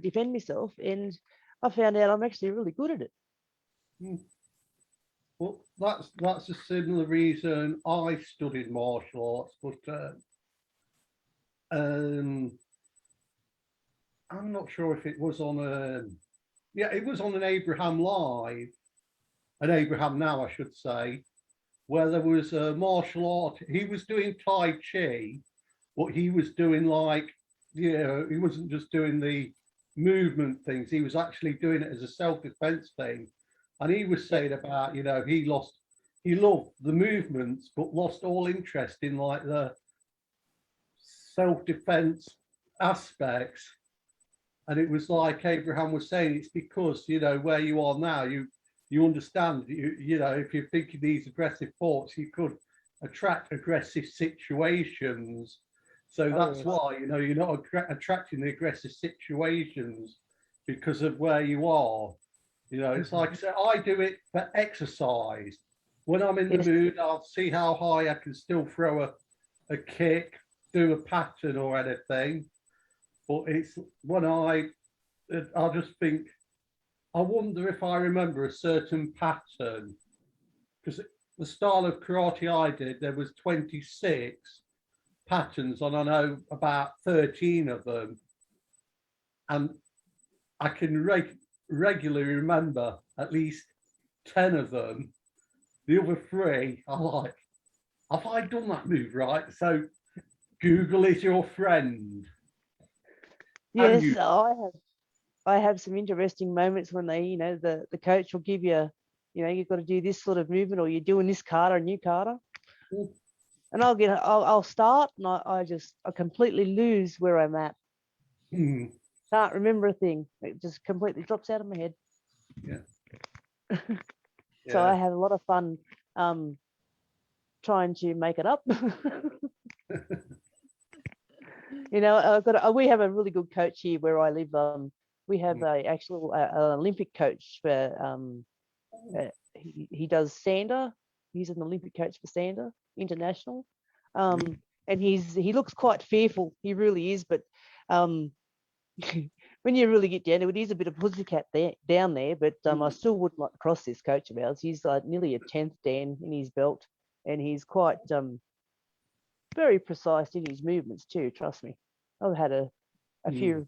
defend myself, and I found out I'm actually really good at it. Well, that's a similar reason I studied martial arts, but I'm not sure if it was on it was on an Abraham Live, an Abraham Now, I should say, where there was a martial art. He was doing Tai Chi, but he was doing he wasn't just doing the movement things. He was actually doing it as a self-defense thing. And he was saying about, he loved the movements, but lost all interest in like the self-defense aspects. And it was like Abraham was saying, it's because, where you are now, you understand, if you're thinking these aggressive thoughts, you could attract aggressive situations. So that's why, you're not attracting the aggressive situations because of where you are. It's like I said, I do it for exercise. When I'm in the mood, I'll see how high I can still throw a kick, do a pattern or anything. But it's when I just think, I wonder if I remember a certain pattern, because the style of karate I did, there was 26 patterns, and I know about 13 of them, and I can regularly remember at least 10 of them. The other 3 are like, have I done that move right? So Google is your friend. Yes, I have some interesting moments when they, the coach will give you, you've got to do this sort of movement, or you're doing this kata, a new kata. And I'll start, and I completely lose where I'm at. Can't remember a thing. It just completely drops out of my head. Yeah. So I have a lot of fun trying to make it up. We have a really good coach here where I live. We have a actual Olympic coach for he does Sander. He's an Olympic coach for Sander International, and he looks quite fearful. He really is, but when you really get down to it, he's a bit of a pussycat down there. But I still wouldn't like to cross this coach of ours. He's like nearly a 10th Dan in his belt, and he's quite very precise in his movements too. Trust me, I've had a few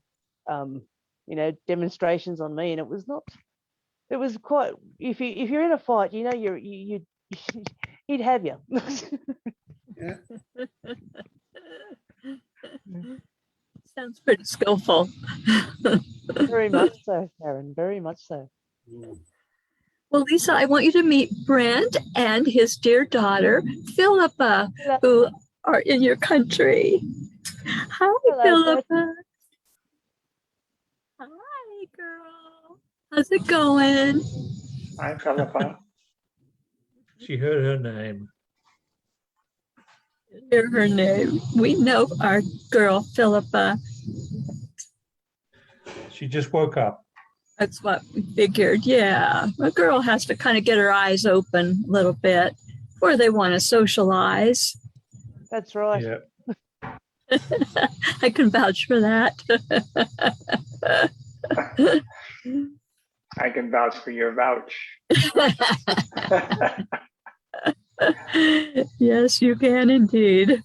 demonstrations on me, and it was quite. If you're in a fight, he'd have you. Yeah. Sounds pretty skillful. Very much so, Karen. Very much so. Well, Lisa, I want you to meet Brent and his dear daughter, Philippa, who are in your country. Hi, Hello, Philippa. Brent. Hi, girl. How's it going? Hi, Philippa. She heard her name. Hear her name. We know our girl, Philippa. She just woke up. That's what we figured. Yeah. A girl has to kind of get her eyes open a little bit before they want to socialize. That's right. Yeah. I can vouch for that. I can vouch for your vouch. Yes, you can indeed.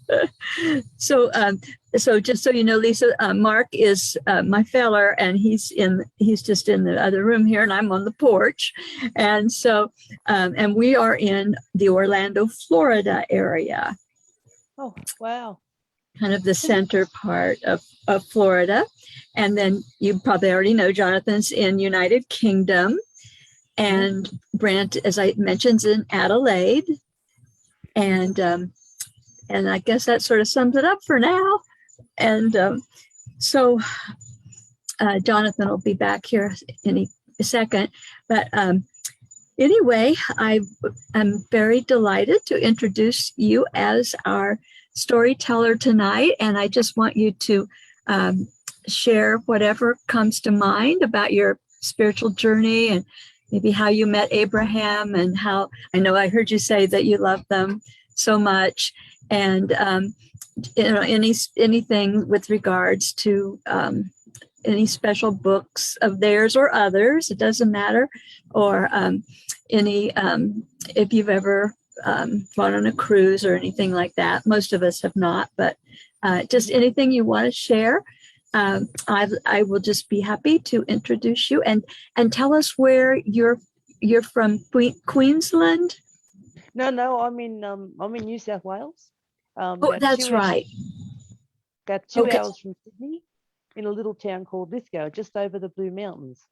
So just so you know, Lisa, Mark is my feller, and he's just in the other room here, and I'm on the porch. And so, and we are in the Orlando, Florida area. Oh, wow. Kind of the center part of Florida. And then you probably already know Jonathan's in United Kingdom. And Brent, as I mentioned, is in Adelaide. And I guess that sort of sums it up for now. And so Jonathan will be back here in a second. But anyway, I am very delighted to introduce you as our storyteller tonight. And I just want you to share whatever comes to mind about your spiritual journey, and maybe how you met Abraham, and how I know I heard you say that you love them so much, and anything with regards to any special books of theirs or others, it doesn't matter, or any, if you've ever gone on a cruise or anything like that. Most of us have not, but just anything you want to share. I will just be happy to introduce you and tell us where you're from. Queensland. No, I'm in New South Wales. Oh, About that's 2 right. About 2 Okay. hours from Sydney, in a little town called Lithgow, just over the Blue Mountains.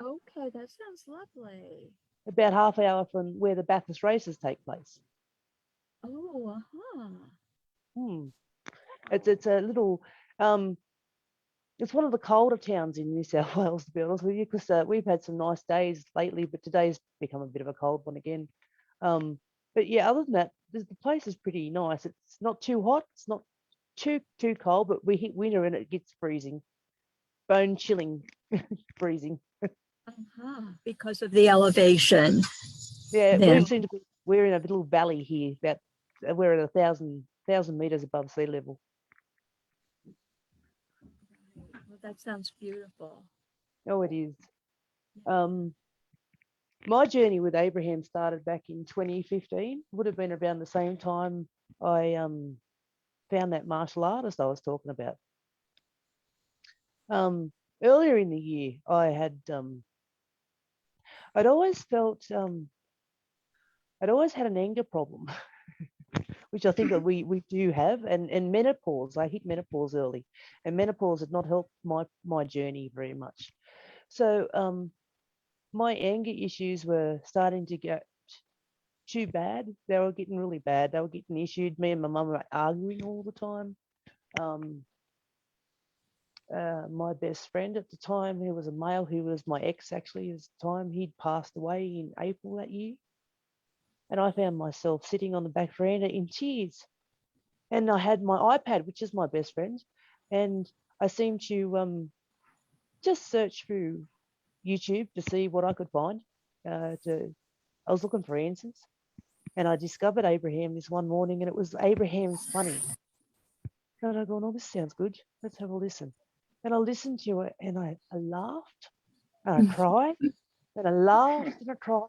Okay, that sounds lovely. About half hour from where the Bathurst races take place. Oh, uh-huh. It's a little it's one of the colder towns in New South Wales, to be honest with you, because we've had some nice days lately, but today's become a bit of a cold one again. But yeah, other than that, the place is pretty nice. It's not too hot, it's not too cold, but we hit winter and it gets freezing, bone chilling, freezing. Uh-huh. Because of the elevation. Yeah, Then. we're in a little valley here. We're at 1,000 meters above sea level. Well, that sounds beautiful. Oh, it is. My journey with Abraham started back in 2015. Would have been around the same time I found that martial artist I was talking about. Earlier in the year, I had I'd always felt I'd always had an anger problem, which I think that we do have, and menopause. I hit menopause early, and menopause had not helped my journey very much. So my anger issues were starting to get too bad. They were getting really bad. They were getting issued. Me and my mum were arguing all the time. My best friend at the time, who was a male, who was my ex actually at the time, he'd passed away in April that year. And I found myself sitting on the back veranda in tears. And I had my iPad, which is my best friend, and I seemed to just search through YouTube to see what I could find. I was looking for answers, and I discovered Abraham this one morning, and it was Abraham's Funny. And I thought, oh, this sounds good. Let's have a listen. And I listened to it, and I laughed, and I cried, and I laughed, and I cried.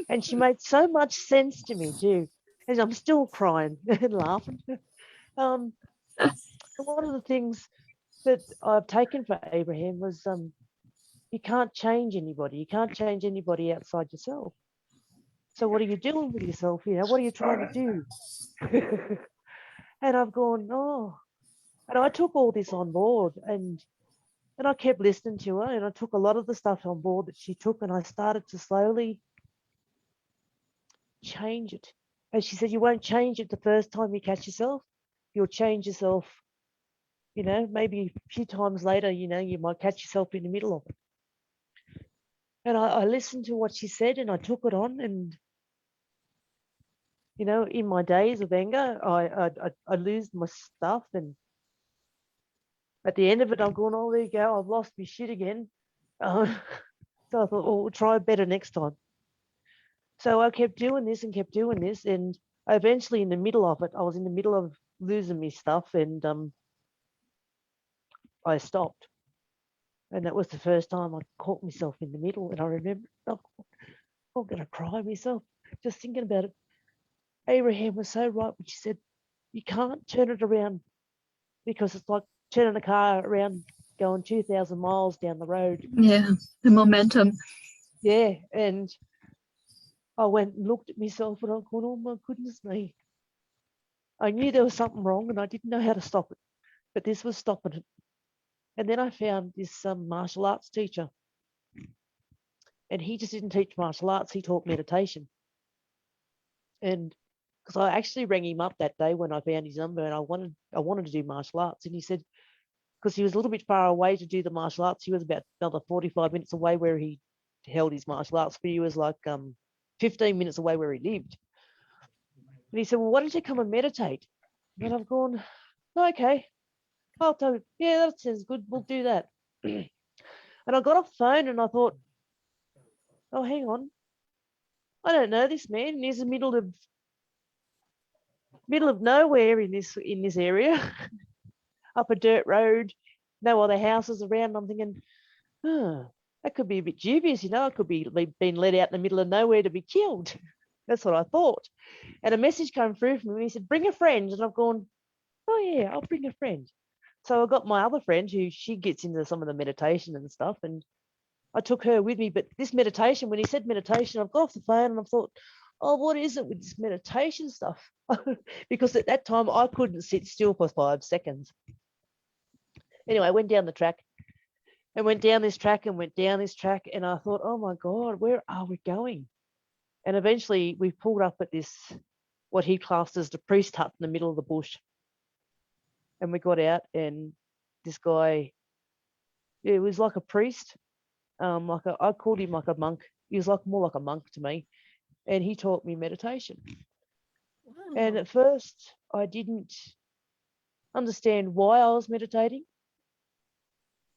And she made so much sense to me too, and I'm still crying and laughing. One of the things that I've taken for Abraham was you can't change anybody. You can't change anybody outside yourself. So what are you doing with yourself? You know, what are you trying to do? And I've gone, oh, and I took all this on board, and I kept listening to her, and I took a lot of the stuff on board that she took, and I started to slowly change it. And she said, you won't change it the first time you catch yourself. You'll change yourself, you know, maybe a few times later, you know, you might catch yourself in the middle of it. And I listened to what she said, and I took it on. And, you know, in my days of anger, I lose my stuff. And at the end of it, I'm going, oh, there you go. I've lost my shit again. So I thought, well, we'll try better next time. So I kept doing this and kept doing this. And eventually in the middle of it, I was in the middle of losing my stuff, and I stopped. And that was the first time I caught myself in the middle. And I remember, oh, I'm going to cry myself just thinking about it. Abraham was so right when she said, you can't turn it around, because it's like turning a car around going 2,000 miles down the road. Yeah, the momentum. Yeah, and I went and looked at myself, and I thought, oh my goodness me. I knew there was something wrong, and I didn't know how to stop it, but this was stopping it. And then I found this martial arts teacher, and he just didn't teach martial arts, he taught meditation. And because I actually rang him up that day when I found his number, and I wanted to do martial arts, and he said, because he was a little bit far away to do the martial arts, he was about another 45 minutes away where he held his martial arts, but he was like 15 minutes away where he lived. And he said, well, why don't you come and meditate? And I've gone, okay, I'll tell you, yeah, that sounds good, we'll do that. And I got off the phone, and I thought, oh, hang on, I don't know this man. He's in the middle of nowhere in this area, up a dirt road, no other houses around. And I'm thinking, that could be a bit dubious, it could be being let out in the middle of nowhere to be killed. That's what I thought. And a message came through from him. He said, bring a friend. And I've gone, oh yeah, I'll bring a friend. So I got my other friend who she gets into some of the meditation and stuff. And I took her with me. But this meditation, when he said meditation, I've got off the phone and I thought, oh, what is it with this meditation stuff? Because at that time I couldn't sit still for 5 seconds. Anyway, I went down the track and went down this track and went down this track. And I thought, oh my God, where are we going? And eventually we pulled up at this, what he classed as the priest hut in the middle of the bush. And we got out and this guy, it was like a priest. I called him like a monk. He was like more like a monk to me. And he taught me meditation. Wow. And at first I didn't understand why I was meditating.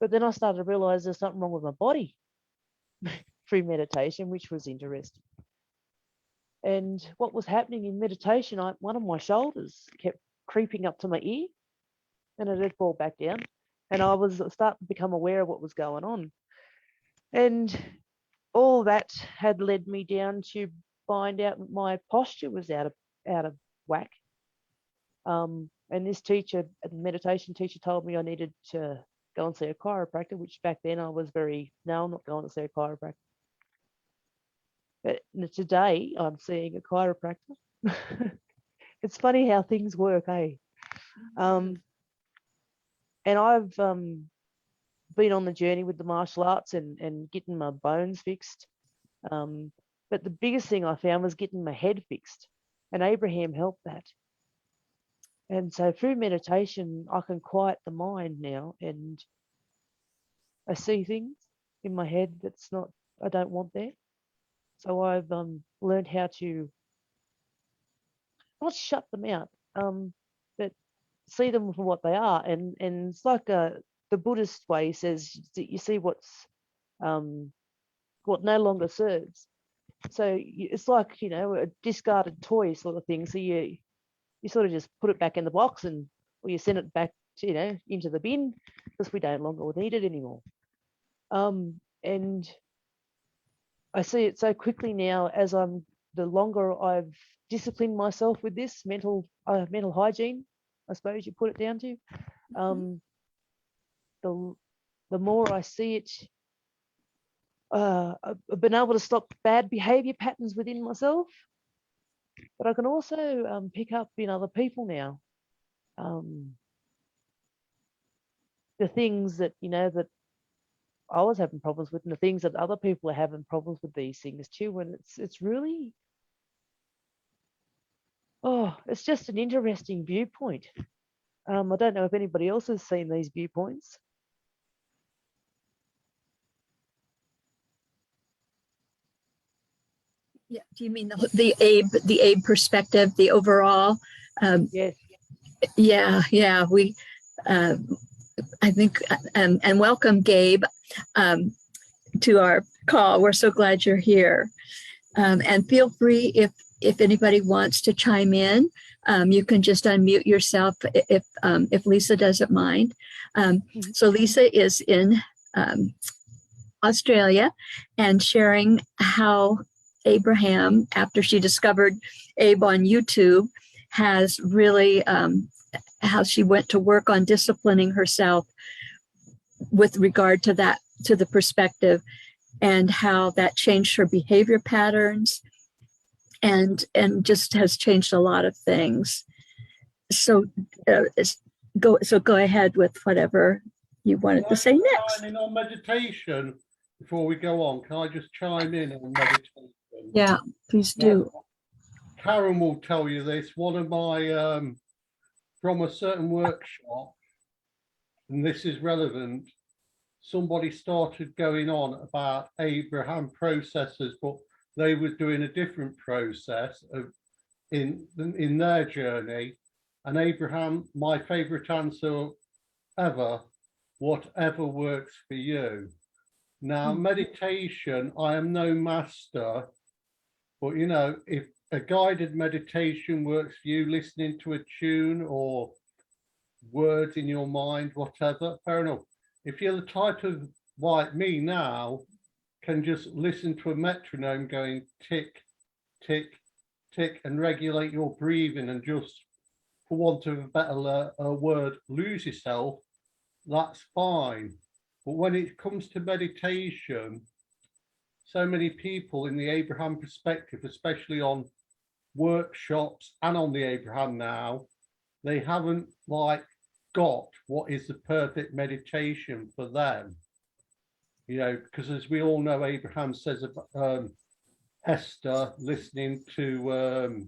But then I started to realize there's something wrong with my body through meditation, which was interesting. And what was happening in meditation, one of my shoulders kept creeping up to my ear and it had fall back down. And I was starting to become aware of what was going on. And all that had led me down to find out my posture was out of whack. And this teacher, a meditation teacher, told me I needed to go and see a chiropractor, which back then I was no, I'm not going to see a chiropractor. But today I'm seeing a chiropractor. It's funny how things work, eh? And I've been on the journey with the martial arts and getting my bones fixed. But the biggest thing I found was getting my head fixed. And Abraham helped that. And so through meditation, I can quiet the mind now and I see things in my head I don't want there. So I've learned how to not shut them out, but see them for what they are. And it's like the Buddhist way says that you see what no longer serves. So it's like, a discarded toy sort of thing. So you sort of just put it back in the box or you send it back to, into the bin because we don't longer need it anymore. And I see it so quickly now as the longer I've disciplined myself with this mental hygiene, I suppose you put it down to, the more I see it, I've been able to stop bad behavior patterns within myself, but I can also pick up in other people now, the things that, that I was having problems with and the things that other people are having problems with these things too. And it's really, it's just an interesting viewpoint. I don't know if anybody else has seen these viewpoints. Yeah. Do you mean the Abe perspective, the overall? Yes. Yeah. We, I think, and welcome, Gabe, to our call. We're so glad you're here. And feel free if anybody wants to chime in, you can just unmute yourself if Lisa doesn't mind. So Lisa is in Australia and sharing how Abraham, after she discovered Abe on YouTube, has really how she went to work on disciplining herself with regard to that, to the perspective, and how that changed her behavior patterns and just has changed a lot of things. So go ahead with whatever you wanted to say next. On meditation, before we go on, can I just chime in on meditation? Yeah, please do. Karen will tell you this. One of my from a certain workshop, and this is relevant, somebody started going on about Abraham processes, but they were doing a different process in their journey. And Abraham, my favorite answer ever, whatever works for you. Now, meditation, I am no master, but if a guided meditation works for you, listening to a tune or words in your mind, whatever, fair enough. if you're the type of like me now, can just listen to a metronome going tick, tick, tick, and regulate your breathing and just, for want of a better word, lose yourself, that's fine. But when it comes to meditation, so many people in the Abraham perspective, especially on workshops and on the Abraham now, they haven't like got what is the perfect meditation for them. You know, because as we all know, Abraham says about Esther listening to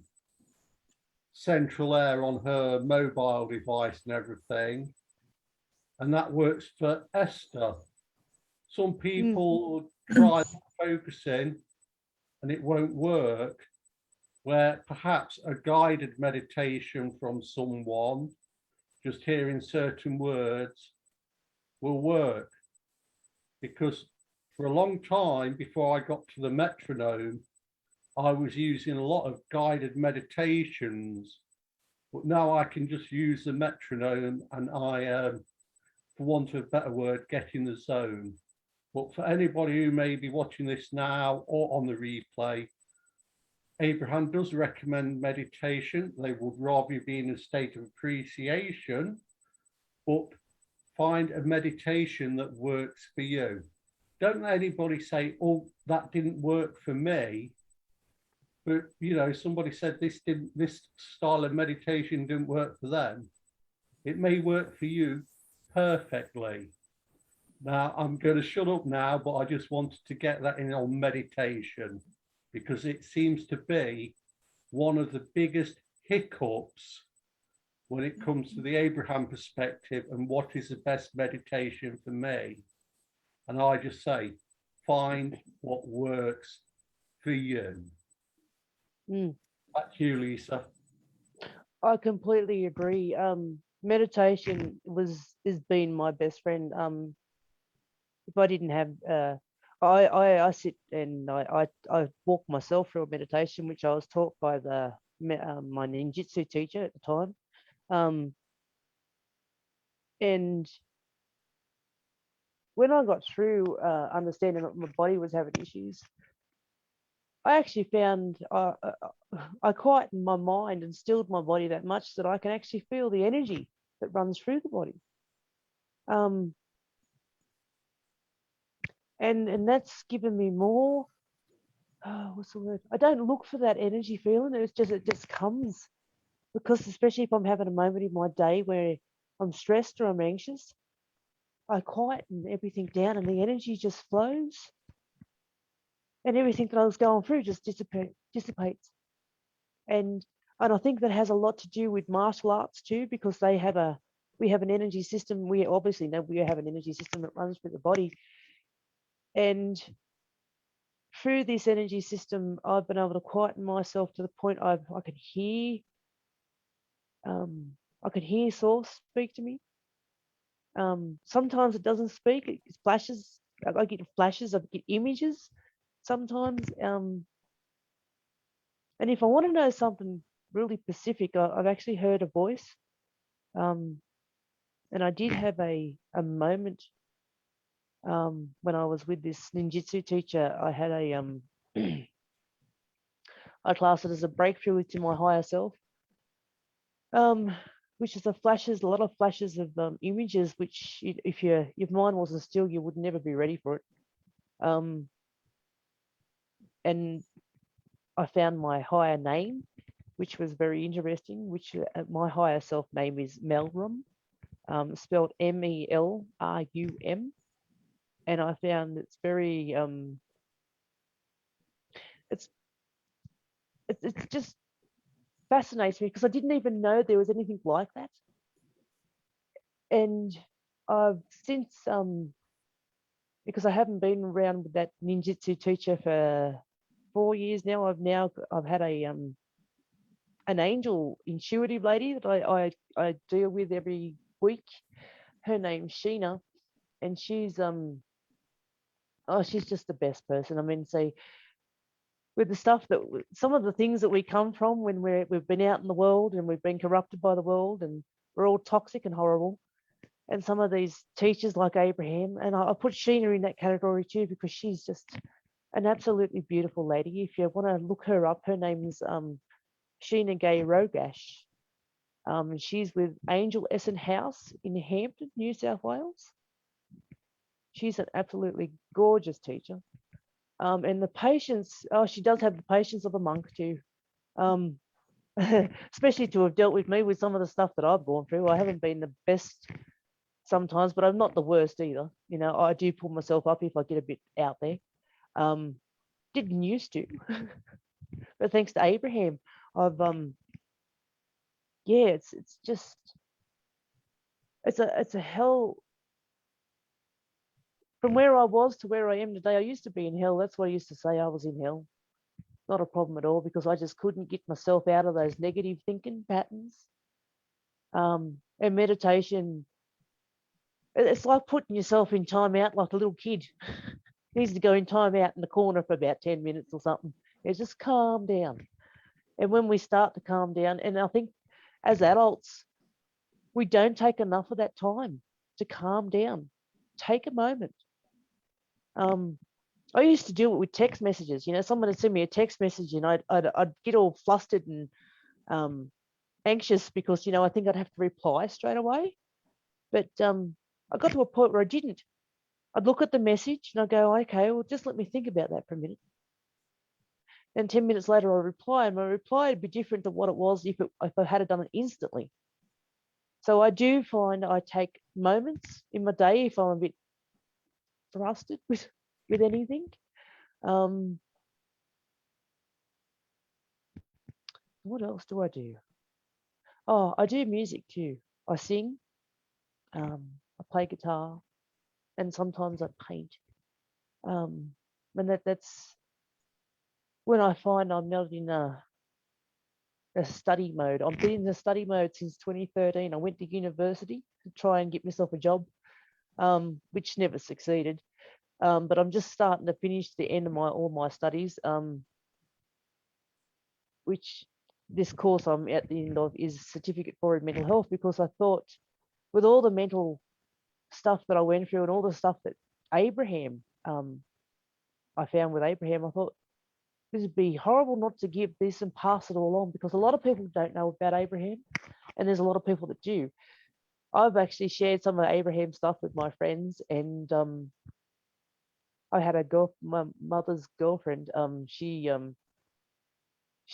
central air on her mobile device and everything, and that works for Esther. Some people try focusing and it won't work, where perhaps a guided meditation from someone, just hearing certain words, will work. Because for a long time before I got to the metronome, I was using a lot of guided meditations, but now I can just use the metronome and I, for want of a better word, get in the zone. But for anybody who may be watching this now or on the replay, Abraham does recommend meditation. They would rather be in a state of appreciation, but find a meditation that works for you. Don't let anybody say, oh, that didn't work for me. But, you know, somebody said this style of meditation didn't work for them. It may work for you perfectly. Now, I'm going to shut up now, but I just wanted to get that in on meditation, because it seems to be one of the biggest hiccups when it comes to the Abraham perspective and what is the best meditation for me. And I just say, find what works for you. Back to you, Lisa. I completely agree. Meditation has been my best friend. If I didn't have, I sit and I walk myself through a meditation, which I was taught by my ninjutsu teacher at the time. And when I got through understanding that my body was having issues, I actually found I quietened my mind and stilled my body that much that I can actually feel the energy that runs through the body. And that's given me more, what's the word? I don't look for that energy feeling. It just comes, because especially if I'm having a moment in my day where I'm stressed or I'm anxious, I quieten everything down and the energy just flows, and everything that I was going through just dissipates. And I think that has a lot to do with martial arts too, because we have an energy system. We obviously know we have an energy system that runs through the body. And through this energy system, I've been able to quieten myself to the point I can hear Source speak to me. Sometimes it doesn't speak; it flashes. I get flashes. I get images sometimes. And if I want to know something really specific, I've actually heard a voice. And I did have a moment when I was with this ninjutsu teacher. I had I class it as a breakthrough into my higher self, which is a lot of flashes of images, which if your mind wasn't still, you would never be ready for it. And I found my higher name, which was very interesting, which my higher self name is Melrum, spelled Melrum. And I found it's very, it's just fascinates me, because I didn't even know there was anything like that. And I've since, because I haven't been around with that ninjutsu teacher for 4 years now, I've had an angel intuitive lady that I deal with every week. Her name's Sheena, and she's just the best person. I mean, say, with the stuff some of the things that we come from when we've been out in the world and we've been corrupted by the world and we're all toxic and horrible. and some of these teachers like Abraham, and I put Sheena in that category too, because she's just an absolutely beautiful lady. If you want to look her up, her name is Sheena Gay Rogash. She's with Angel Essen House in Hampton, New South Wales. She's an absolutely gorgeous teacher. And the patience, she does have the patience of a monk too. Especially to have dealt with me with some of the stuff that I've gone through. I haven't been the best sometimes, but I'm not the worst either. You know, I do pull myself up if I get a bit out there. Didn't used to, but thanks to Abraham, I've yeah, it's just it's a hell from where I was to where I am today. I used to be in hell. That's what I used to say. I was in hell. Not a problem at all, because I just couldn't get myself out of those negative thinking patterns. And meditation, it's like putting yourself in time out like a little kid. Needs to go in time out in the corner for about 10 minutes or something. It's just calm down. And when we start to calm down, and I think as adults, we don't take enough of that time to calm down. Take a moment. I used to do it with text messages. You know, someone would send me a text message and I'd get all flustered and anxious because, you know, I think I'd have to reply straight away. But I got to a point where I didn't. I'd look at the message and I'd go, okay, well, just let me think about that for a minute. Then 10 minutes later, I reply, and my reply would be different to what it was if I had done it instantly. So I do find I take moments in my day if I'm a bit thrusted with anything. What else do I do? Oh, I do music too. I sing, I play guitar, and sometimes I paint. And that's when I find I'm not in a study mode. I've been in a study mode since 2013. I went to university to try and get myself a job, which never succeeded. But I'm just starting to finish the end of all my studies, which this course I'm at the end of is Certificate for Mental Health, because I thought with all the mental stuff that I went through and all the stuff that Abraham, I found with Abraham, I thought this would be horrible not to give this and pass it all on, because a lot of people don't know about Abraham, and there's a lot of people that do. I've actually shared some of Abraham's stuff with my friends, and I had my mother's girlfriend. She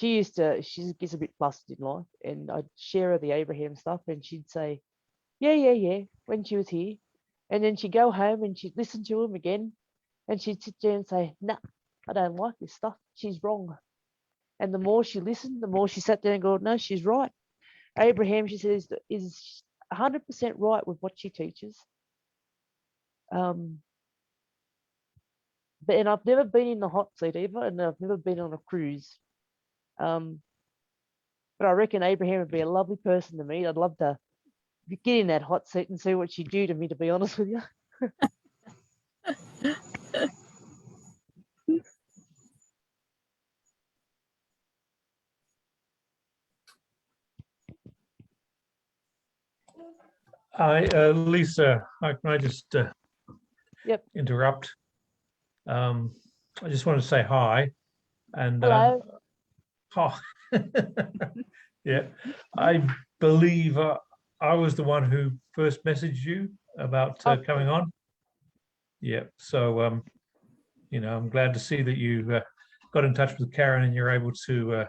gets a bit flustered in life, and I'd share her the Abraham stuff, and she'd say, yeah, when she was here. And then she'd go home and she'd listen to him again, and she'd sit there and say, nah, I don't like this stuff. She's wrong. And the more she listened, the more she sat there and go, no, she's right. Abraham, she says, is 100% right with what she teaches. And I've never been in the hot seat either, and I've never been on a cruise. But I reckon Abraham would be a lovely person to meet. I'd love to get in that hot seat and see what she'd do to me, to be honest with you. Lisa, can I just Yep. interrupt? I just want to say hi. And Hello. oh, yeah, I believe I was the one who first messaged you about coming on. Yeah, so you know, I'm glad to see that you got in touch with Karen and you're able to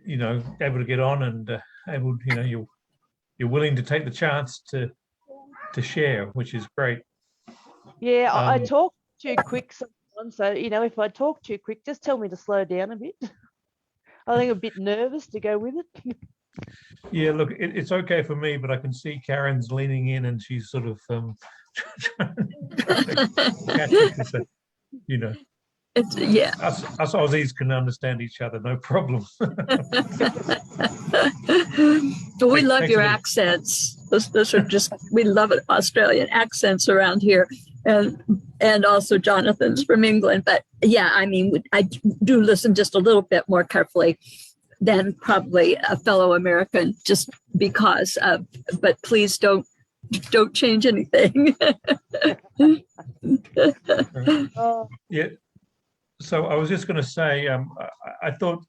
you know, able to get on and able, you know, you're willing to take the chance to share, which is great. Yeah, I talk too quick sometimes, so you know, if I talk too quick, just tell me to slow down a bit. I think I'm a bit nervous to go with it. Yeah, look, it's okay for me, but I can see Karen's leaning in and she's sort of trying to catch it, so, you know. Yeah. Us Aussies can understand each other, no problem. But we love your accents. Those are just, we love it, Australian accents around here. And also Jonathan's from England. But yeah, I mean, I do listen just a little bit more carefully than probably a fellow American, just because of, but please don't change anything. Oh, Yeah. So I was just going to say, I thought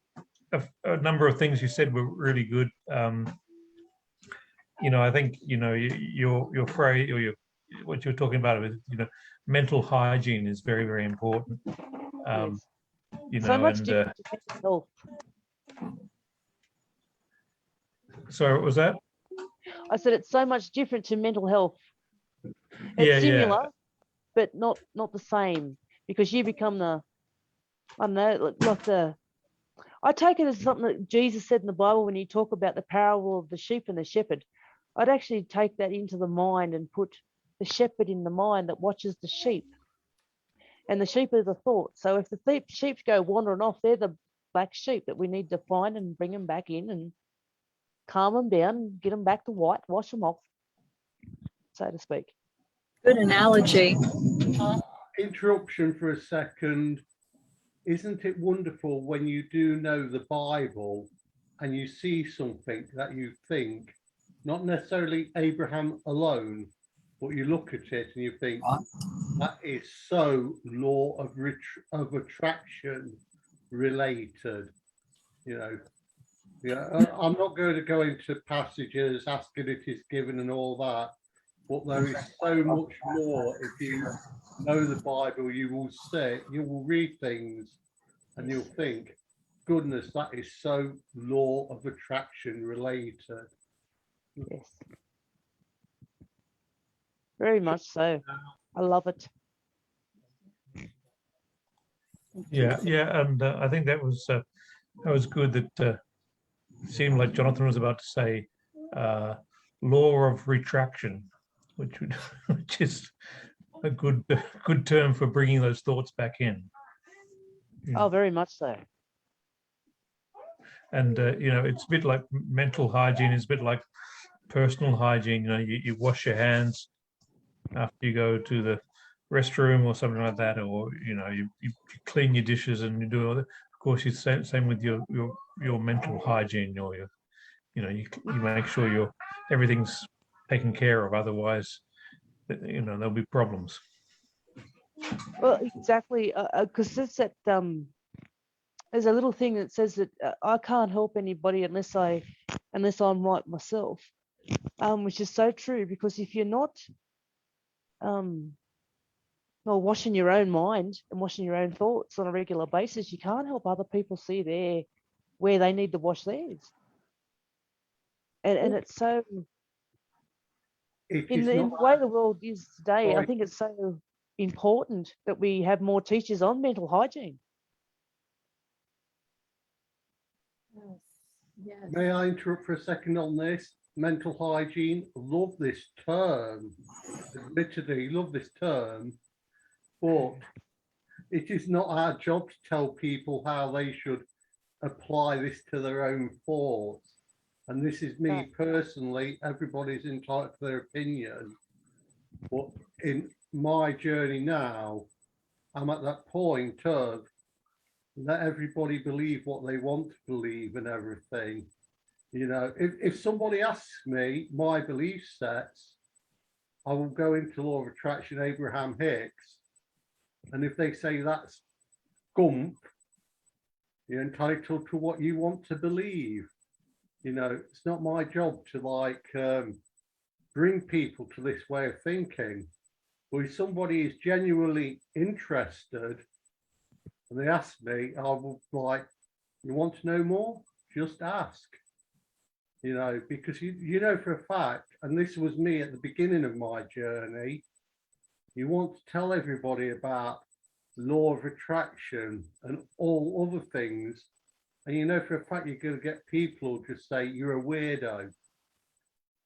a number of things you said were really good. I think your phrase or what you're talking about with mental hygiene is very, very important. yes. So much different to mental health. So what was that? I said it's so much different to mental health. It's Yeah, similar, but not the same, because you become I don't know, I take it as something that Jesus said in the Bible when you talk about the parable of the sheep and the shepherd. I'd actually take that into the mind and put the shepherd in the mind that watches the sheep. And the sheep are the thoughts. So if the sheep go wandering off, they're the black sheep that we need to find and bring them back in and calm them down, get them back to white, wash them off, so to speak. Good analogy. Interruption for a second. Isn't it wonderful when you do know the Bible and you see something that you think, not necessarily Abraham alone, but you look at it and you think, that is so law of attraction related, I'm not going to go into passages asking if it's given and all that, but there is so much more. If you know the Bible, you will read things and you'll think, goodness, that is so law of attraction related. Yes. Very much so. I love it. Yeah, and I think that was good. That seemed like Jonathan was about to say law of retraction, which is a good term for bringing those thoughts back in. Oh, very much so. And it's a bit like mental hygiene. It's a bit like personal hygiene. You wash your hands after you go to the restroom or something like that, or you clean your dishes and you do all that. Of course, it's same with your mental hygiene, or you make sure everything's taken care of. Otherwise, there'll be problems. Well, exactly, because there's that there's a little thing that says that I can't help anybody unless I'm right myself, which is so true, because if you're not washing your own mind and washing your own thoughts on a regular basis, you can't help other people see where they need to wash theirs. And it's so, in the way the world is today, I think it's so important that we have more teachers on mental hygiene. Yes. May I interrupt for a second on this? Mental hygiene, love this term. Admittedly, love this term, but it is not our job to tell people how they should apply this to their own thoughts. And this is me personally, everybody's entitled to their opinion. But in my journey now, I'm at that point of let everybody believe what they want to believe and everything. If somebody asks me my belief sets, I will go into law of attraction, Abraham Hicks. And if they say that's gump, you're entitled to what you want to believe. It's not my job to bring people to this way of thinking. But if somebody is genuinely interested and they ask me, I will you want to know more? Just ask. Because you know for a fact, and this was me at the beginning of my journey, you want to tell everybody about law of attraction and all other things, and for a fact you're going to get people who just say you're a weirdo.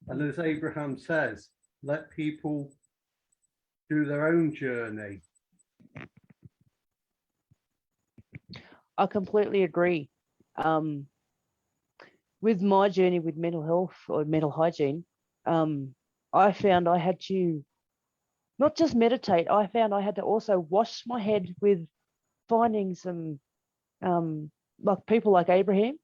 And as Abraham says, let people do their own journey. I completely agree. With my journey with mental health or mental hygiene, I found I had to not just meditate, I found I had to also wash my head with finding some like people like Abraham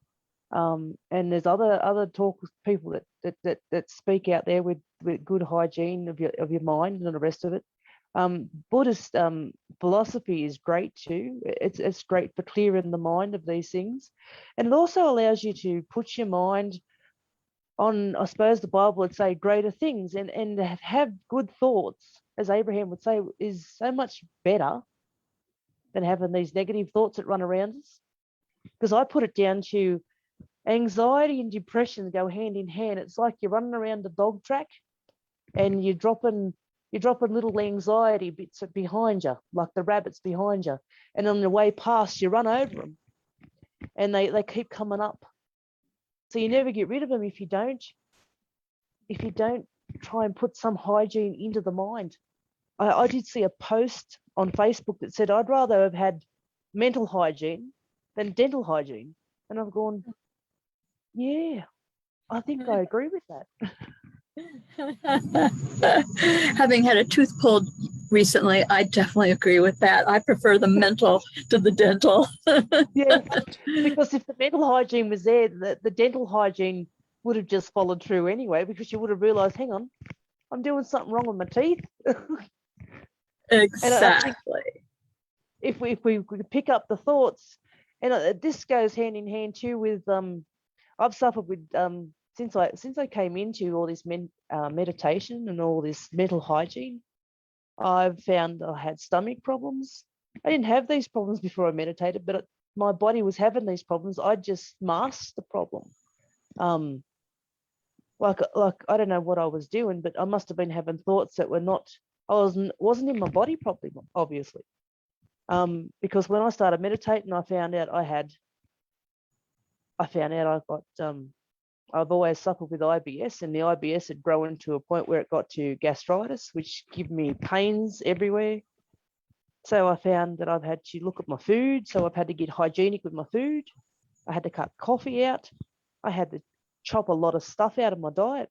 And there's other talk people that speak out there with good hygiene of your mind and the rest of it. Buddhist philosophy is great too. It's great for clearing the mind of these things, and it also allows you to put your mind on, I suppose the Bible would say, greater things, and have good thoughts, as Abraham would say, is so much better than having these negative thoughts that run around us. Because I put it down to anxiety and depression go hand in hand. It's like you're running around the dog track and you're dropping little anxiety bits behind you, like the rabbits behind you. And on the way past, you run over them and they keep coming up. So you never get rid of them if you don't try and put some hygiene into the mind. I did see a post on Facebook that said, I'd rather have had mental hygiene than dental hygiene. And I've gone, yeah, I think I agree with that. Having had a tooth pulled recently, I definitely agree with that. I prefer the mental to the dental. Yeah, because if the mental hygiene was there, the dental hygiene would have just followed through anyway, because you would have realized, hang on, I'm doing something wrong with my teeth. Exactly. If we could pick up the thoughts, and this goes hand in hand too with I've suffered with since I came into all this meditation and all this mental hygiene, I've found I had stomach problems. I didn't have these problems before I meditated, but my body was having these problems. I just masked the problem. Like I don't know what I was doing, but I must have been having thoughts that were not. I wasn't in my body properly, obviously. Because when I started meditating, I found out I've got I've always suffered with IBS, and the IBS had grown to a point where it got to gastritis, which gave me pains everywhere. So I found that I've had to look at my food. So I've had to get hygienic with my food. I had to cut coffee out. I had to chop a lot of stuff out of my diet,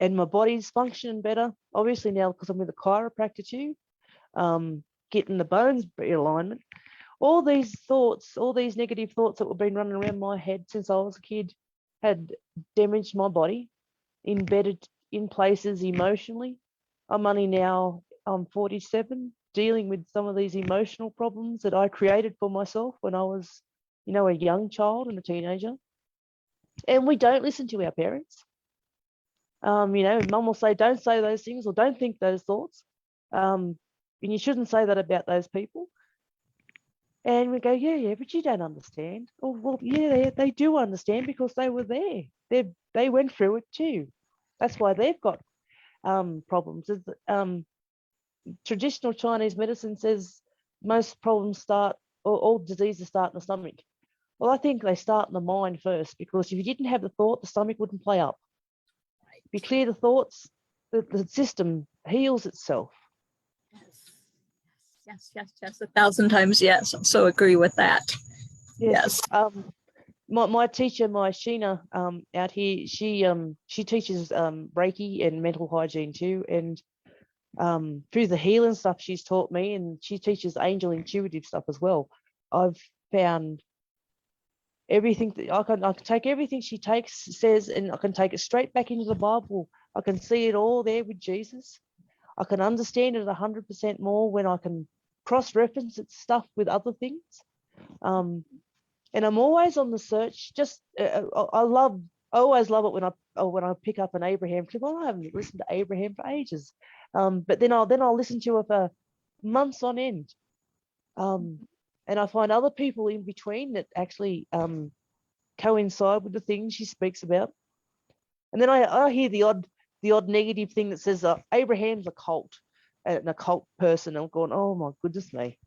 and my body's functioning better. Obviously now, because I'm with a chiropractor too, getting the bones in alignment. All these thoughts, all these negative thoughts that were been running around my head since I was a kid had damaged my body, embedded in places emotionally. I'm 47, dealing with some of these emotional problems that I created for myself when I was, a young child and a teenager. And we don't listen to our parents. Mum will say, don't say those things, or don't think those thoughts. And you shouldn't say that about those people. And we go, yeah, but you don't understand. Oh, well, yeah, they do understand, because they were there. They went through it too. That's why they've got problems. Traditional Chinese medicine says most problems start, or all diseases start in the stomach. Well, I think they start in the mind first, because if you didn't have the thought, the stomach wouldn't play up. If you clear the thoughts, the system heals itself. Yes, 1,000 times yes. I so agree with that. Yes. My teacher, my Sheena, out here, she teaches Reiki and mental hygiene too, and through the healing stuff she's taught me, and she teaches angel intuitive stuff as well. I've found everything that I can take everything she says, and I can take it straight back into the Bible. I can see it all there with Jesus. I can understand it 100% more when I can cross-reference its stuff with other things. And I'm always on the search. I always love it when I pick up an Abraham clip. I haven't listened to Abraham for ages, but then I'll listen to it for months on end. And I find other people in between that actually coincide with the things she speaks about. And then I hear the odd negative thing that says Abraham's a cult, an occult person. I'm going, oh my goodness me.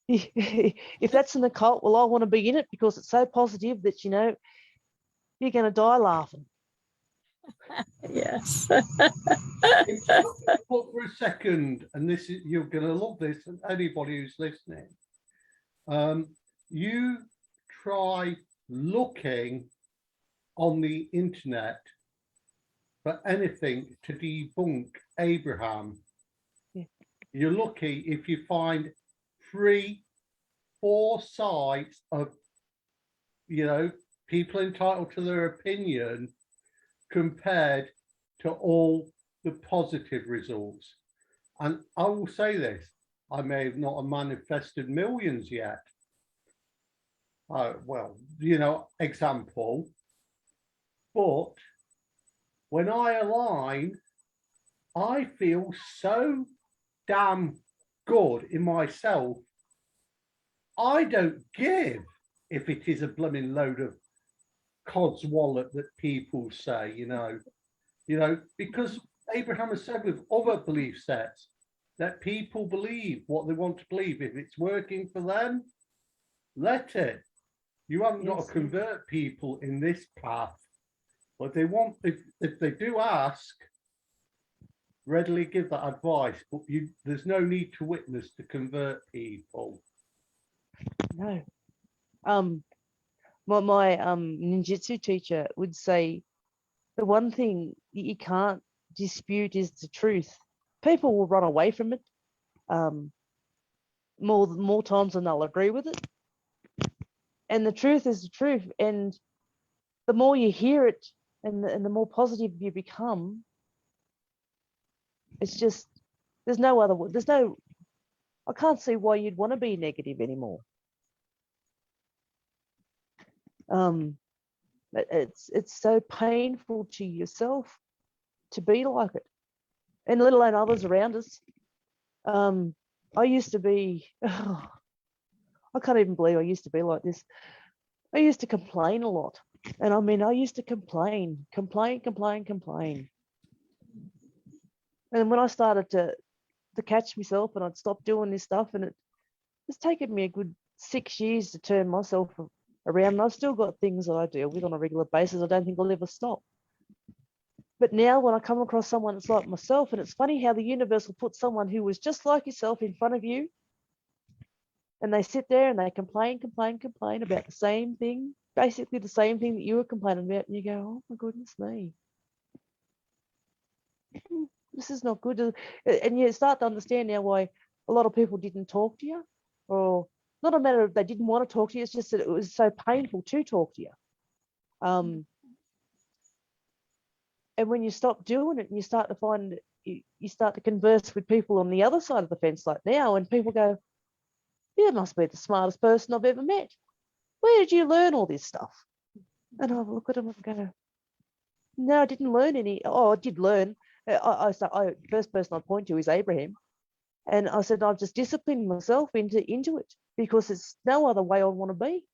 If that's an occult, well, I want to be in it, because it's so positive that you're going to die laughing. Yes. For a second, and you're going to love this, and anybody who's listening, you try looking on the internet for anything to debunk Abraham. Yeah. You're lucky if you find 3-4 sites of people entitled to their opinion compared to all the positive results. And I will say this, I may have not manifested millions yet. Well, you know, example, but when I align, I feel so damn good in myself. I don't give if it is a blooming load of cod's wallet that people say, you know, because Abraham has said with other belief sets that people believe what they want to believe. If it's working for them, let it. You haven't got to convert people in this path, but they want, if they do ask, readily give that advice, but there's no need to witness to convert people. No. My ninjutsu teacher would say the one thing that you can't dispute is the truth. People will run away from it more times than they'll agree with it. And the truth is the truth. And the more you hear it and the more positive you become, it's just, I can't see why you'd want to be negative anymore. It's so painful to yourself to be like it, and let alone others around us. I used to be, I can't even believe I used to be like this. I used to complain a lot. And I mean, I used to complain. And when I started to catch myself and I'd stop doing this stuff, and it's taken me a good 6 years to turn myself around. And I've still got things that I deal with on a regular basis. I don't think I'll ever stop. But now when I come across someone that's like myself, and it's funny how the universe will put someone who was just like yourself in front of you, and they sit there and they complain about the same thing, basically the same thing that you were complaining about, and you go, oh my goodness me, this is not good. And you start to understand now why a lot of people didn't talk to you, or not a matter of they didn't want to talk to you, it's just that it was so painful to talk to you. And when you stop doing it and you start to find, you start to converse with people on the other side of the fence like now, and people go, you must be the smartest person I've ever met. Where did you learn all this stuff? And I look at them and go, no, I didn't learn any. Oh, I did learn. First person I point to is Abraham. And I said, I've just disciplined myself into it, because it's no other way I want to be.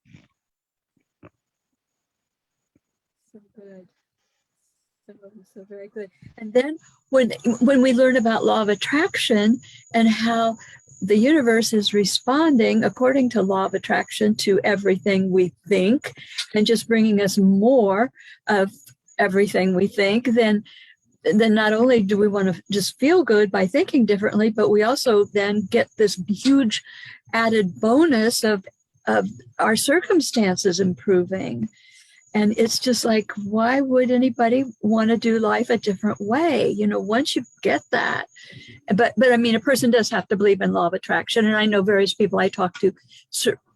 So good. So very good. And then when we learn about law of attraction and how the universe is responding according to law of attraction to everything we think, and just bringing us more of everything we think, then not only do we want to just feel good by thinking differently, but we also then get this huge added bonus of our circumstances improving. And it's just like, why would anybody want to do life a different way? You know, once you get that, but I mean, a person does have to believe in law of attraction. And I know various people I talk to,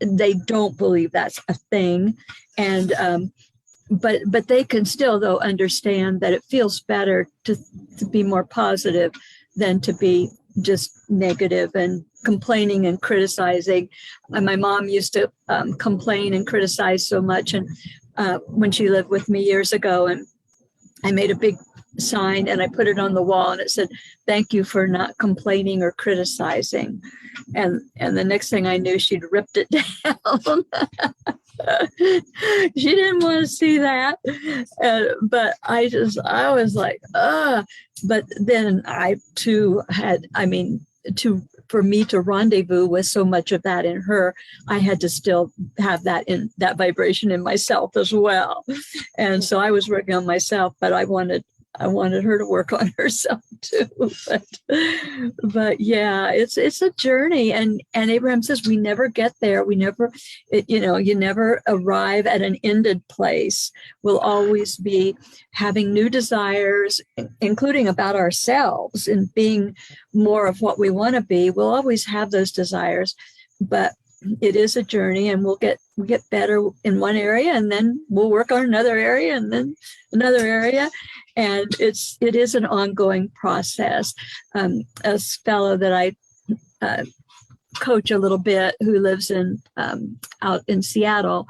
they don't believe that's a thing. And, but they can still, though, understand that it feels better to be more positive than to be just negative and complaining and criticizing. And my mom used to complain and criticize so much. And when she lived with me years ago, and I made a big sign and I put it on the wall, and it said, thank you for not complaining or criticizing. And the next thing I knew, she'd ripped it down. She didn't want to see that. But I was like, but then I too had, for me to rendezvous with so much of that in her, I had to still have that vibration in myself as well. And so I was working on myself, but I wanted her to work on herself too. But yeah, it's a journey. And Abraham says we never get there. You never arrive at an ended place. We'll always be having new desires, including about ourselves and being more of what we want to be. We'll always have those desires, but it is a journey, and we get better in one area, and then we'll work on another area, and then another area, and it is an ongoing process. A fellow that I coach a little bit, who lives in out in Seattle,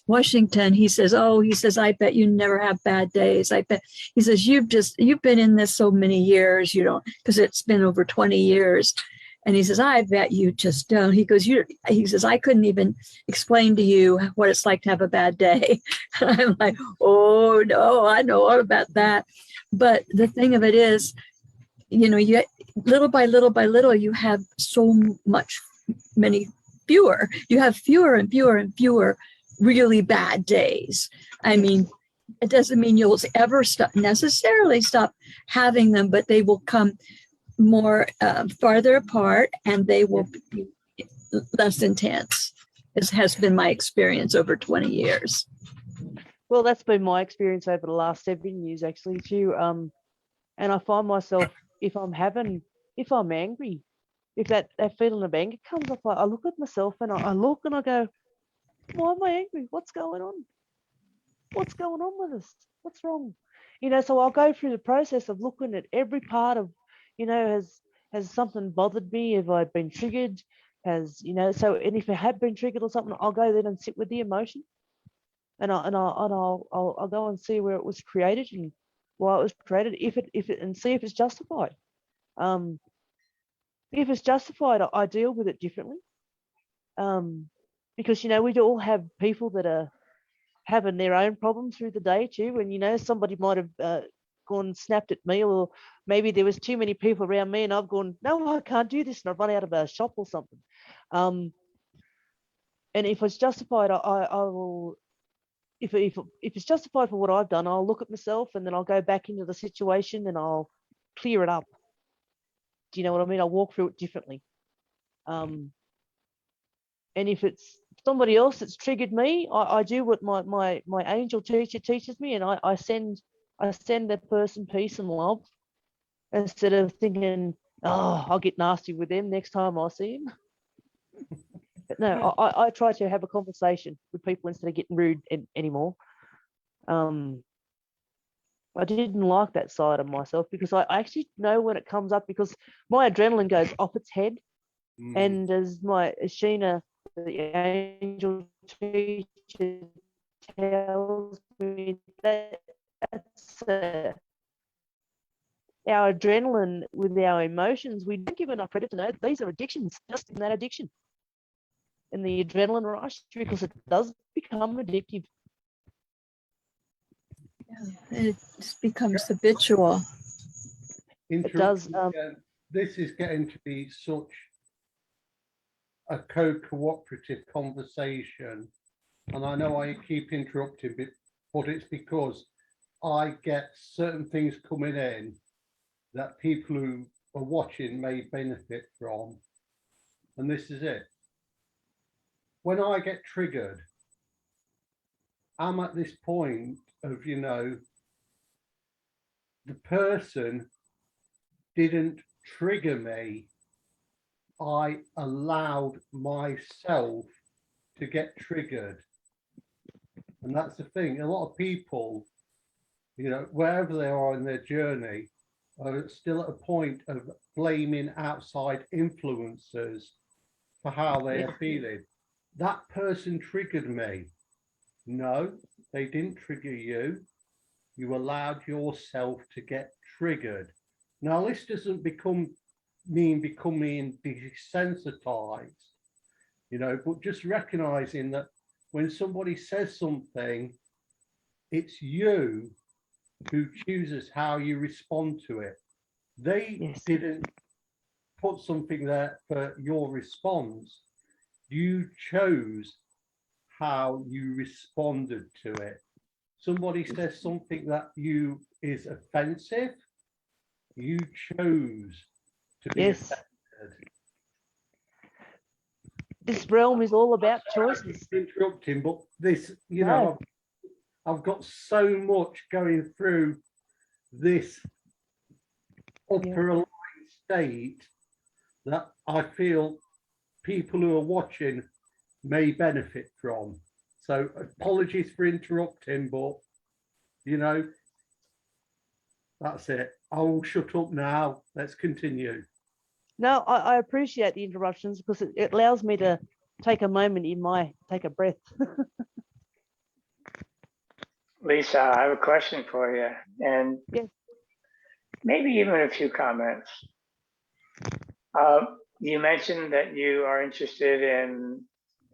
Washington, he says, I bet you never have bad days. I bet, he says, you've been in this so many years, you don't, because it's been over 20 years. And he says, I bet you just don't. He goes, he says, I couldn't even explain to you what it's like to have a bad day. And I'm like, oh no, I know all about that. But the thing of it is, you know, you little by little by little, you have you have fewer and fewer and fewer really bad days. I mean, it doesn't mean you'll ever necessarily stop having them, but they will come more farther apart, and they will be less intense. This has been my experience over 20 years. Well, that's been my experience over the last 7 years, actually, too. And I find myself, if I'm angry, if that feeling of anger comes up, I look at myself and I look and I go, why am I angry? What's going on? What's going on with us? What's wrong? You know, so I'll go through the process of looking at every part of, you know, has something bothered me? Have I been triggered? And if I have been triggered or something, I'll go then and sit with the emotion, and I'll go and see where it was created and why it was created, and see if it's justified. If it's justified, I deal with it differently. Because, you know, we all have people that are having their own problems through the day too. And, you know, somebody might have gone and snapped at me, or maybe there was too many people around me and I've gone, no, I can't do this, and I've run out of a shop or something. And if it's justified, I will, if it's justified for what I've done, I'll look at myself and then I'll go back into the situation and I'll clear it up. Do you know what I mean? I'll walk through it differently. And if it's somebody else that's triggered me, I do what my angel teacher teaches me, and I send that person peace and love, instead of thinking, oh, I'll get nasty with them next time I see him. But no, I try to have a conversation with people instead of getting rude anymore. I didn't like that side of myself, because I actually know when it comes up, because my adrenaline goes off its head. And as Sheena, the angel teacher, tells me, that's our adrenaline with our emotions. We don't give enough credit to know these are addictions, just in that addiction. And the adrenaline rush, because it does become addictive. It just becomes habitual. It does. This is getting to be such a cooperative conversation, and I know I keep interrupting, but it's because I get certain things coming in that people who are watching may benefit from, and this is it. When I get triggered, I'm at this point of, you know, the person didn't trigger me. I allowed myself to get triggered. And that's the thing. A lot of people, you know, wherever they are in their journey, are still at a point of blaming outside influences for how they are feeling. That person triggered me. No, they didn't trigger you. You allowed yourself to get triggered. Now, this doesn't mean becoming desensitized, you know, but just recognizing that when somebody says something, it's you who chooses how you respond to it. They didn't put something there for your response. You chose how you responded to it. Somebody says something that you is offensive, you chose to be offended. This realm is all about choices. Interrupting, but this, you know, I've got so much going through this upper aligned state that I feel people who are watching may benefit from. So apologies for interrupting, but you know, that's it. I will shut up now. Let's continue. No, I appreciate the interruptions because it allows me to take a moment take a breath. Lisa, I have a question for you, and Yes. maybe even a few comments. You mentioned that you are interested in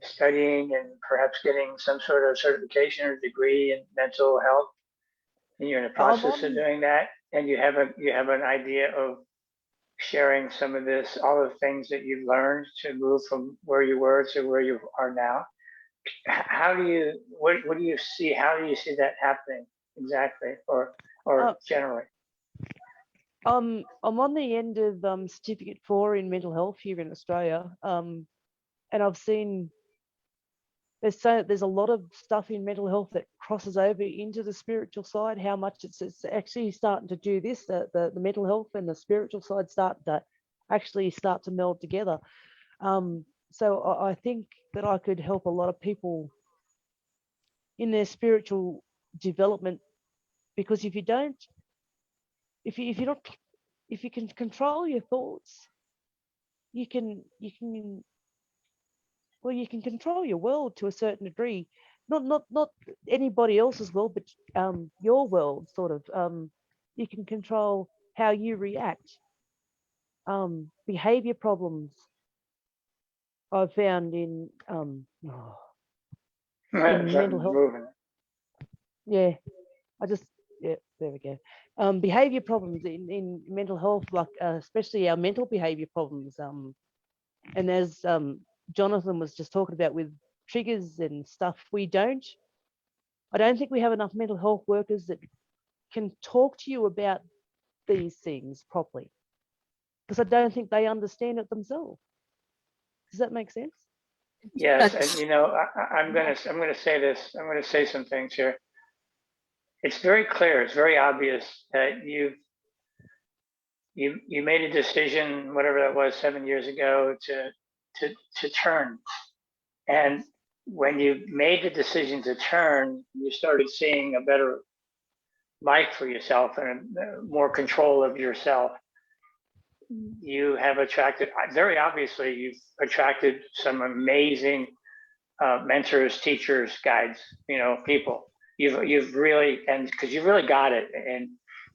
studying and perhaps getting some sort of certification or degree in mental health, and you're in the process of doing that, and you have an idea of sharing some of this, all the things that you've learned to move from where you were to where you are now. How do you, what do you see? How do you see that happening exactly, or generally? I'm on the end of certificate 4 in mental health here in Australia, and I've seen there's a lot of stuff in mental health that crosses over into the spiritual side. How much it's actually starting to do this, the mental health and the spiritual side start to meld together. So I think that I could help a lot of people in their spiritual development, because if you can control your thoughts, you can control your world to a certain degree. Not anybody else's world, but your world, sort of. You can control how you react. Behavior problems I've found in mental health. Yeah, there we go. Behavior problems in mental health, like especially our mental behavior problems. And as Jonathan was just talking about with triggers and stuff, I don't think we have enough mental health workers that can talk to you about these things properly, because I don't think they understand it themselves. Does that make sense? Yes, and you know, I'm gonna say this. I'm gonna say some things here. It's very clear. It's very obvious that you made a decision, whatever that was, 7 years ago, to turn. And when you made the decision to turn, you started seeing a better life for yourself and more control of yourself. You have attracted, very obviously, you've attracted some amazing mentors, teachers, guides, you know, people. You've really, and because you really got it,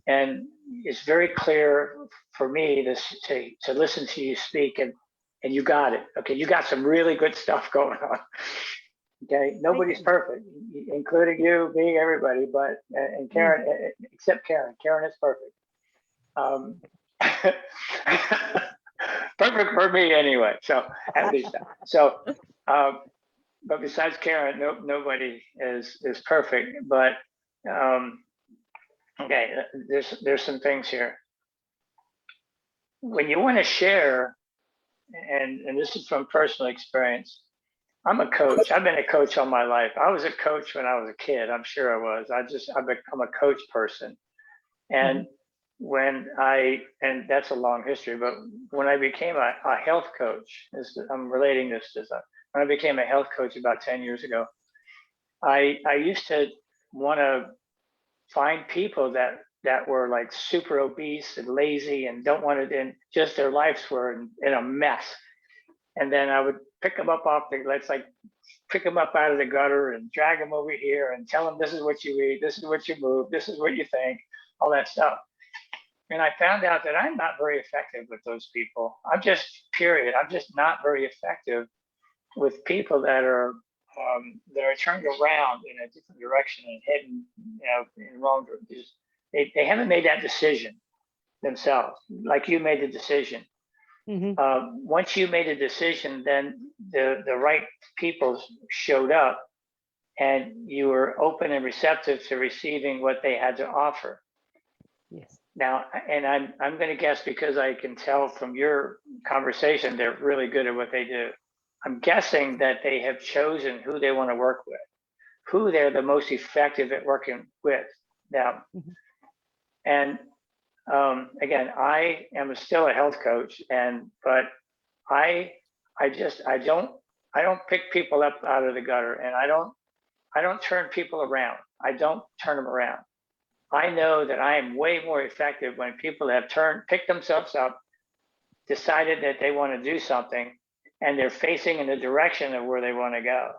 and it's very clear for me to listen to you speak, and you got it. Okay, you got some really good stuff going on. Okay, nobody's perfect, including you, me, everybody, but and Karen, except Karen. Karen is perfect. Perfect for me anyway. So at least so. But besides Karen, nobody is perfect. But okay, there's some things here. When you want to share, and this is from personal experience. I'm a coach. I've been a coach all my life. I was a coach when I was a kid. I'm sure I was. I've become a coach person. And and that's a long history, but when I became a health coach, I'm relating this to when I became a health coach about 10 years ago, I used to want to find people that were like super obese and lazy and don't want to, and just their lives were in a mess. And then I would pick them up pick them up out of the gutter and drag them over here and tell them, this is what you eat, this is what you move, this is what you think, all that stuff. And I found out that I'm not very effective with those people. I'm just not very effective with people that are turned around in a different direction and heading, you know, in the wrong direction. They haven't made that decision themselves, like you made the decision. Once you made a decision, then the right people showed up, and you were open and receptive to receiving what they had to offer. Yes. Now, and I'm going to guess, because I can tell from your conversation, they're really good at what they do. I'm guessing that they have chosen who they want to work with, who they're the most effective at working with now. And again, I am still a health coach, but I pick people up out of the gutter, and I don't turn people around. I don't turn them around. I know that I am way more effective when people have picked themselves up, decided that they want to do something, and they're facing in the direction of where they want to go.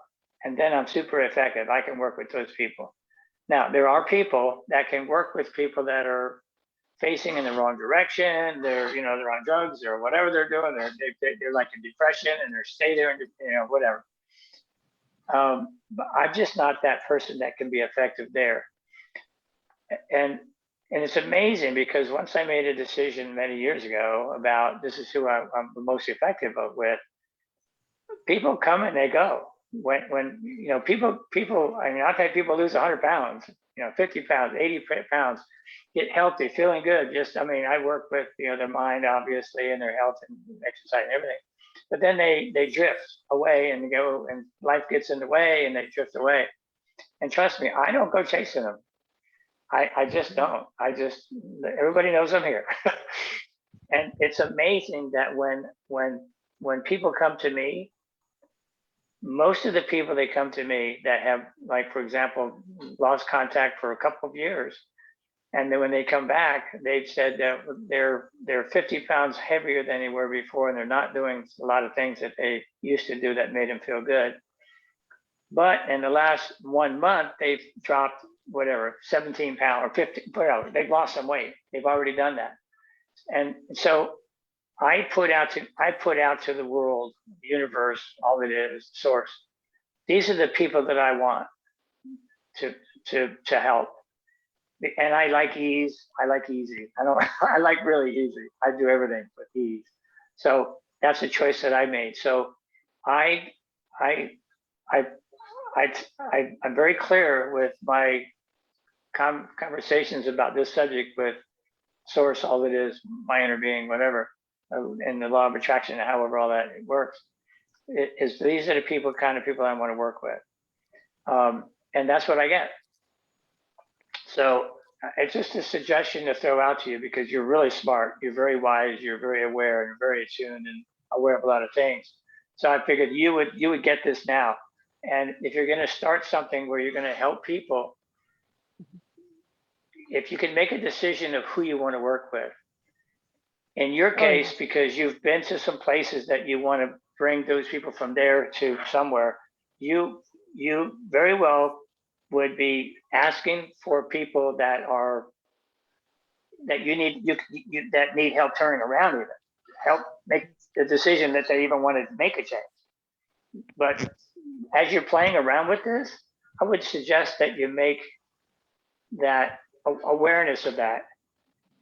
And then I'm super effective. I can work with those people. Now, there are people that can work with people that are facing in the wrong direction. They're on drugs or whatever they're doing. They're like in depression and they're stay there and whatever. But I'm just not that person that can be effective there. And it's amazing because once I made a decision many years ago about this is who I'm the most effective with, people come and they go. When people, I mean, I've had people lose 100 pounds, 50 pounds, 80 pounds, get healthy, feeling good. I work with, their mind, obviously, and their health and exercise and everything. But then they drift away and go, and life gets in the way and they drift away. And trust me, I don't go chasing them. I just don't. Everybody knows I'm here. And it's amazing that when people come to me, most of the people that come to me that have, like, for example, lost contact for a couple of years, and then when they come back, they've said that they're 50 pounds heavier than they were before, and they're not doing a lot of things that they used to do that made them feel good. But in the last 1 month, they've dropped 17 pounds or 50, whatever. They've lost some weight. They've already done that. And so I put out to the world, the universe, all it is, source. These are the people that I want to help. And I like ease. I like easy. I like really easy. I do everything with ease. So that's a choice that I made. So I'm very clear with my conversations about this subject with source, all it is, my inner being, whatever, and the law of attraction, however all that works. These are the kind of people I want to work with. And that's what I get. So it's just a suggestion to throw out to you because you're really smart, you're very wise, you're very aware, and you're very attuned and aware of a lot of things. So I figured you would get this now. And if you're going to start something where you're going to help people, if you can make a decision of who you want to work with, in your case, because you've been to some places that you want to bring those people from there to somewhere, you very well would be asking for people that need help turning around, even help make the decision that they even want to make a change. But as you're playing around with this, I would suggest that you make that awareness of that,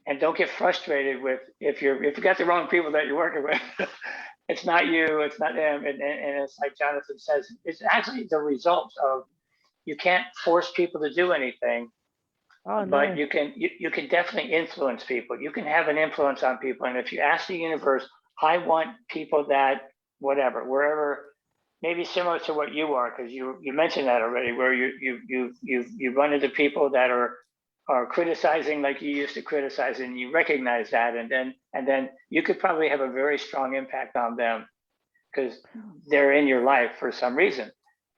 and don't get frustrated with if you got the wrong people that you're working with. It's not you, it's not them, and it's like Jonathan says, it's actually the result of, you can't force people to do anything, but you can definitely influence people. You can have an influence on people, and if you ask the universe, I want people that wherever, maybe similar to what you are, because you mentioned that already, where you run into people that are criticizing like you used to criticize, and you recognize that, and then you could probably have a very strong impact on them because they're in your life for some reason,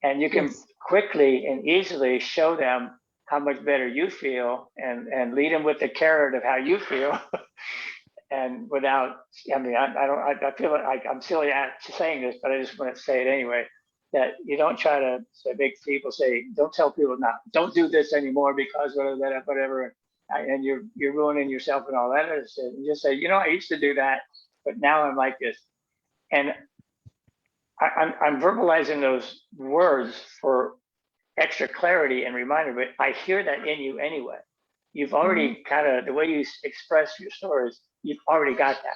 and you can quickly and easily show them how much better you feel, and lead them with the carrot of how you feel. And without, I feel like I'm silly saying this, but I just want to say it anyway, that you don't try to make people say, don't tell people, don't do this anymore because whatever, and you're ruining yourself and all that. You just say, I used to do that, but now I'm like this. And I'm verbalizing those words for extra clarity and reminder, but I hear that in you anyway. You've already kind of, the way you express your stories, you've already got that.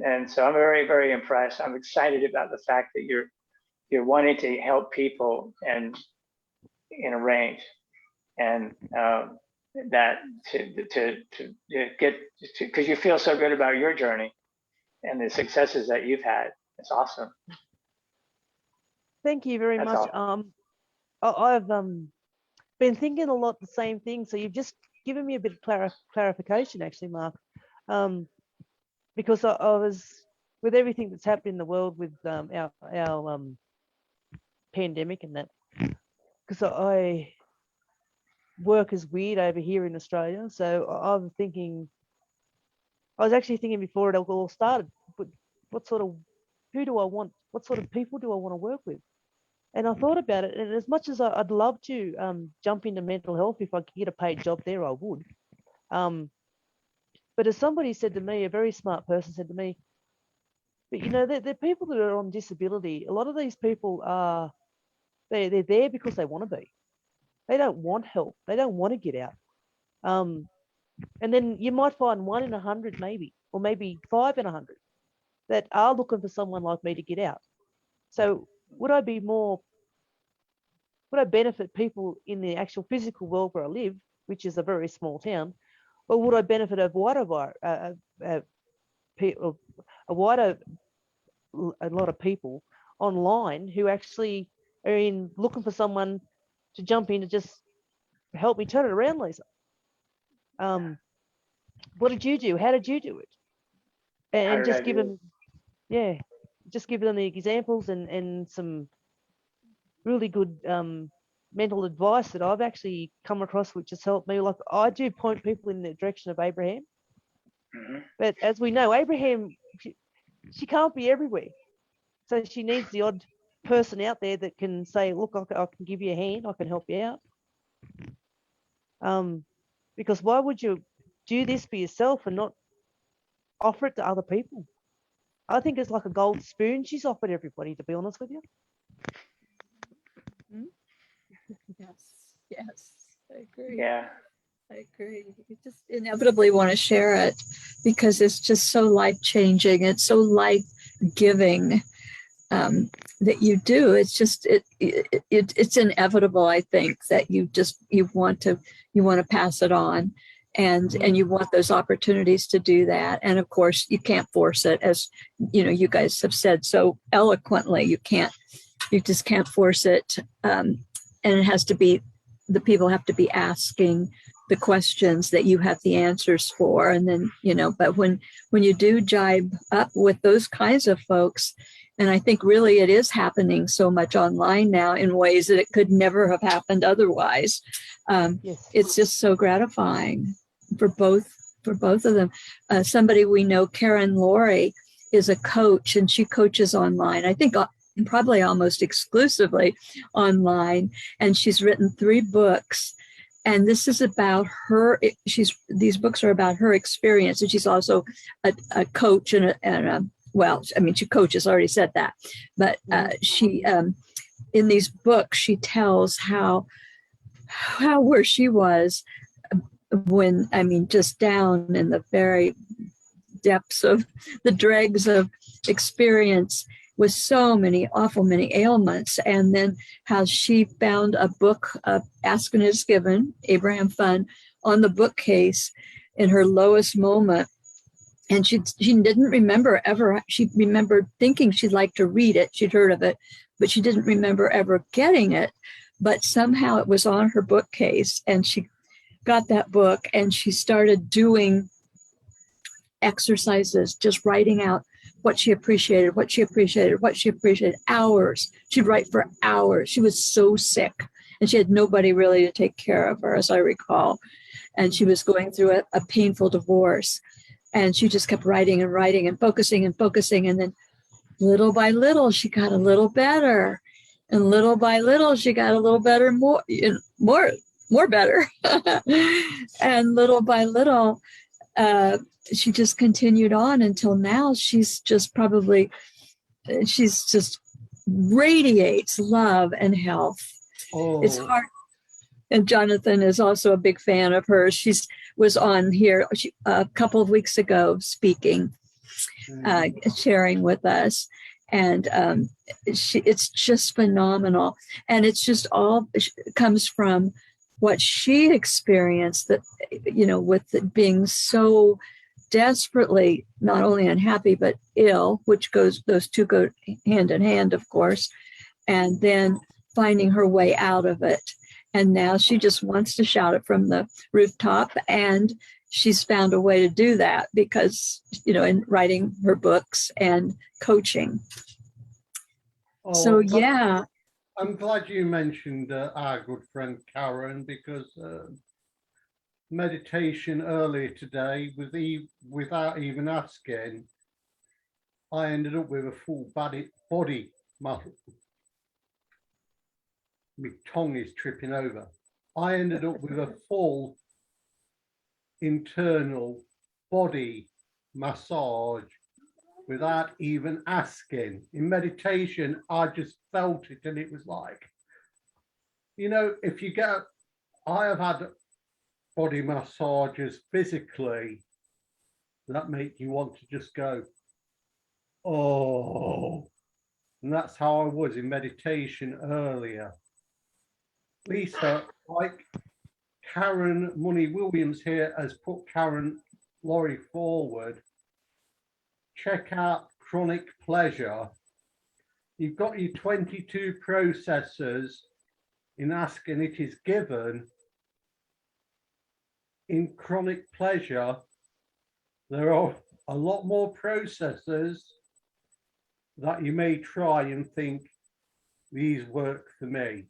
And so I'm very, very impressed. I'm excited about the fact that you're wanting to help people and in a range, and that to get to, because you feel so good about your journey and the successes that you've had. It's awesome. Thank you very much. I've been thinking a lot the same thing. So you've just given me a bit of clarification, actually, Mark, because I was, with everything that's happened in the world with our pandemic and that, because I work is weird over here in Australia. So I was actually thinking before it all started, but who do I want? What sort of people do I want to work with? And I thought about it, and as much as I'd love to jump into mental health, if I could get a paid job there, I would. But as somebody said to me, a very smart person said to me, but the people that are on disability, a lot of these people they're there because they want to be. They don't want help. They don't want to get out. And then you might find 1 in 100 maybe, or maybe 5 in 100 that are looking for someone like me to get out. So would I benefit people in the actual physical world where I live, which is a very small town, or would I benefit a lot of people online who actually are looking for someone to jump in to just help me turn it around, Lisa? What did you do? How did you do it? And just give them, just give them the examples and some really good mental advice that I've actually come across, which has helped me. Like, I do point people in the direction of Abraham, but as we know, Abraham, she can't be everywhere. So she needs the odd person out there that can say, look, I can give you a hand, I can help you out. Because why would you do this for yourself and not offer it to other people? I think it's like a gold spoon she's offered everybody, to be honest with you. Yes, I agree. Yeah. I agree. You just inevitably want to share it because it's just so life-changing. It's so life-giving that you do. It's just it's inevitable. I think that you want to pass it on, and you want those opportunities to do that. And of course, you can't force it, as you guys have said so eloquently. You just can't force it, and it has to be. The people have to be asking the questions that you have the answers for. And then, but when you do jibe up with those kinds of folks, and I think really it is happening so much online now in ways that it could never have happened otherwise. Yes. It's just so gratifying for both of them. Somebody we know, Karen Laurie, is a coach, and she coaches online. I think probably almost exclusively online, and she's written 3 books, and this is about her. These books are about her experience, and she's also a coach she coaches. I already said that, but she in these books she tells how where she was when just down in the very depths of the dregs of experience, with so many ailments, and then how she found a book of Ask and It Is Given, Abraham Fun, on the bookcase in her lowest moment. And she didn't remember ever, she remembered thinking she'd like to read it, she'd heard of it, but she didn't remember ever getting it. But somehow it was on her bookcase, and she got that book, and she started doing exercises, just writing out what she appreciated, hours. She'd write for hours. She was so sick, and she had nobody really to take care of her, as I recall. And she was going through a painful divorce, and she just kept writing and writing and focusing. And then little by little, she got a little better. And little by little, she got a little better, more better. And little by little, she just continued on until now. She's just radiates love and health. It's hard. And Jonathan is also a big fan of hers. Was on here a couple of weeks ago speaking, sharing with us. And it's just phenomenal. And it's just all comes from what she experienced, that, with it being so desperately not only unhappy but ill, which those two go hand in hand, of course, and then finding her way out of it. And now she just wants to shout it from the rooftop, and she's found a way to do that because, in writing her books and coaching. So yeah, I'm glad you mentioned our good friend Karen, because meditation earlier today, without even asking, I ended up with a full body muscle. My tongue is tripping over. I ended up with a full internal body massage without even asking. In meditation, I just felt it, and it was like, you know, if you get, I have had body massages physically that make you want to just go, oh, and that's how I was in meditation earlier. Lisa, like Karen Money Williams here has put Karen Laurie forward. Check out Chronic Pleasure. You've got your 22 processors in Ask and It Is Given. In Chronic Pleasure, there are a lot more processors that you may try and think, these work for me.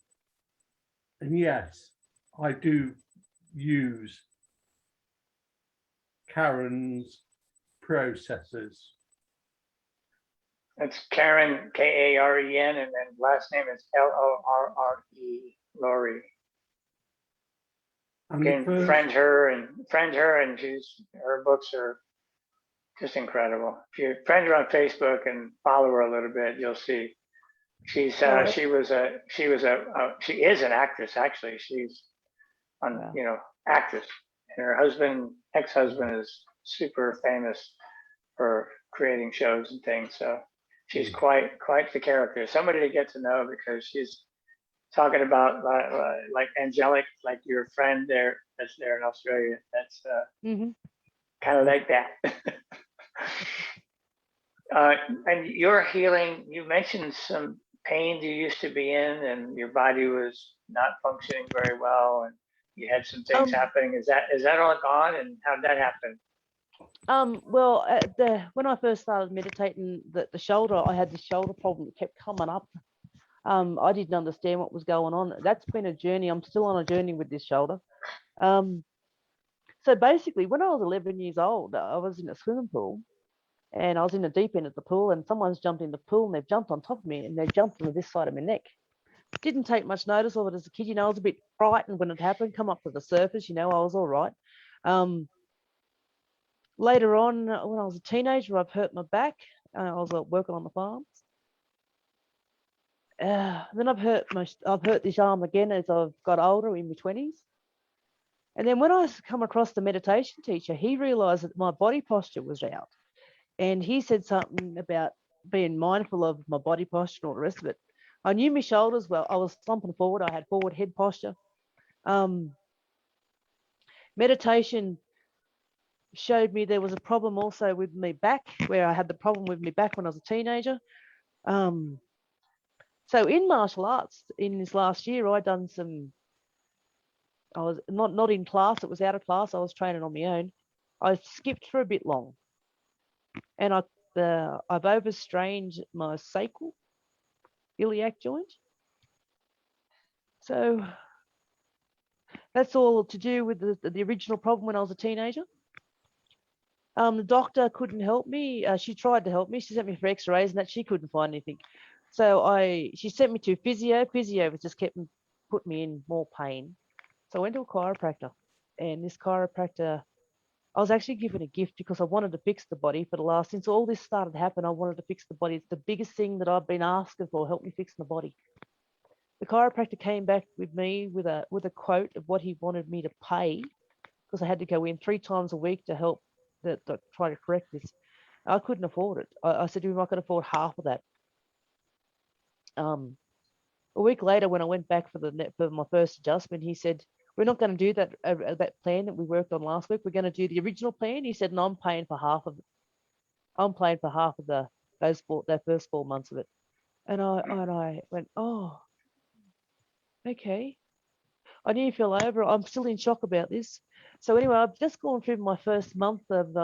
And yes, I do use Karen's processors. It's Karen, K-A-R-E-N, and then last name is L-O-R-R-E, Laurie. You can friend her, and her books are just incredible. If you friend her on Facebook and follow her a little bit, you'll see. She is an actress, actually. She's actress. And her ex-husband is super famous for creating shows and things. So she's quite the character. Somebody to get to know, because she's talking about like angelic, like your friend there that's there in Australia. That's kind of like that. And your healing, you mentioned some pain you used to be in, and your body was not functioning very well, and you had some things happening. Is that all gone, and how did that happen? Well, when I first started meditating, the shoulder, I had this shoulder problem that kept coming up. I didn't understand what was going on. That's been a journey. I'm still on a journey with this shoulder. So basically, when I was 11 years old, I was in a swimming pool, and I was in the deep end of the pool, and someone's jumped in the pool, and they've jumped on top of me, and they jumped on this side of my neck. Didn't take much notice of it as a kid. I was a bit frightened when it happened. Come up to the surface, I was all right. Later on, when I was a teenager, I've hurt my back. I was working on the farms. Then I've hurt this arm again as I've got older, in my 20s. And then when I come across the meditation teacher, he realized that my body posture was out. And he said something about being mindful of my body posture and all the rest of it. I knew my shoulders well. I was slumping forward. I had forward head posture. Meditation showed me there was a problem also with my back, where I had the problem with my back when I was a teenager. So in martial arts, in this last year, I was not in class, it was out of class. I was training on my own. I skipped for a bit long, and I've overstrained my sacral iliac joint. So that's all to do with the original problem when I was a teenager. The doctor couldn't help me. She tried to help me. She sent me for x-rays and that. She couldn't find anything. So she sent me to physio. Physio just put me in more pain. So I went to a chiropractor, and this chiropractor, I was actually given a gift because I wanted to fix the body since all this started to happen. I wanted to fix the body. It's the biggest thing that I've been asking for, help me fix my body. The chiropractor came back with me with a quote of what he wanted me to pay, because I had to go in 3 times a week to help to try to correct this. I couldn't afford it. I said to him, I could afford half of that. A week later, when I went back for my first adjustment, he said, we're not going to do that plan that we worked on last week. We're going to do the original plan. He said, and I'm paying for half of it. I'm paying for half of that first 4 months of it. And I went, oh, okay. I nearly fell over. I'm still in shock about this. So anyway, I've just gone through my first month of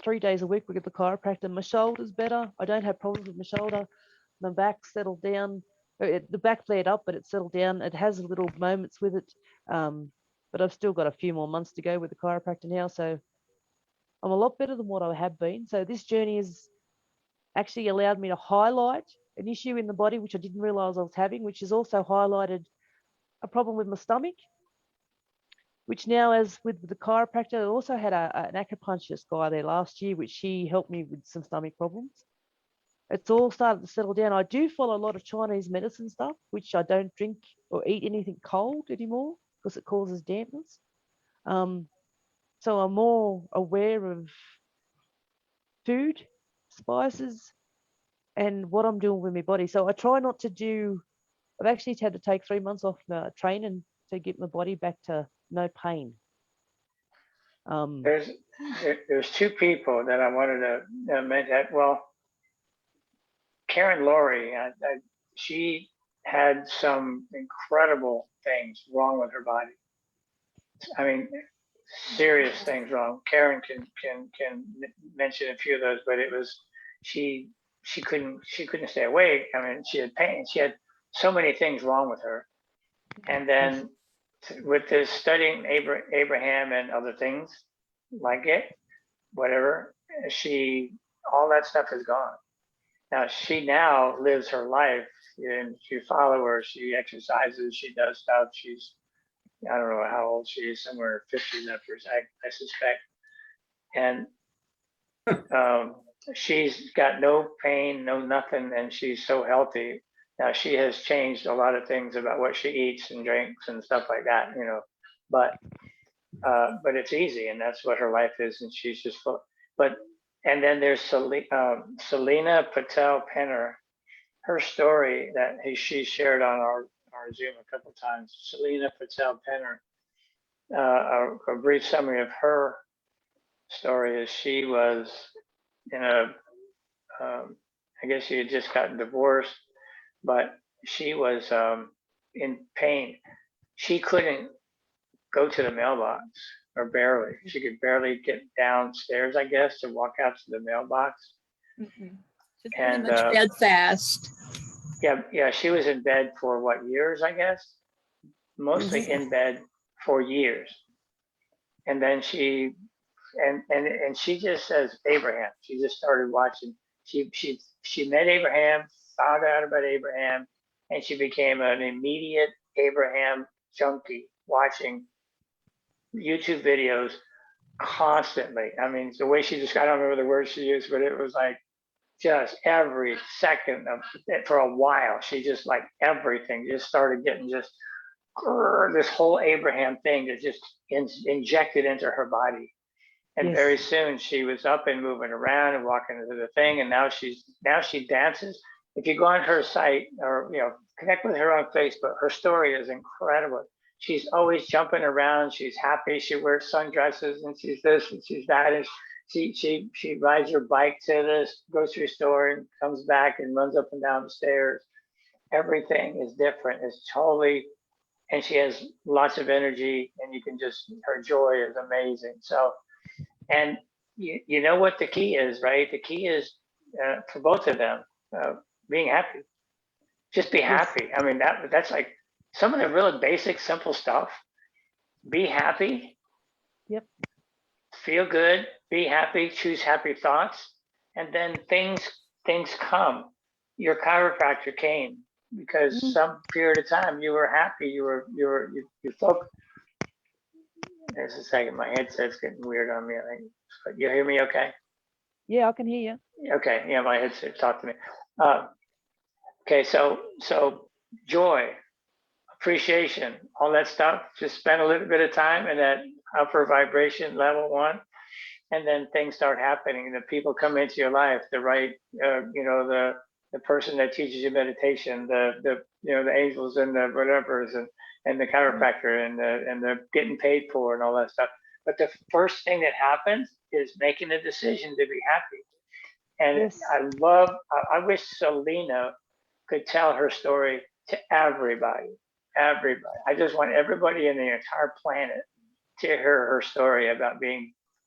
3 days a week with the chiropractor. My shoulder's better. I don't have problems with my shoulder. My back settled down. The back flared up, but it settled down. It has little moments with it, but I've still got a few more months to go with the chiropractor now. So I'm a lot better than what I have been. So this journey has actually allowed me to highlight an issue in the body, which I didn't realize I was having, which has also highlighted a problem with my stomach, which now, as with the chiropractor, I also had an acupuncturist guy there last year, which he helped me with some stomach problems. It's all started to settle down. I do follow a lot of Chinese medicine stuff, which I don't drink or eat anything cold anymore because it causes dampness. So I'm more aware of food, spices, and what I'm doing with my body. So I try not to do, I've actually had to take 3 months off training to get my body back to no pain. There's two people that I wanted to mention. Well, Karen Laurie, she had some incredible things wrong with her body. I mean, serious things wrong. Karen can mention a few of those, but it was she couldn't stay awake. I mean, she had pain. She had so many things wrong with her, and then with this studying Abraham and other things like it, whatever, all that stuff is gone. Now she now lives her life, and you follow her. She exercises. She does stuff. I don't know how old she is, somewhere 50s uppers, I suspect. And she's got no pain, no nothing, and she's so healthy. Now she has changed a lot of things about what she eats and drinks and stuff like that, you know. But it's easy, and that's what her life is, and she's just full. And then there's Selena Patel Penner. Her story that she shared on our Zoom a couple of times. Selena Patel Penner. A brief summary of her story is she was in I guess she had just gotten divorced, but she was in pain. She couldn't go to the mailbox, or barely. She could barely get downstairs, I guess, to walk out to the mailbox. Mm-hmm. And pretty much dead fast. Yeah, she was in bed for what, years, I guess? Mostly in bed for years. And then she just says Abraham. She just started watching. She met Abraham, found out about Abraham, and she became an immediate Abraham junkie, watching YouTube videos constantly. I mean, the way she just, I don't remember the words she used, but it was like just every second of it for a while. She just, like, everything just started getting just this whole Abraham thing that just injected into her body. And Yes. very soon she was up and moving around and walking into the thing. And now she dances. If you go on her site, or, you know, connect with her on Facebook, her story is incredible. She's always jumping around. She's happy. She wears sundresses, and she's this and she's that. And she rides her bike to the grocery store and comes back and runs up and down the stairs. Everything is different. It's totally, and she has lots of energy, and you can just, her joy is amazing. So, and you know what the key is, right? The key is for both of them, being happy. Just be happy. I mean, that's like some of the really basic, simple stuff. Be happy. Yep. Feel good. Be happy. Choose happy thoughts, and then things come. Your chiropractor came because some period of time you were happy. You felt. There's a second. My headset's getting weird on me. But you hear me okay? Yeah, I can hear you. Okay. Yeah, my headset talked to me. Okay, so joy, appreciation, all that stuff. Just spend a little bit of time in that upper vibration level 1, and then things start happening. The people come into your life, the right, the person that teaches you meditation, the angels and the whatevers, and the chiropractor, and the getting paid for, and all that stuff. But the first thing that happens is making a decision to be happy. And yes. I wish Selena could tell her story to everybody. I just want everybody in the entire planet to hear her story about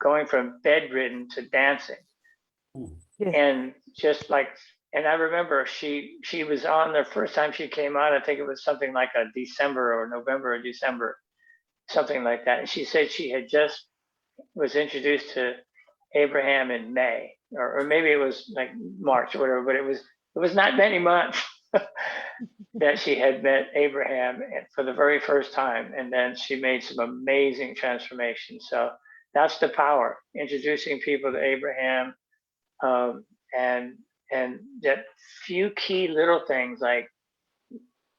going from bedridden to dancing. Yes. And just like I remember she was on the first time she came on. I think it was something like a December or November or December, something like that. And she said she had just was introduced to Abraham in May, or maybe it was like March or whatever, but it was not many months that she had met Abraham for the very first time. And then she made some amazing transformations. So that's the power, introducing people to Abraham, and that few key little things like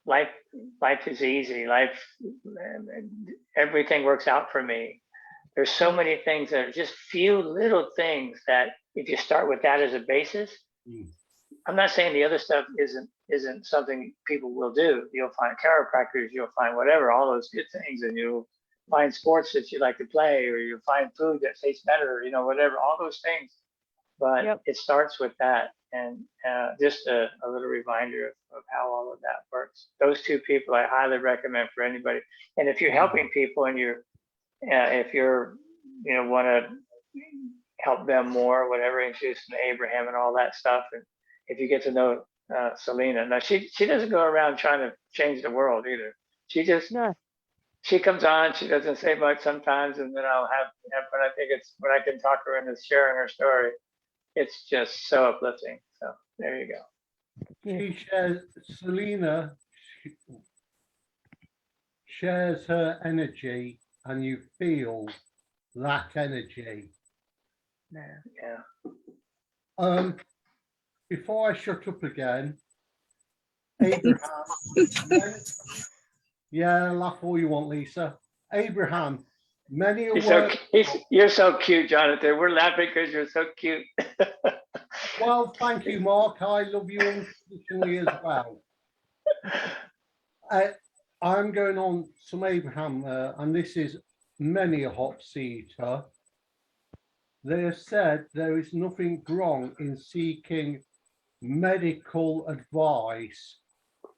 life is easy, everything works out for me. There's so many things that are just few little things that if you start with that as a basis, I'm not saying the other stuff isn't something people will do. You'll find chiropractors, you'll find whatever, all those good things, and you'll find sports that you like to play, or you'll find food that tastes better, whatever, all those things. But it starts with that, and just a little reminder of how all of that works. Those two people I highly recommend for anybody. And if you're helping people and if you're want to help them more, whatever, introduce them to Abraham and all that stuff, and if you get to know Selena, now she doesn't go around trying to change the world either. She just she comes on, she doesn't say much sometimes, and then I'll have when I think it's when I can talk her into sharing her story. It's just so uplifting. So there you go. She shares, Selena shares her energy, and you feel that energy. Yeah. Before I shut up again, Abraham. Yeah, laugh all you want, Lisa. Abraham, many a word. You're so cute, Jonathan. We're laughing because you're so cute. Well, thank you, Mark. I love you unconditionally as well. I'm going on some Abraham, and this is many a hot seater. They have said there is nothing wrong in seeking medical advice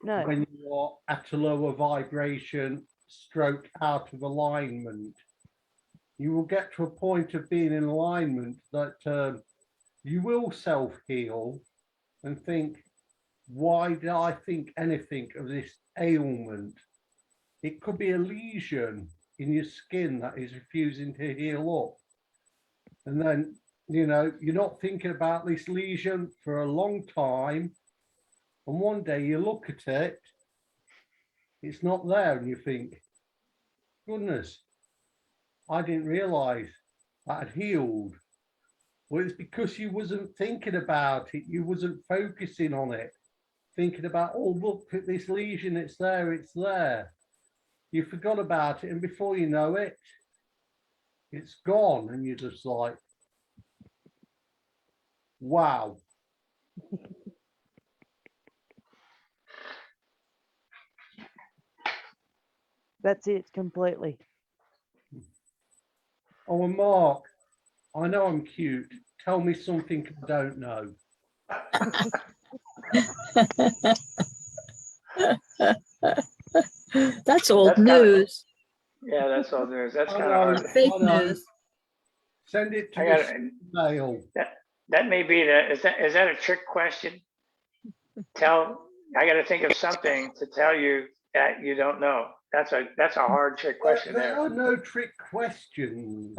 when you are at a lower vibration, stroke out of alignment. You will get to a point of being in alignment that you will self-heal and think, why did I think anything of this ailment? It could be a lesion in your skin that is refusing to heal up. And then, you're not thinking about this lesion for a long time. And one day you look at it, it's not there, and you think, goodness, I didn't realize that had healed. Well, it's because you wasn't thinking about it. You wasn't focusing on it, thinking about, oh, look at this lesion. It's there. It's there. You forgot about it. And before you know it, it's gone. And you're just like, wow. That's it completely. Oh, and Mark, I know I'm cute. Tell me something I don't know. That's old news. Yeah, that's old news. That's kind of hard. Fake news. Send it to the mail. That may be is that a trick question? I got to think of something to tell you that you don't know. That's a hard trick question. There are no trick questions.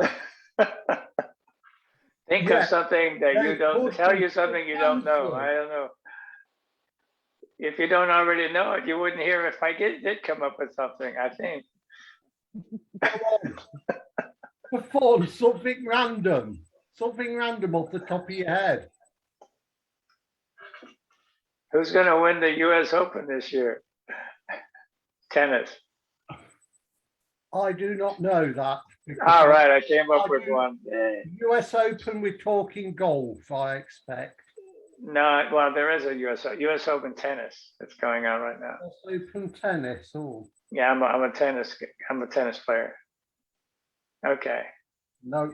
Think of something that you don't, tell you something you don't know. I don't know. If you don't already know it, you wouldn't hear if I did come up with something, I think. Perform something random off the top of your head. Who's going to win the US Open this year? Tennis. I do not know that. All right, I came up with one. US Open, we're talking golf, I expect. No, well, there is a US Open tennis that's going on right now. US Open tennis, oh. Yeah, I'm a tennis player. Okay. No.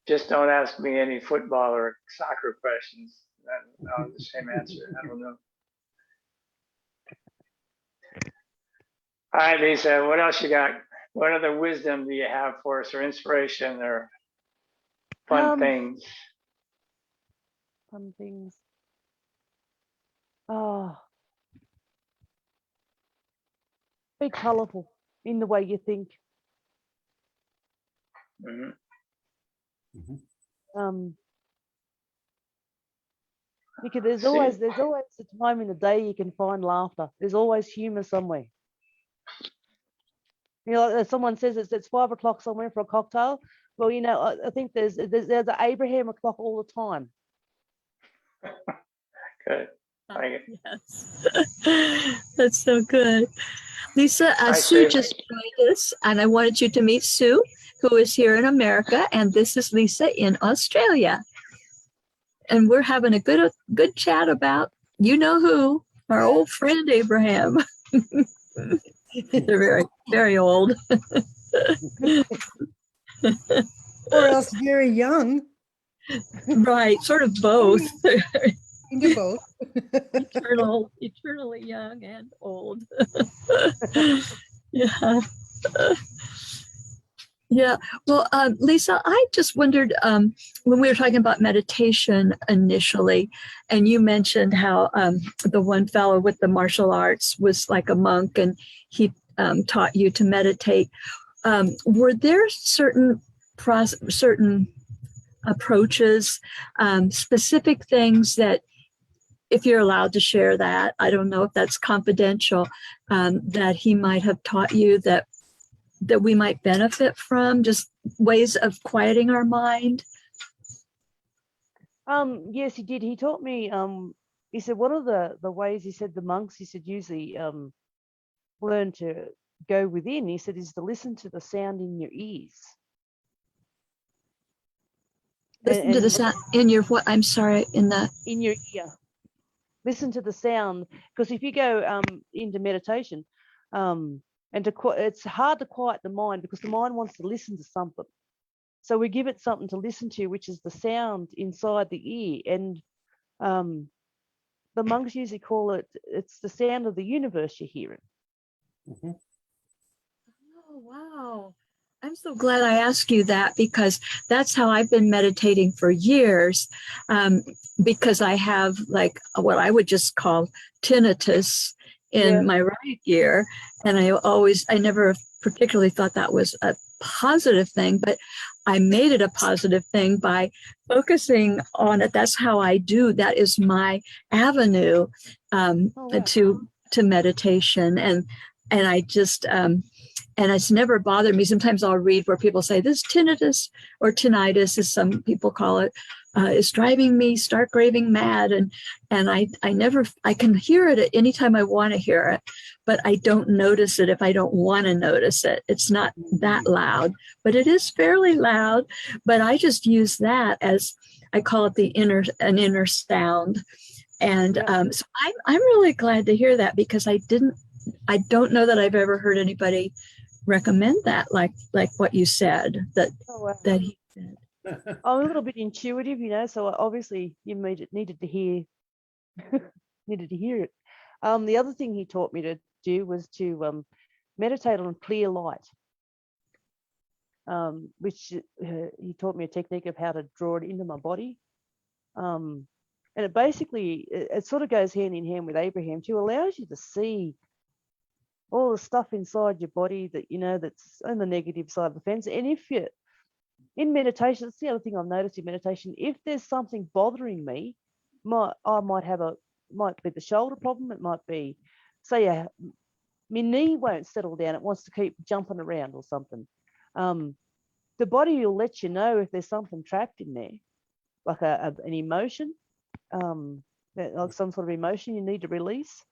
Just don't ask me any football or soccer questions. I'll have the same answer. I don't know. All right, Lisa, what else you got? What other wisdom do you have for us, or inspiration, or fun things? Fun things. Oh, be colourful in the way you think. Mhm. Because there's See, always a time in the day you can find laughter. There's always humour somewhere. You know, like someone says it's 5 o'clock somewhere for a cocktail. Well, you know, I think there's an Abraham o'clock all the time. good. Thank you. Yes. That's so good. Lisa, Hi, Sue Sue. just joined us, and I wanted you to meet Sue, who is here in America, and this is Lisa in Australia. And we're having a good chat about you know who, our old friend Abraham. They're very, very old. Or else very young. Right, sort of both. Into both. Eternally young and old. Yeah. Yeah. Well, Lisa, I just wondered when we were talking about meditation initially, and you mentioned how the one fellow with the martial arts was like a monk and he taught you to meditate. Were there certain approaches, specific things that, if you're allowed to share that, I don't know if that's confidential, that he might have taught you that we might benefit from, just ways of quieting our mind? Yes, he did. He taught me, he said one of the ways, he said the monks, he said usually learn to go within, he said, is to listen to the sound in your ears. Listen to the sound in your what? I'm sorry, in your ear. Listen to the sound, because if you go into meditation, it's hard to quiet the mind because the mind wants to listen to something. So we give it something to listen to, which is the sound inside the ear. And the monks usually call it's the sound of the universe you're hearing. Oh, wow. I'm so glad I asked you that, because that's how I've been meditating for years, because I have like what I would just call tinnitus in my right ear. And I never particularly thought that was a positive thing, but I made it a positive thing by focusing on it. That's how I do. That is my avenue to meditation. And I just, and it's never bothered me. Sometimes I'll read where people say this tinnitus or tinnitus, as some people call it, is driving me stark raving mad. And I can hear it at any time I want to hear it, but I don't notice it if I don't want to notice it. It's not that loud, but it is fairly loud. But I just use that as, I call it an inner sound. And so I'm really glad to hear that, because I don't know that I've ever heard anybody recommend that, like what you said, that he said. I'm a little bit intuitive, you know, so obviously you needed to hear it. The other thing he taught me to do was to meditate on clear light, which he taught me a technique of how to draw it into my body. And it basically, it sort of goes hand in hand with Abraham too, allows you to see all the stuff inside your body that, you know, that's on the negative side of the fence. And if you're in meditation, that's the other thing I've noticed in meditation, if there's something bothering me, I might be the shoulder problem. It might be, say, my knee won't settle down. It wants to keep jumping around or something. The body will let you know if there's something trapped in there, like an emotion, like some sort of emotion you need to release.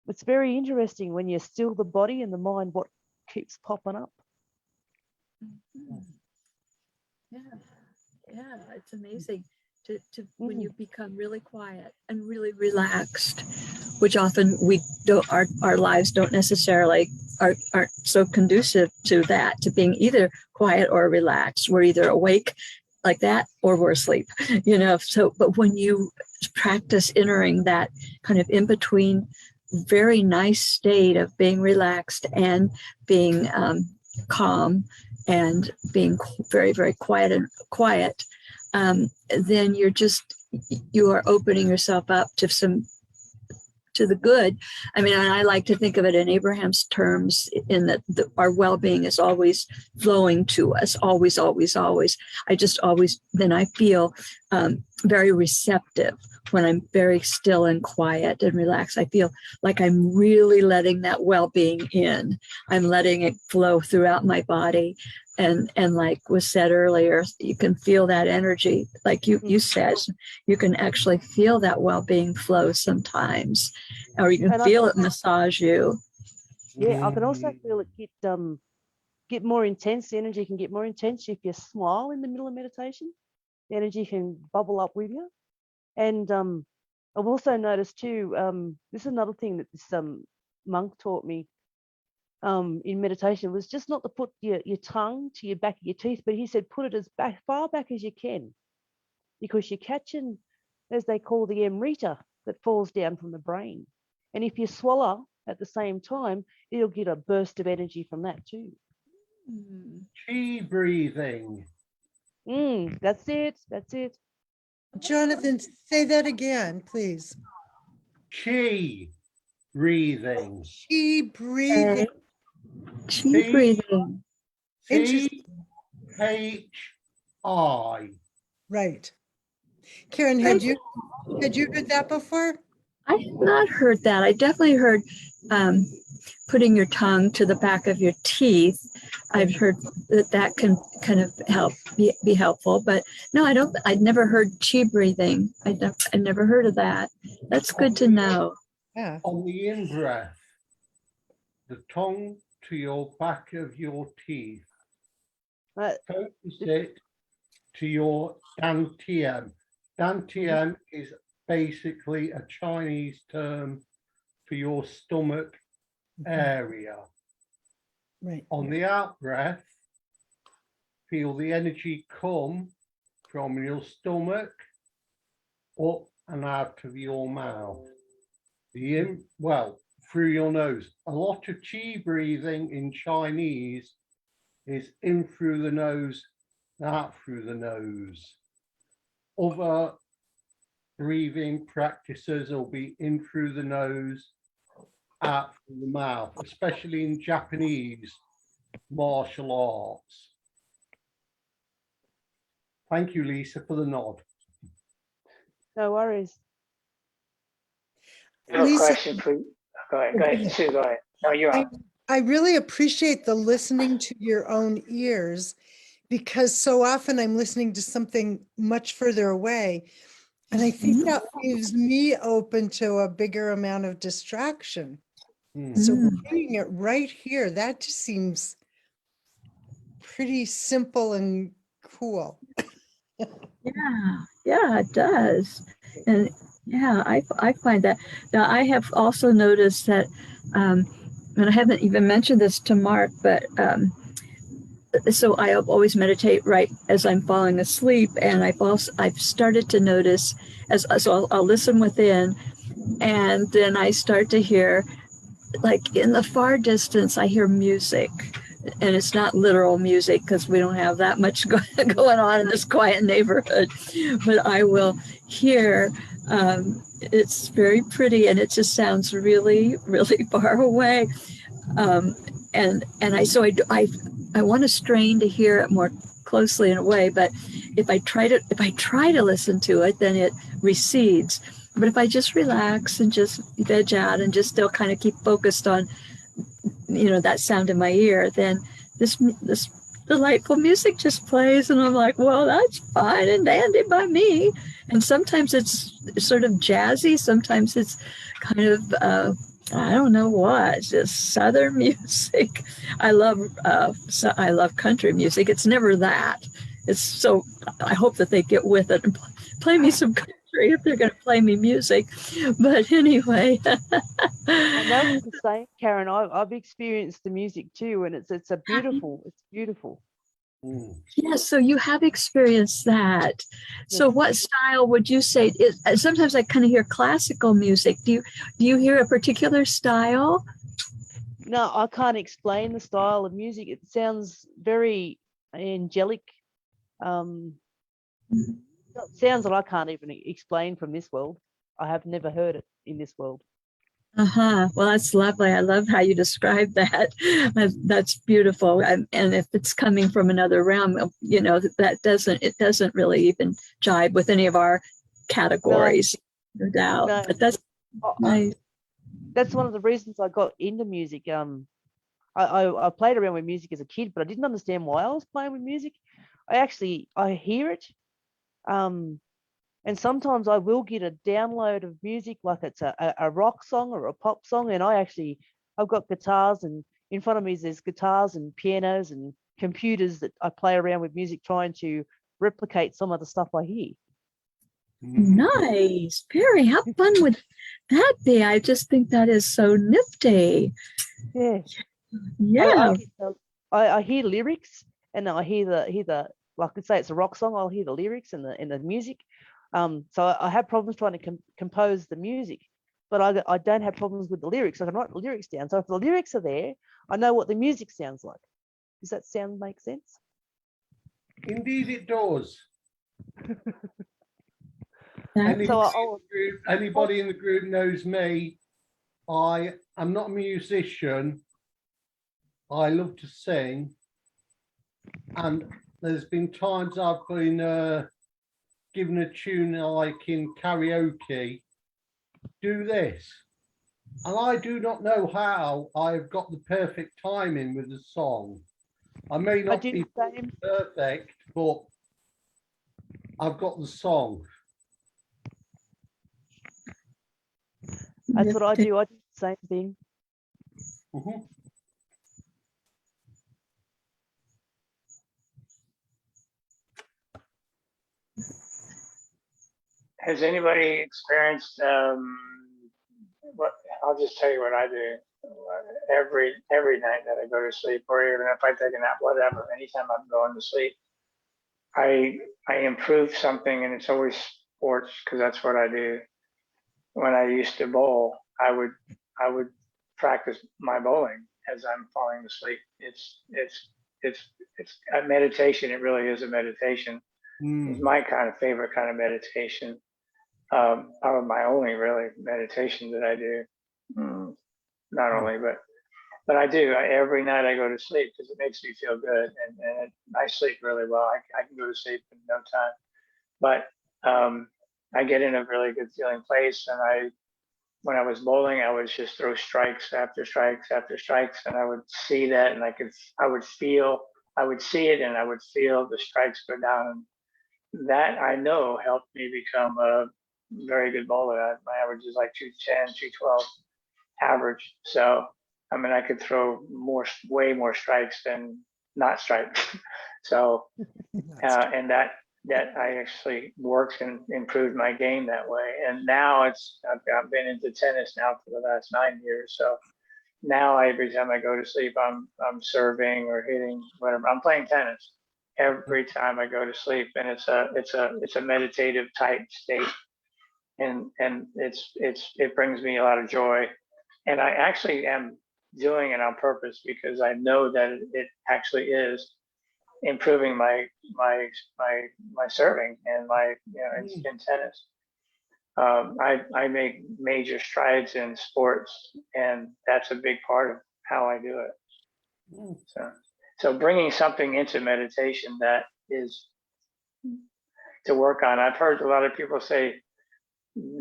It's very interesting when you still the body and the mind, what keeps popping up. Yeah, it's amazing to when you become really quiet and really relaxed, which often we don't, our lives don't necessarily aren't so conducive to that, to being either quiet or relaxed. We're either awake like that or we're asleep, you know. So, but when you practice entering that kind of in between very nice state of being relaxed and being calm and being very, very quiet, then you're just you are opening yourself up to the good. I mean, I like to think of it in Abraham's terms, in that our well-being is always flowing to us, always, always, always. Then I feel very receptive when I'm very still and quiet and relaxed. I feel like I'm really letting that well-being in. I'm letting it flow throughout my body. And like was said earlier, you can feel that energy. Like you said, you can actually feel that well-being flow sometimes, or you can feel it massage you. Yeah, I can also feel it get more intense. The energy can get more intense if you smile in the middle of meditation. The energy can bubble up with you. And I've also noticed too, this is another thing that this monk taught me in meditation, was just not to put your tongue to your back of your teeth, but he said put it as far back as you can, because you're catching, as they call, the amrita that falls down from the brain. And if you swallow at the same time, it'll get a burst of energy from that too. Chi breathing. That's it. That's it. Jonathan, say that again, please. Chi breathing. Chi breathing. Chi breathing. C-H-I. Right. Karen, had you heard that before? I have not heard that. I definitely heard putting your tongue to the back of your teeth. I've heard that can kind of be helpful, but no, I'd never heard chi breathing. I never heard of that. That's good to know. Yeah. On the in-breath, the tongue to your back of your teeth. Focus it to your dantian. Dantian is basically a Chinese term for your stomach area. Right. On the out breath, feel the energy come from your stomach up and out of your mouth. Through your nose. A lot of chi breathing in Chinese is in through the nose, out through the nose. Other breathing practices will be in through the nose, out through the mouth, especially in Japanese martial arts. Thank you, Lisa, for the nod. No worries. I have a Lisa, question for you. Go ahead, Sue, go ahead. No, you're on. I really appreciate the listening to your own ears, because so often I'm listening to something much further away. And I think that leaves me open to a bigger amount of distraction. So bringing it right here, that just seems pretty simple and cool. Yeah, it does. And yeah, I find that. Now, I have also noticed that, and I haven't even mentioned this to Mark, but so I always meditate right as I'm falling asleep, and I've started to notice so I'll listen within, and then I start to hear, like in the far distance, I hear music. And it's not literal music, because we don't have that much going on in this quiet neighborhood, but I will hear, it's very pretty, and it just sounds really, really far away. And I want to strain to hear it more closely in a way, but if I try to listen to it, then it recedes. But if I just relax and just veg out and just still kind of keep focused on, that sound in my ear, then this delightful music just plays, and I'm like, well, that's fine and dandy by me. And sometimes it's sort of jazzy, sometimes it's kind of I don't know what, it's just Southern music. I love country music. It's never that. It's so, I hope that they get with it and play me some country if they're going to play me music. But anyway. I know what you're saying, Karen. I've experienced the music too, and it's beautiful. It's beautiful. Yes, so you have experienced that. So what style would you say? Sometimes I kind of hear classical music. Do you hear a particular style? No, I can't explain the style of music. It sounds very angelic. Sounds that I can't even explain from this world. I have never heard it in this world. Well, that's lovely. I love how you describe that. That's beautiful. And if it's coming from another realm, you know, it doesn't really even jibe with any of our categories, no doubt. No. But that's nice. That's one of the reasons I got into music. I played around with music as a kid, but I didn't understand why I was playing with music. I hear it. And sometimes I will get a download of music, like it's a rock song or a pop song. And I've got guitars, and in front of me there's guitars and pianos and computers that I play around with music, trying to replicate some of the stuff I hear. Nice. Perry, how fun would that be? I just think that is so nifty. Yeah. Yeah. I hear lyrics, and I hear the like I say it's a rock song. I'll hear the lyrics and the music. So I have problems trying to compose the music, but I don't have problems with the lyrics. I can write the lyrics down. So if the lyrics are there, I know what the music sounds like. Does that sound make sense? Indeed, it does. That- Anybody in the group knows me. I am not a musician. I love to sing, and there's been times I've been given a tune like in karaoke, do this, and I do not know how I've got the perfect timing with the song. I may not be perfect, but I've got the song. That's what I do. I do the same thing. Mm-hmm. Has anybody experienced what? I'll just tell you what I do every night that I go to sleep, or even if I take a nap, whatever. Anytime I'm going to sleep, I improve something, and it's always sports, because that's what I do. When I used to bowl, I would practice my bowling as I'm falling asleep. It's a meditation. It really is a meditation. It's my kind of favorite kind of meditation. Probably my only really meditation that I do. Not only, but I do. Every night I go to sleep because it makes me feel good, and I sleep really well. I can go to sleep in no time, but I get in a really good feeling place. And when I was bowling, I would just throw strikes after strikes after strikes, and I would see that, and I would see it, and I would feel the strikes go down. And that I know helped me become a very good bowler. My average is like 210, 212 average. So, I mean, I could throw way more strikes than not strikes. So, and that I actually worked and improved my game that way. And now I've been into tennis now for the last 9 years. So now every time I go to sleep, I'm serving or hitting, whatever. I'm playing tennis every time I go to sleep, and it's a meditative type state, and it brings me a lot of joy, and I actually am doing it on purpose because I know that it actually is improving my serving and my in tennis. I make major strides in sports, and that's a big part of how I do it. So bringing something into meditation that is to work on. I've heard a lot of people say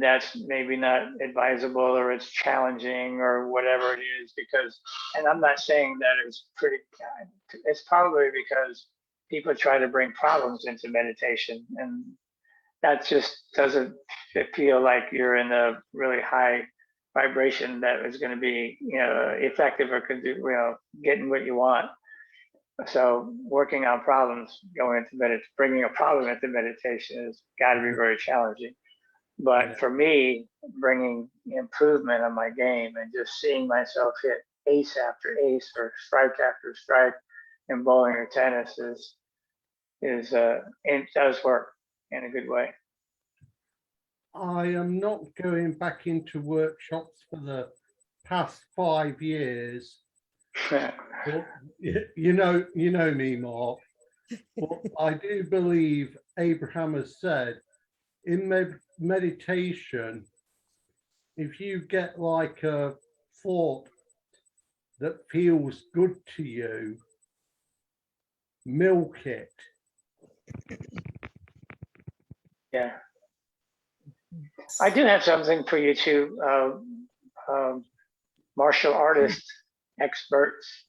that's maybe not advisable, or it's challenging, or whatever it is, because, and I'm not saying that it's probably because people try to bring problems into meditation, and that just doesn't feel like you're in a really high vibration that is going to be, effective, or could do, getting what you want. So working on problems, bringing a problem into meditation has got to be very challenging. But for me, bringing improvement on my game and just seeing myself hit ace after ace or strike after strike in bowling or tennis it does work in a good way. I am not going back into workshops for the past 5 years. But you know me, Mark. But I do believe Abraham has said in meditation, if you get like a thought that feels good to you, milk it. Yeah. I do have something for you too, martial artist experts.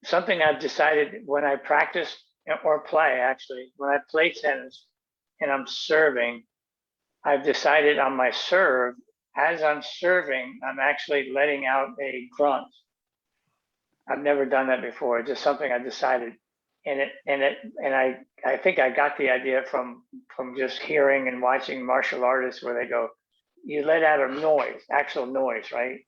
Something I've decided when I practice or play, actually, when I play tennis and I'm serving, I've decided on my serve, as I'm serving, I'm actually letting out a grunt. I've never done that before. It's just something I decided. And I think I got the idea from just hearing and watching martial artists where they go, you let out a noise, actual noise, right?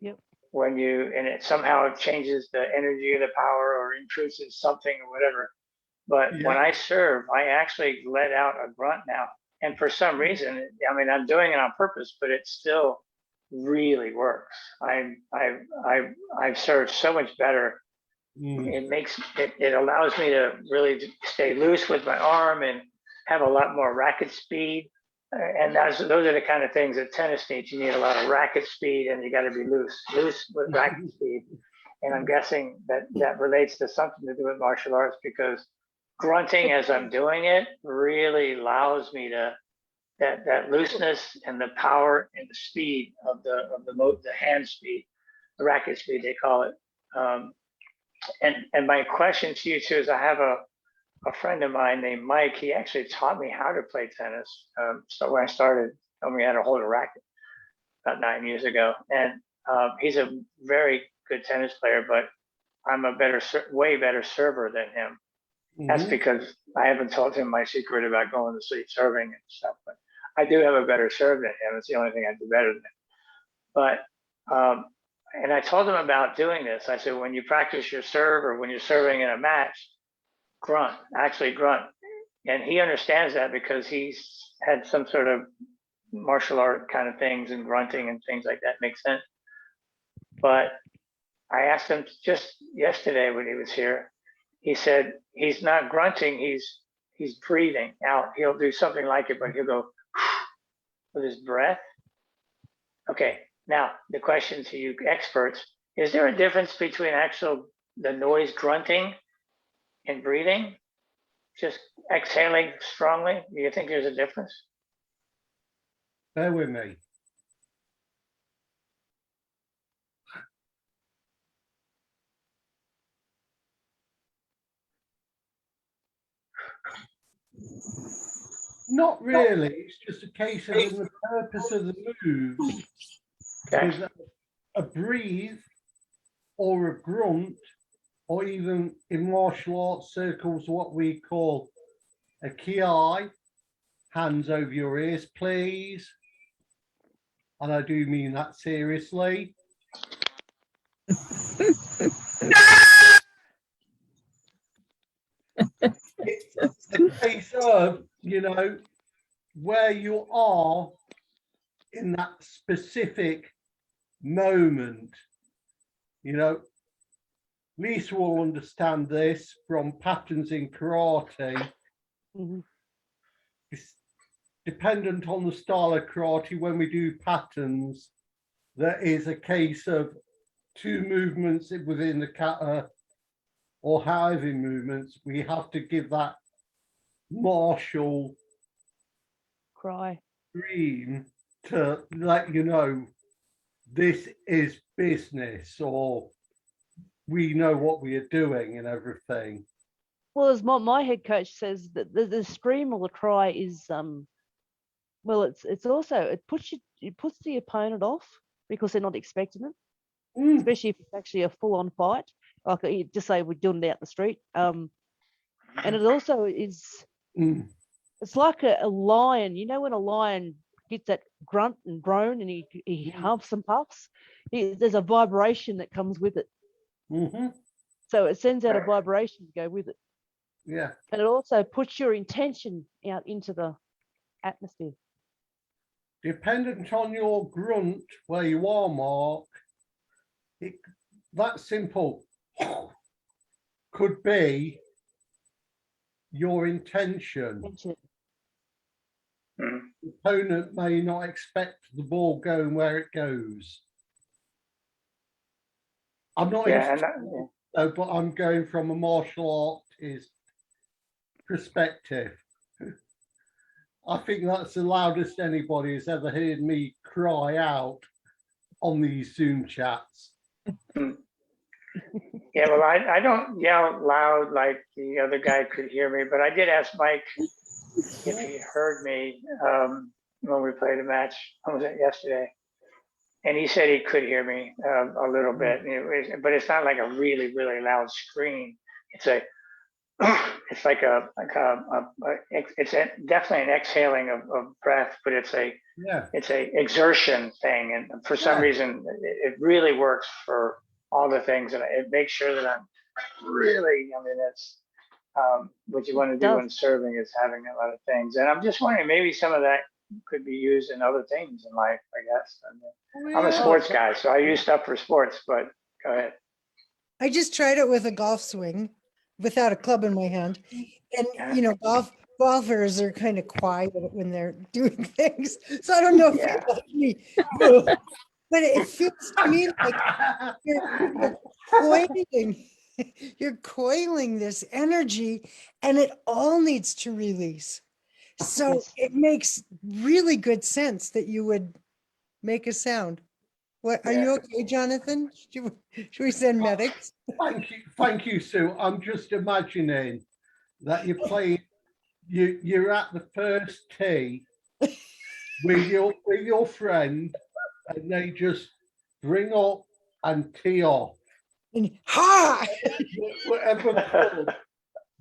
Yep. When and it somehow changes the energy of the power or increases something or whatever. But when I serve, I actually let out a grunt now. And for some reason, I mean, I'm doing it on purpose, but it still really works. I've served so much better. It allows me to really stay loose with my arm and have a lot more racket speed. And those are the kind of things that tennis needs. You need a lot of racket speed, and you got to be loose with racket speed. And I'm guessing that relates to something to do with martial arts, because grunting as I'm doing it really allows me to that looseness and the power and the speed of the hand speed, the racket speed they call it. And my question to you too is, I have a friend of mine named Mike. He actually taught me how to play tennis. So when I started, told me how to hold a racket about 9 years ago. And he's a very good tennis player, but I'm a way better server than him. That's because I haven't told him my secret about going to sleep serving and stuff. But I do have a better serve than him. It's the only thing I do better than him. But and I told him about doing this. I said, when you practice your serve or when you're serving in a match, actually grunt. And he understands that because he's had some sort of martial art kind of things, and grunting and things like that makes sense. But I asked him just yesterday when he was here, he said he's not grunting, he's breathing out. He'll do something like it, but he'll go with his breath. Okay, now the question to you experts, is there a difference between the noise grunting and breathing? Just exhaling strongly? Do you think there's a difference? Bear with me. Not really. It's just a case of the purpose of the move. Is a breathe or a grunt, or even in martial arts circles, what we call a ki, hands over your ears, please. And I do mean that seriously. It's a case of, where you are in that specific moment. Lisa will understand this from patterns in karate. It's dependent on the style of karate. When we do patterns, there is a case of 2 movements within the kata, or however movements. We have to give that martial Cry. Scream to let you know this is business, or we know what we are doing and everything. Well, as my head coach says, that the scream or the cry is well, it's also, it puts the opponent off because they're not expecting it, especially if it's actually a full-on fight, like just say we're doing it out the street. And it also is, it's like a lion. When a lion gets that grunt and groan and he huffs and puffs, there's a vibration that comes with it. So it sends out a vibration to go with it. Yeah. And it also puts your intention out into the atmosphere. Dependent on your grunt, where you are, Mark, that's simple. could be your intention. Mention. Mm. The opponent may not expect the ball going where it goes. I'm not Yeah, into and it, though, but I'm going from a martial artist perspective. I think that's the loudest anybody has ever heard me cry out on these Zoom chats. yeah, well, I don't yell loud like the other guy could hear me, but I did ask Mike if he heard me when we played a match. What was it, yesterday? And he said he could hear me a little bit, but it's not like a really, really loud scream. It's a, it's like it's definitely an exhaling of breath, but it's a exertion thing, and for some reason it really works for all the things, and it makes sure that I'm really. I mean, that's what you want to do when serving is having a lot of things, and I'm just wondering maybe some of that could be used in other things in life. I guess I'm a sports guy, so I use stuff for sports. But go ahead. I just tried it with a golf swing without a club in my hand. And, you know, golfers are kind of quiet when they're doing things. So I don't know if you like me, but it feels to me like you're coiling, you're coiling this energy, and it all needs to release. So it makes really good sense that you would make a sound. What, are you okay, Jonathan? Should we send medics? Thank you, Sue. I'm just imagining that you're playing. You're at the first tee with your friend, and they just bring up and tee off. And ha! Whatever club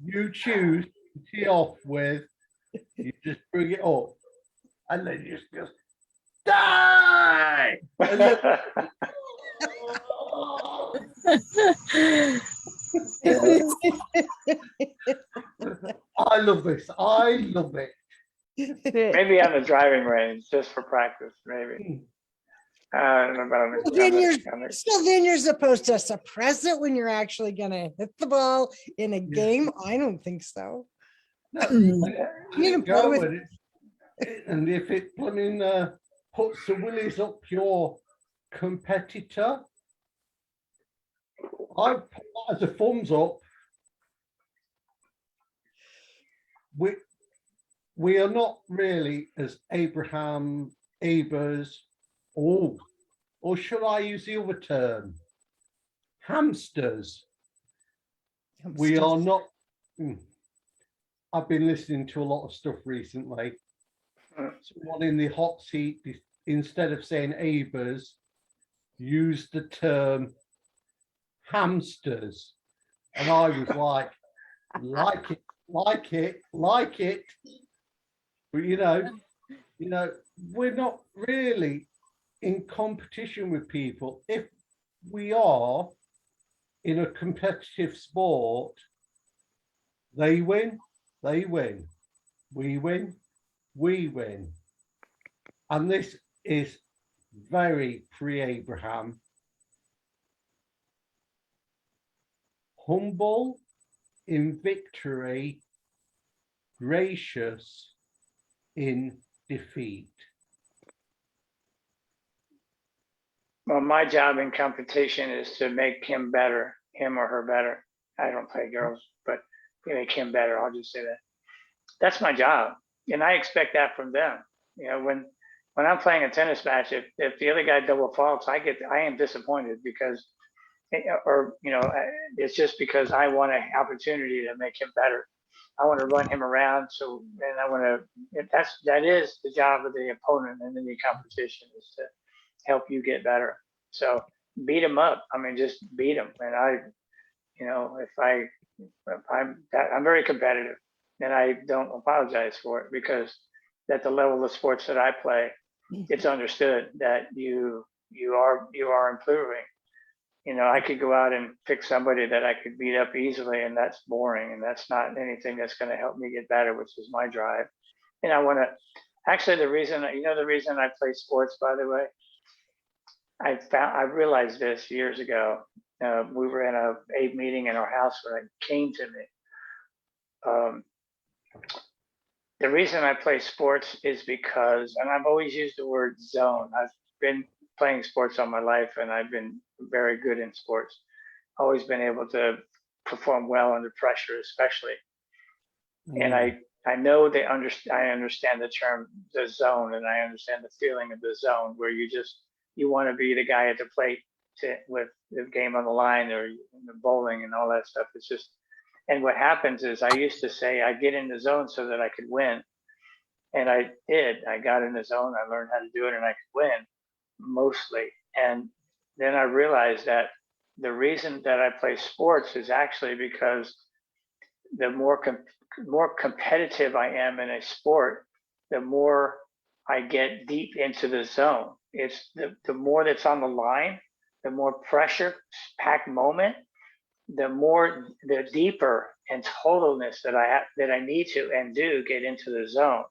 you choose to tee off with, you just bring it up, and then you just die. And then, I love this. I love it. Maybe on the driving range, just for practice, maybe. I don't know about then you're supposed to suppress it when you're actually gonna hit the ball in a game. I don't think so. No, you go with it. And if it puts the willies up your competitor, I put that as a thumbs up. We are not really as Abers, or should I use the other term? Hamsters. We are not. I've been listening to a lot of stuff recently. Someone in the hot seat, instead of saying Abers, used the term hamsters. And I was like it. But you know, we're not really in competition with people. If we are in a competitive sport, they win, we win. And this is very pre-Abraham. Humble in victory, gracious in defeat. Well, my job in competition is to make him better, him or her better. I don't play girls, but make him better. I'll just say that. That's my job, and I expect that from them. You know, when I'm playing a tennis match, if the other guy double faults, I am disappointed because, it's just because I want an opportunity to make him better. I want to run him around. And I want to. That is the job of the opponent in any competition, is to help you get better. So beat him up. I mean, just beat him. And I'm very competitive, and I don't apologize for it, because at the level of sports that I play, it's understood that you are improving. You know, I could go out and pick somebody that I could beat up easily, and that's boring, and that's not anything that's going to help me get better, which is my drive. And I want to, actually, the reason I play sports, by the way, I realized this years ago. We were in a Abe meeting in our house when it came to me. The reason I play sports is because, and I've always used the word zone. I've been playing sports all my life, and I've been very good in sports. Always been able to perform well under pressure, especially. And I know I understand the term the zone, and I understand the feeling of the zone where you want to be the guy at the plate with the game on the line or the bowling and all that stuff. It's just, and what happens is I used to say I get in the zone so that I could win. And I did. I got in the zone. I learned how to do it, and I could win mostly. And then I realized that the reason that I play sports is actually because the more competitive I am in a sport, the more I get deep into the zone. It's the more that's on the line, the more pressure packed moment, the deeper and totalness that I need to and do get into the zone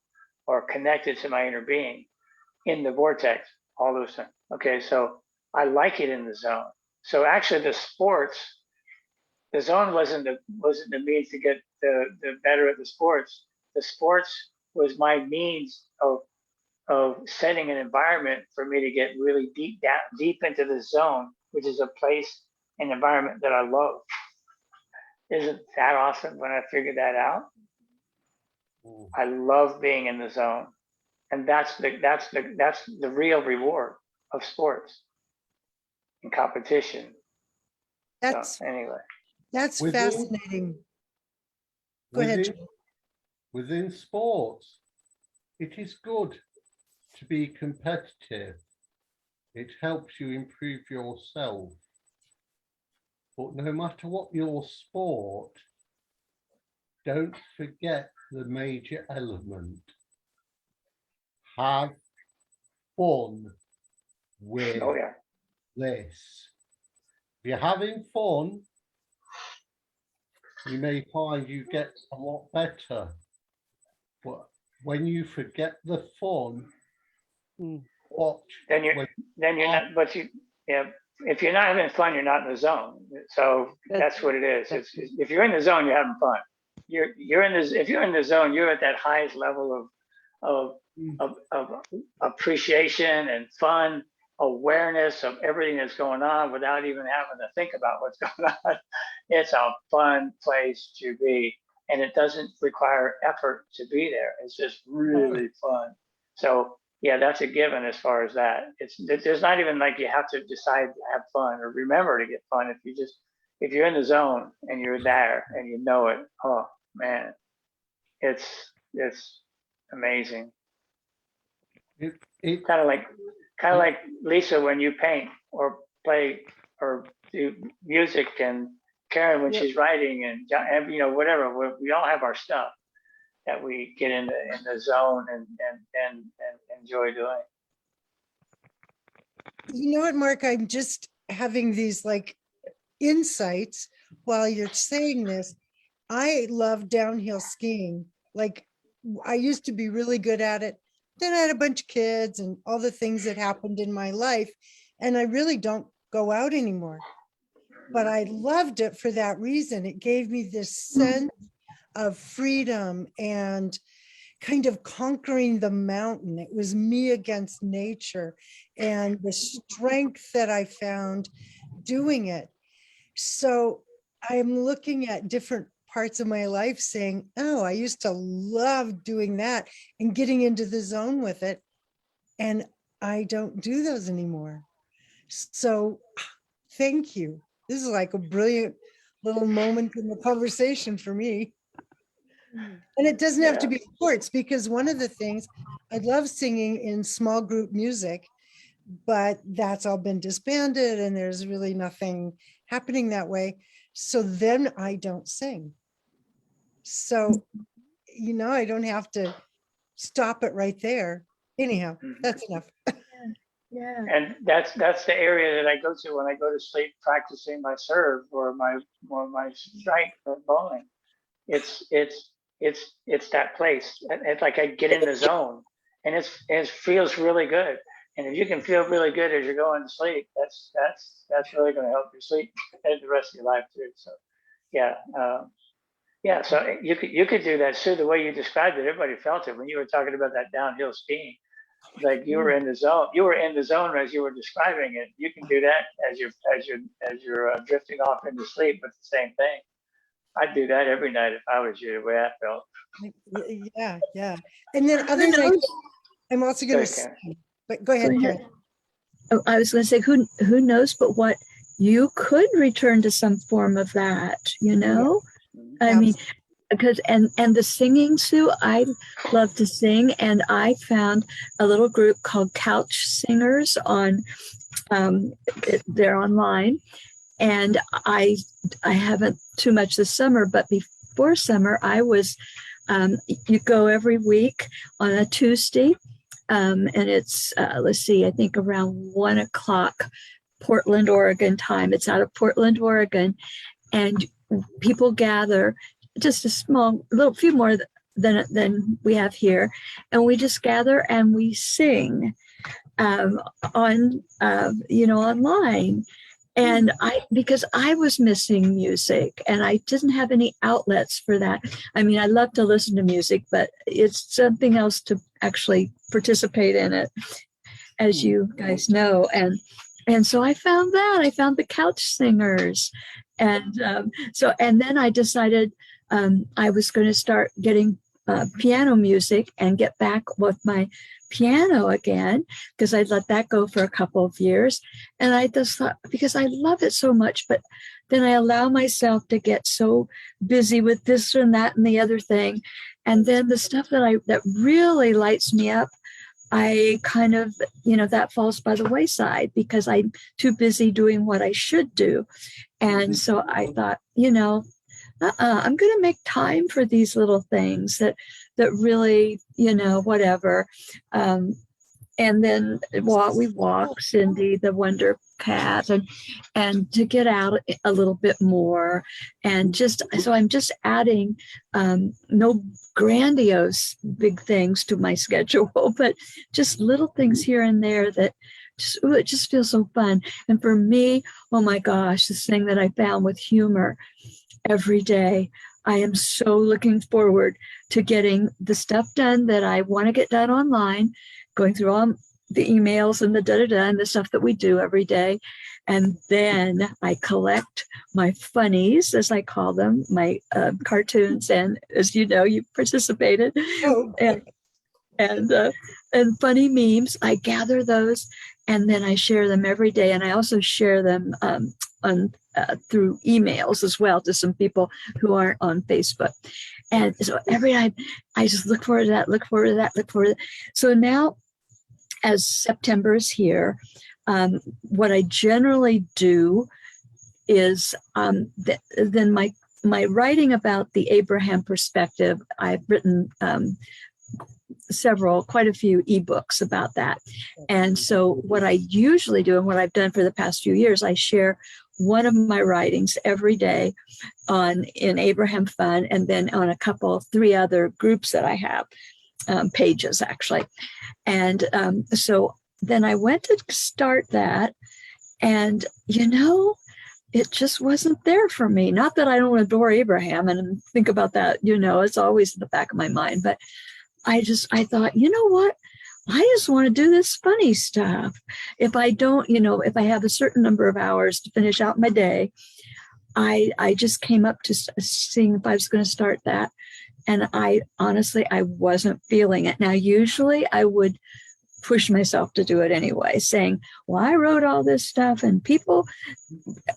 or connected to my inner being in the vortex, all those things. Okay, so I like it in the zone. So actually the zone wasn't the means to get the better at the sports. The sports was my means of setting an environment for me to get really deep into the zone, which is a place, an environment that I love. Isn't that awesome when I figured that out? I love being in the zone. And that's the real reward of sports and competition. That's so anyway. That's fascinating. Go ahead. Within sports, it is good to be competitive. It helps you improve yourself. But no matter what your sport, don't forget the major element. Have fun with this. If you're having fun, you may find you get a lot better. But when you forget the fun, watch. Then you're not. But if you're not having fun, you're not in the zone. So that's what it is. If you're in the zone, you're having fun. You're in this. If you're in the zone, you're at that highest level of appreciation and fun, awareness of everything that's going on without even having to think about what's going on. It's a fun place to be, and it doesn't require effort to be there. It's just really fun. So yeah, that's a given as far as that. There's not even like you have to decide to have fun or remember to get fun. If you're in the zone and you're there and you know it, oh man, it's amazing. Kind of like Lisa when you paint or play or do music, and Karen when she's writing, and whatever. We all have our stuff that we get in the zone and enjoy doing. You know what, Mark? I'm just having these like insights while you're saying this. I love downhill skiing. Like I used to be really good at it. Then I had a bunch of kids and all the things that happened in my life, and I really don't go out anymore. But I loved it for that reason. It gave me this sense of freedom and kind of conquering the mountain. It was me against nature and the strength that I found doing it. So I'm looking at different parts of my life saying, oh, I used to love doing that and getting into the zone with it. And I don't do those anymore. So thank you. This is like a brilliant little moment in the conversation for me. And it doesn't have to be sports, because one of the things I love singing in small group music, but that's all been disbanded and there's really nothing happening that way. So then I don't sing. So, I don't have to stop it right there. Anyhow, that's enough. Yeah. And that's the area that I go to when I go to sleep practicing my serve or my strike or bowling. It's that place. It's like I get in the zone, and it feels really good. And if you can feel really good as you're going to sleep, that's really going to help you sleep and the rest of your life too. So yeah. Yeah, so you could do that. Sue, the way you described it, everybody felt it when you were talking about that downhill skiing. Like you were in the zone. You were in the zone as you were describing it. You can do that as you're drifting off into sleep. But the same thing, I'd do that every night if I was you. The way I felt. Yeah. And then other nights, I'm also going to Sorry, sing. But go ahead, Karen. Oh, I was going to say, who knows? But what you could return to some form of that, you know. I mean, because and the singing, Sue, I love to sing, and I found a little group called Couch Singers on they're online, and I haven't too much this summer, but before summer I was you go every week on a Tuesday, and it's let's see, I think around 1 o'clock Portland, Oregon time. It's out of Portland, Oregon, and people gather, just a little few more than we have here, and we just gather and we sing on online. And because I was missing music and I didn't have any outlets for that. I mean, I love to listen to music, but it's something else to actually participate in it, as you guys know. And so I found the Couch Singers. And and then I decided I was going to start getting piano music and get back with my piano again, because I'd let that go for a couple of years. And I just thought, because I love it so much, but then I allow myself to get so busy with this and that and the other thing. And then the stuff that really lights me up, I kind of, that falls by the wayside because I'm too busy doing what I should do. And so I thought, I'm going to make time for these little things that really, whatever. And then we walk Cindy, the Wonder Cat, and to get out a little bit more. And so I'm just adding no grandiose big things to my schedule, but just little things here and there that it just feels so fun. And for me, oh my gosh, this thing that I found with humor every day, I am so looking forward to getting the stuff done that I want to get done online, going through all the emails and the and the stuff that we do every day. And then I collect my funnies, as I call them, my cartoons. And as you know, you participated. Oh. And funny memes. I gather those and then I share them every day. And I also share them through emails as well to some people who aren't on Facebook. And so every night I just look forward to that. So now, as September is here, what I generally do is then my writing about the Abraham perspective. I've written quite a few ebooks about that. And so what I usually do, and what I've done for the past few years, I share one of my writings every day in Abraham Fun, and then on 3 other groups that I have, pages actually. And so then I went to start that, and it just wasn't there for me. Not that I don't adore Abraham and think about that, it's always in the back of my mind, but I thought, you know what? I just want to do this funny stuff. If I don't, if I have a certain number of hours to finish out my day, I just came up to seeing if I was going to start that. And I wasn't feeling it. Now, usually I would push myself to do it anyway, saying, well, I wrote all this stuff and people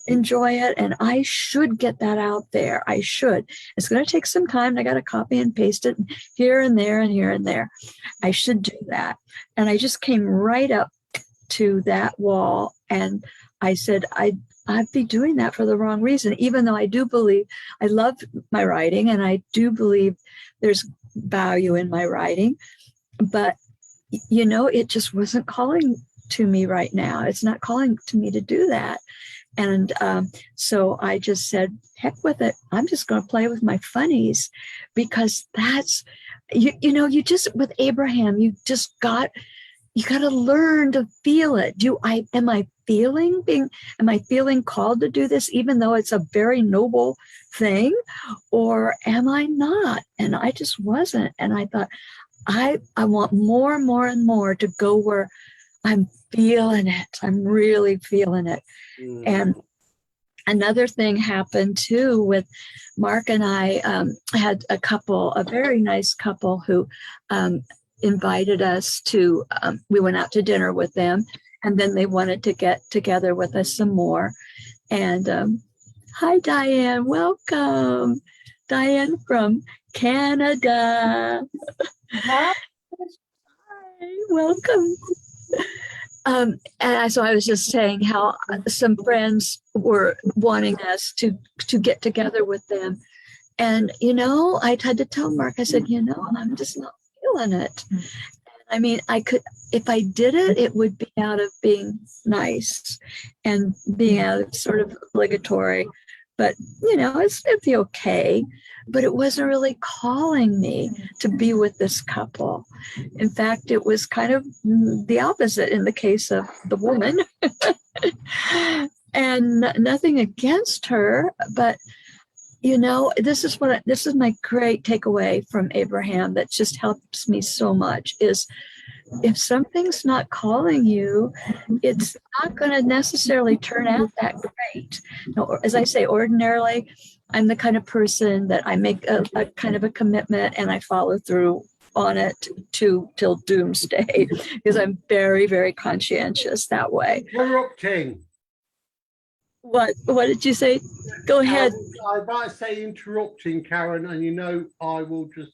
enjoy it and I should get that out there. I should. It's going to take some time. I got to copy and paste it here and there and here and there. I should do that. And I just came right up to that wall and I said, I'd be doing that for the wrong reason, even though I do believe I love my writing and I do believe there's value in my writing, but it just wasn't calling to me right now. It's not calling to me to do that. And so I just said, heck with it. I'm just going to play with my funnies, because that's, you just, with Abraham, you just got you got to learn to feel it. Am I feeling called to do this, even though it's a very noble thing, or am I not? And I just wasn't. And I thought, I want more and more and more to go where I'm feeling it. I'm really feeling it. And another thing happened too with Mark and I had a very nice couple who invited us to, we went out to dinner with them, and then they wanted to get together with us some more. And hi, Diane, welcome. Diane from Canada. Hi, welcome. And so I was just saying how some friends were wanting us to get together with them. And, I had to tell Mark, I said, I'm just not feeling it. I mean, I could, if I did it, it would be out of being nice and being out of sort of obligatory, but, it'd be okay. But it wasn't really calling me to be with this couple. In fact, it was kind of the opposite in the case of the woman. And nothing against her, but this is my great takeaway from Abraham that just helps me so much is if something's not calling you, it's not going to necessarily turn out that great. As I say, ordinarily, I'm the kind of person that I make a kind of a commitment and I follow through on it till doomsday because I'm very, very conscientious that way. Interrupting. What did you say? Go ahead. I might say interrupting, Karen, and I will just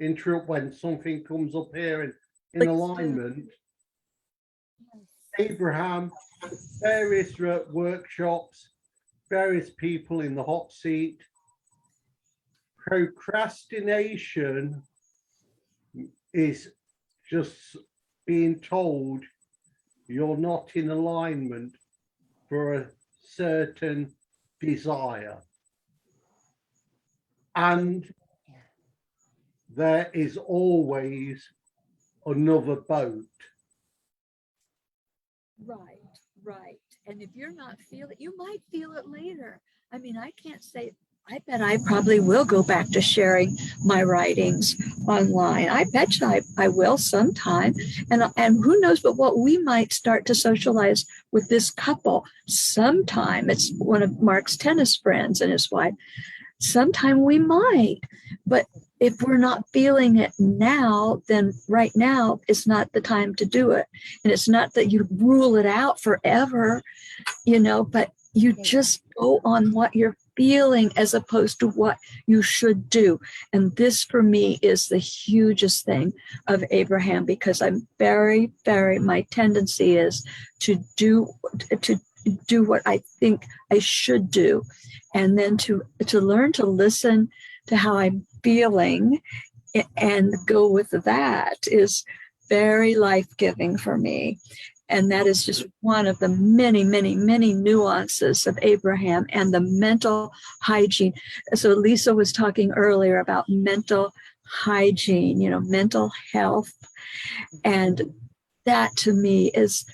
interrupt when something comes up here in alignment. Abraham, various workshops, various people in the hot seat. Procrastination is just being told you're not in alignment for a certain desire. And there is always another boat. Right. And if you're not feeling, you might feel it later. I mean, I can't say, I bet I probably will go back to sharing my writings online. I bet you I will sometime. And who knows but what we might start to socialize with this couple sometime. It's one of Mark's tennis friends and his wife. Sometime we might, but if we're not feeling it now, then right now is not the time to do it. And it's not that you rule it out forever, but you just go on what you're feeling as opposed to what you should do. And this for me is the hugest thing of Abraham, because I'm very, very, my tendency is to do what I think I should do. And then to learn to listen to how I'm feeling and go with that is very life-giving for me. And that is just one of the many, many, many nuances of Abraham and the mental hygiene. So Lisa was talking earlier about mental hygiene, mental health. And that to me is,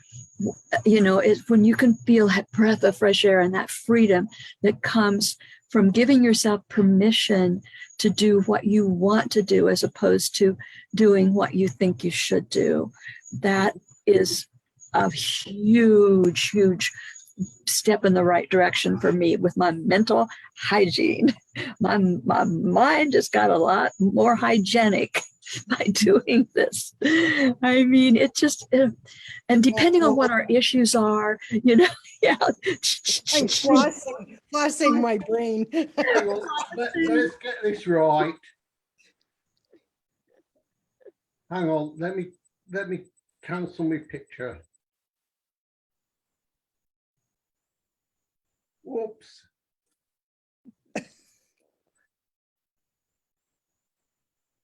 is when you can feel that breath of fresh air and that freedom that comes from giving yourself permission to do what you want to do as opposed to doing what you think you should do. That is a huge, huge step in the right direction for me with my mental hygiene. My mind just got a lot more hygienic by doing this. I mean, it just, and depending on what our issues are, yeah. I'm flossing my brain. Let's get this right. Hang on, let me cancel my picture. Whoops.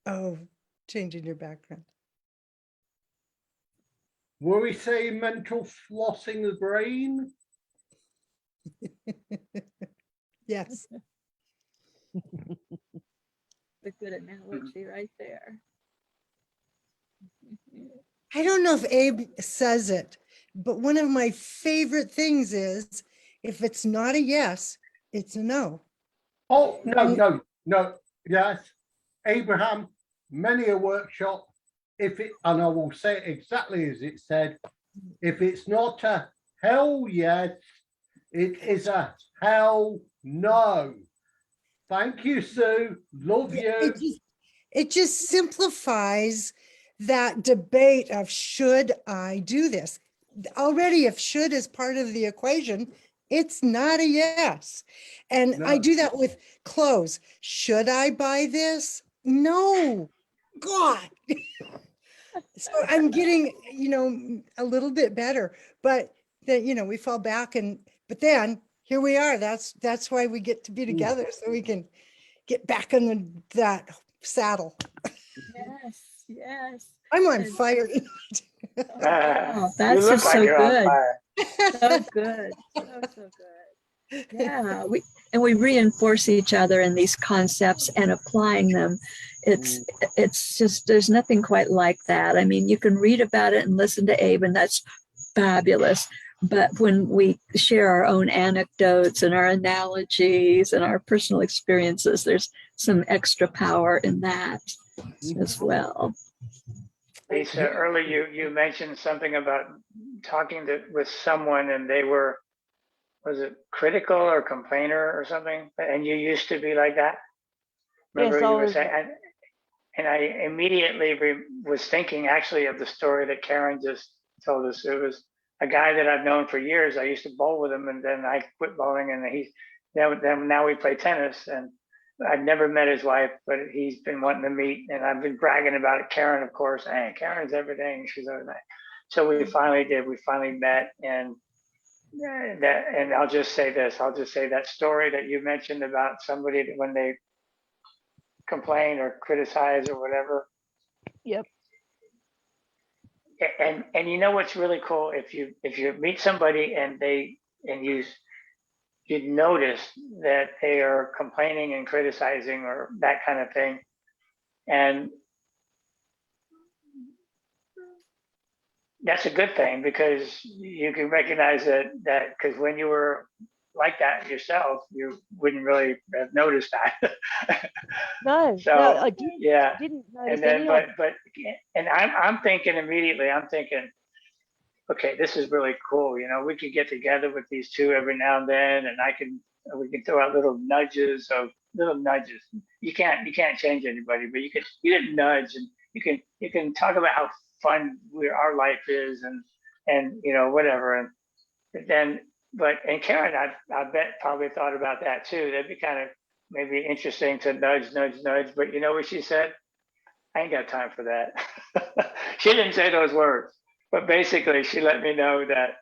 Oh, changing your background. Were we saying mental flossing the brain? Yes. The good analogy right there. I don't know if Abe says it, but one of my favorite things is if it's not a yes, it's a no. Oh, no. Yes. Abraham, many a workshop, and I will say it exactly as it said, if it's not a hell yes, it is a hell no. Thank you, Sue. Love you. It just simplifies that debate of should I do this? Already, if should is part of the equation, it's not a yes. And I No. do that with clothes. Should I buy this? No. God. So I'm getting, a little bit better, but then, we fall back but then here we are. That's why we get to be together, so we can get back on that saddle. Yes, yes. I'm on And- fire. Oh, You that's look just like so you're on good. fire. So good. So good. Yeah, we reinforce each other in these concepts and applying them. It's just there's nothing quite like that. I mean, you can read about it and listen to Abe, and that's fabulous. But when we share our own anecdotes and our analogies and our personal experiences, there's some extra power in that as well. Lisa, earlier you mentioned something about talking with someone and they were, was it critical or complainer or something? And you used to be like that? Remember Yes, you were saying, and I immediately was thinking actually of the story that Karen just told us. It was a guy that I've known for years. I used to bowl with him, and then I quit bowling, and now we play tennis. And I've never met his wife, but he's been wanting to meet, and I've been bragging about it. Karen, of course, hey, Karen's everything. She's everything. So we finally did. We finally met, and I'll just say this. I'll just say that story that you mentioned about somebody that when they complain or criticize or whatever. Yep. And you know what's really cool, if you meet somebody and you notice that they are complaining and criticizing or that kind of thing, and that's a good thing because you can recognize that because when you were like that yourself, you wouldn't really have noticed that. No, So, no, I didn't. yeah. Didn't notice And then, any of it. but I'm thinking immediately. I'm thinking, okay, this is really cool. We could get together with these two every now and then, and we can throw out little nudges. You can't change anybody, but you can nudge, and you can talk about how fun our life is, and whatever. And Karen, I bet probably thought about that too. That'd be kind of maybe interesting to nudge. But you know what she said? I ain't got time for that. She didn't say those words, but basically she let me know that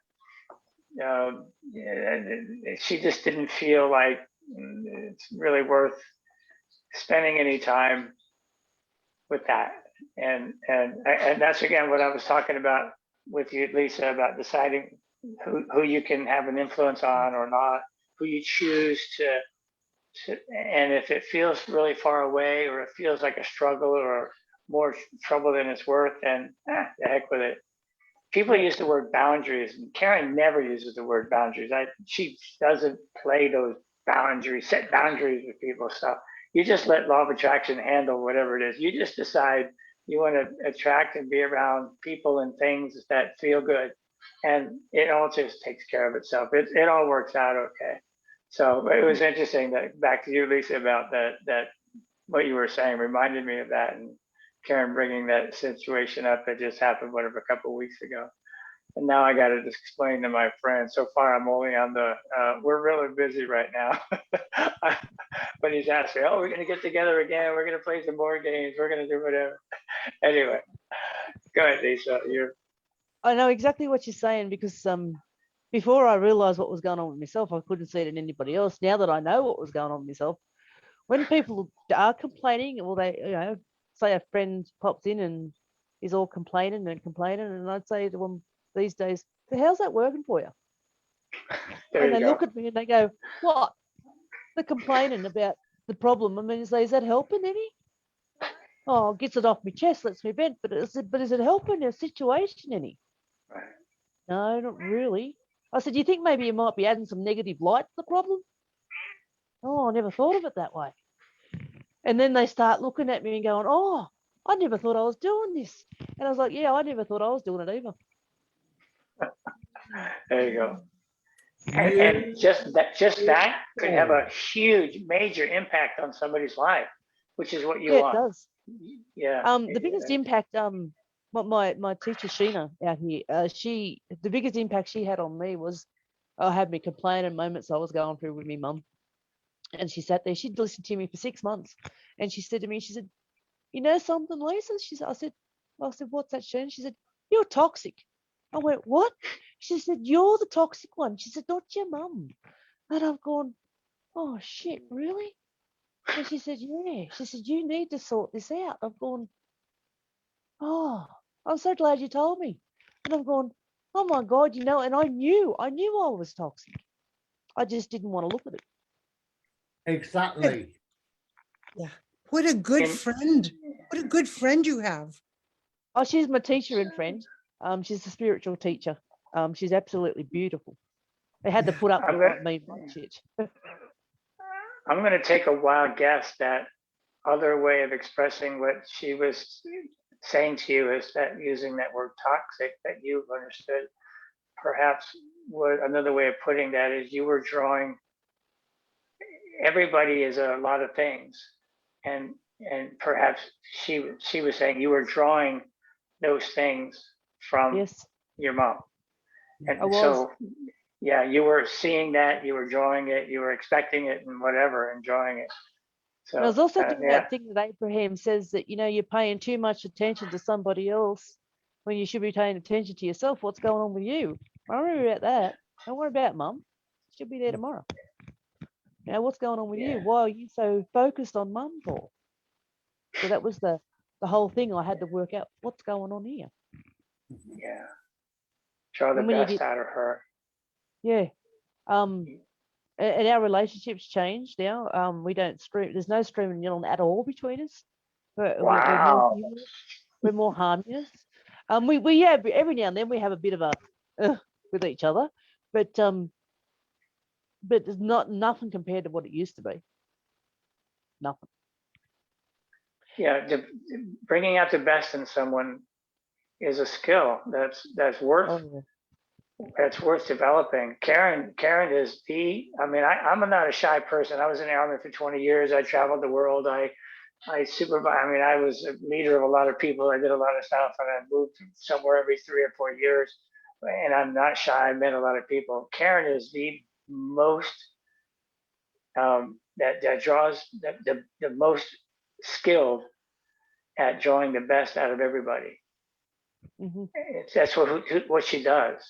she just didn't feel like it's really worth spending any time with that. And that's again what I was talking about with you, Lisa, about deciding who you can have an influence on or not, who you choose to, and if it feels really far away or it feels like a struggle or more trouble than it's worth, then the heck with it. People use the word boundaries, and Karen never uses the word boundaries. She doesn't play those boundaries, set boundaries with people. So you just let law of attraction handle whatever it is. You just decide you want to attract and be around people and things that feel good, and it all just takes care of itself. It all works out okay. So it was interesting that back to you, Lisa, about that what you were saying reminded me of that, and Karen bringing that situation up that just happened, whatever, a couple of weeks ago. And now I got to explain to my friend. So far, I'm only on we're really busy right now. But he's asking, oh, we're going to get together again. We're going to play some more games. We're going to do whatever. Anyway, go ahead, Lisa. I know exactly what you're saying because before I realized what was going on with myself, I couldn't see it in anybody else. Now that I know what was going on with myself, when people are complaining, or they, say a friend pops in and is all complaining, and I'd say to them these days, so how's that working for you? And they look at me and they go, what? They're complaining about the problem. I mean, is that helping any? Oh, gets it off my chest, lets me vent. But is it helping the situation any? Right. No, not really. I said, do you think maybe you might be adding some negative light to the problem? Oh, I never thought of it that way. And then they start looking at me and going, oh, I never thought I was doing this. And I was like, yeah, I never thought I was doing it either. There you go. Yeah. And just that could have a huge, major impact on somebody's life, which is what you Yeah, it want. does. Yeah. The biggest impact, my teacher Sheena out here, the biggest impact she had on me was, I had me complaining moments I was going through with my mum, and she sat there. She'd listened to me for 6 months, and she said to me, she said, "You know something, Lisa?" I said, "What's that, Sheena?" She said, "You're toxic." I went, "What?" She said, "You're the toxic one." She said, "Not your mum." And I've gone, "Oh shit, really?" And she said, "Yeah." She said, "You need to sort this out." I've gone, "Oh, I'm so glad you told me." And I'm going, "Oh my God, you know," and I knew I was toxic. I just didn't want to look at it. Exactly. Yeah. What a good And- friend. What a good friend you have. Oh, she's my teacher and friend. She's a spiritual teacher. She's absolutely beautiful. They had to put up I'm with gonna, me much shit. I'm going to take a wild guess that other way of expressing what she was saying to you is that using that word toxic that you understood. Perhaps what another way of putting that is you were drawing. Everybody is a lot of things, and perhaps she was saying you were drawing those things from Yes, your mom, I and was. so yeah, you were seeing that, you were drawing it, you were expecting it, and whatever, enjoying it. So And I was also doing yeah, that thing that Abraham says that, you're paying too much attention to somebody else when you should be paying attention to yourself. What's going on with you? Don't worry about that. Don't worry about mum. She'll be there tomorrow. What's going on with Yeah. you? Why are you so focused on mum for? So that was the whole thing. I had to work out what's going on here. yeah, draw the And when you best get, out of her. yeah, and our relationships changed now. We don't scream. There's no screaming and yelling at all between us. We're more Wow. humorous. We're more harmonious. We have every now and then we have a bit of a with each other, but there's nothing compared to what it used to be. Nothing. Yeah, bringing out the best in someone is a skill that's worth Oh, that's worth developing. Karen is the. I mean, I'm not a shy person. I was in the army for 20 years. I traveled the world. I supervised. I mean, I was a leader of a lot of people. I did a lot of stuff, and I moved somewhere every 3 or 4 years. And I'm not shy. I met a lot of people. Karen is the most that draws the most skilled at drawing the best out of everybody. mm-hmm. That's what she does.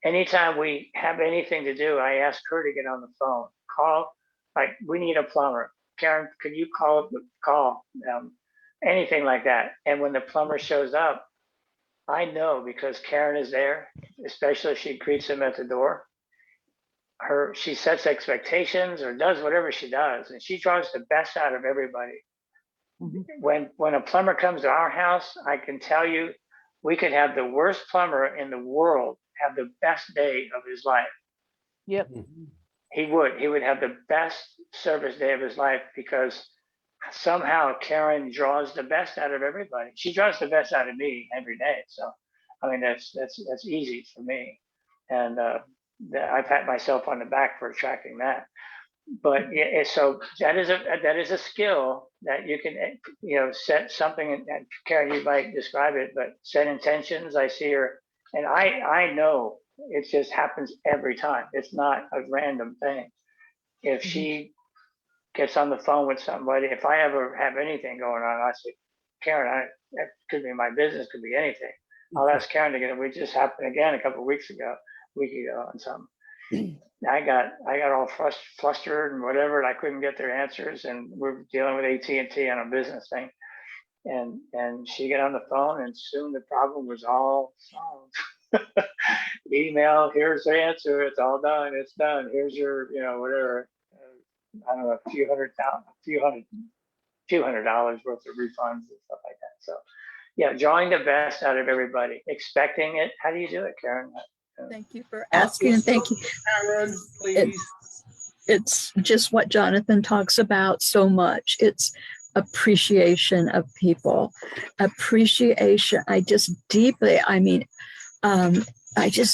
Anytime we have anything to do, I ask her to get on the phone. Call, like we need a plumber. Karen, could you call anything like that? And when the plumber shows up, I know because Karen is there, especially if she greets him at the door. She sets expectations or does whatever she does, and she draws the best out of everybody. Mm-hmm. When a plumber comes to our house, I can tell you, we could have the worst plumber in the world have the best day of his life. Yep. He would have the best service day of his life because somehow Karen draws the best out of everybody. She draws the best out of me every day. So, I mean, that's easy for me, and I pat myself on the back for attracting that. But yeah, so that is a skill that you can set something. And Karen, you might describe it, but set intentions. I see her, and I know it just happens every time. It's not a random thing. If she gets on the phone with somebody, if I ever have anything going on, I say, Karen, that could be my business, could be anything. I'll ask Karen to get it. We just happened again a couple of weeks ago, week ago, on something. I got all flustered and whatever, and I couldn't get their answers, and we're dealing with AT&T on a business thing, and she got on the phone, and soon the problem was all solved. Email, here's the answer, it's all done, it's done. Here's your, whatever. I don't know, a few hundred few $100s worth of refunds and stuff like that. So yeah, drawing the best out of everybody, expecting it. How do you do it, Karen? Thank you for asking, and thank you. Karen, please. It's just what Jonathan talks about so much. It's appreciation of people, appreciation. I just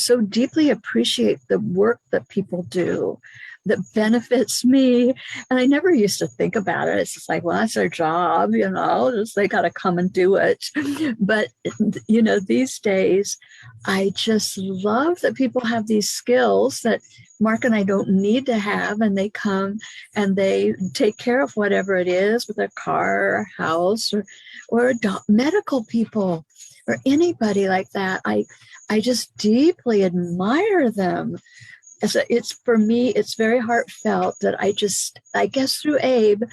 so deeply appreciate the work that people do that benefits me. And I never used to think about it. It's just like, well, that's their job, just they got to come and do it. But, these days, I just love that people have these skills that Mark and I don't need to have, and they come and they take care of whatever it is with their car or house or medical people or anybody like that. I just deeply admire them. It's for me, it's very heartfelt that I guess through Abe,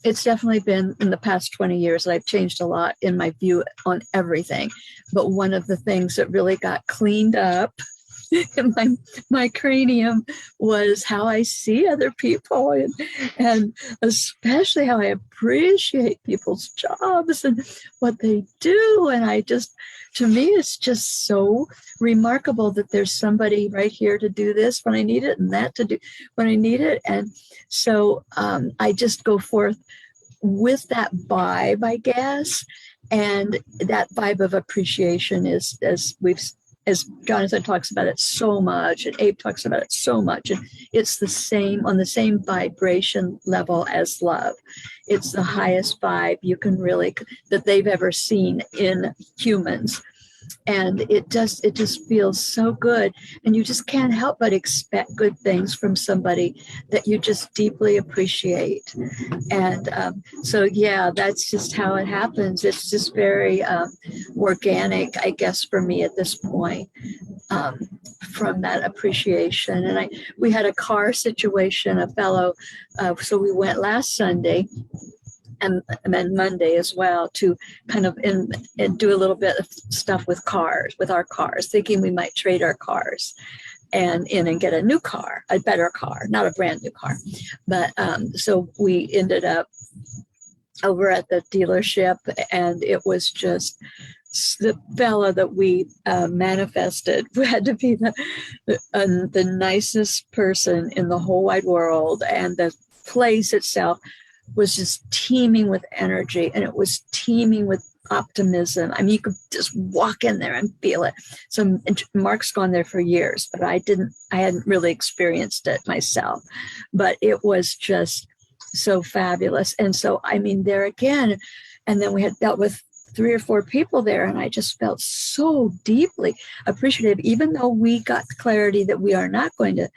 it's definitely been in the past 20 years that I've changed a lot in my view on everything. But one of the things that really got cleaned up in my cranium was how I see other people and especially how I appreciate people's jobs and what they do. And to me, it's just so remarkable that there's somebody right here to do this when I need it and that to do when I need it. And so I just go forth with that vibe, I guess. And that vibe of appreciation is, as Jonathan talks about it so much, and Abe talks about it so much, and it's on the same vibration level as love. It's the highest vibe that they've ever seen in humans. And it just feels so good. And you just can't help but expect good things from somebody that you just deeply appreciate. And so, yeah, that's just how it happens. It's just very organic, I guess, for me at this point, from that appreciation. And we had a car situation, a fellow, so we went last Sunday, and then Monday as well, to kind of and do a little bit of stuff with our cars, thinking we might trade our cars and get a new car, a better car, not a brand new car. But so we ended up over at the dealership, and it was just the fella that we manifested had to be the nicest person in the whole wide world. And the place itself was just teeming with energy, and it was teeming with optimism. I mean, you could just walk in there and feel it. So Mark's gone there for years, but I hadn't really experienced it myself, but it was just so fabulous. And so, I mean, there again, and then we had dealt with 3 or 4 people there, and I just felt so deeply appreciative, even though we got clarity that we are not going to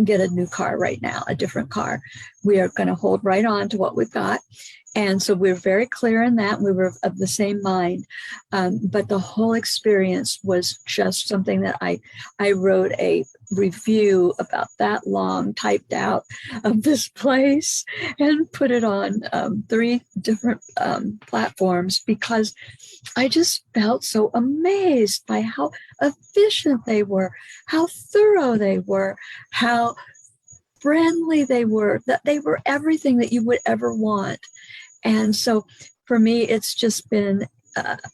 get a new car right now, a different car. We are going to hold right on to what we've got. And so we're very clear in that. We were of the same mind. But the whole experience was just something that I wrote a review about that long, typed out, of this place and put it on 3 different platforms, because I just felt so amazed by how efficient they were, how thorough they were, how friendly they were, that they were everything that you would ever want. And so for me, it's just been,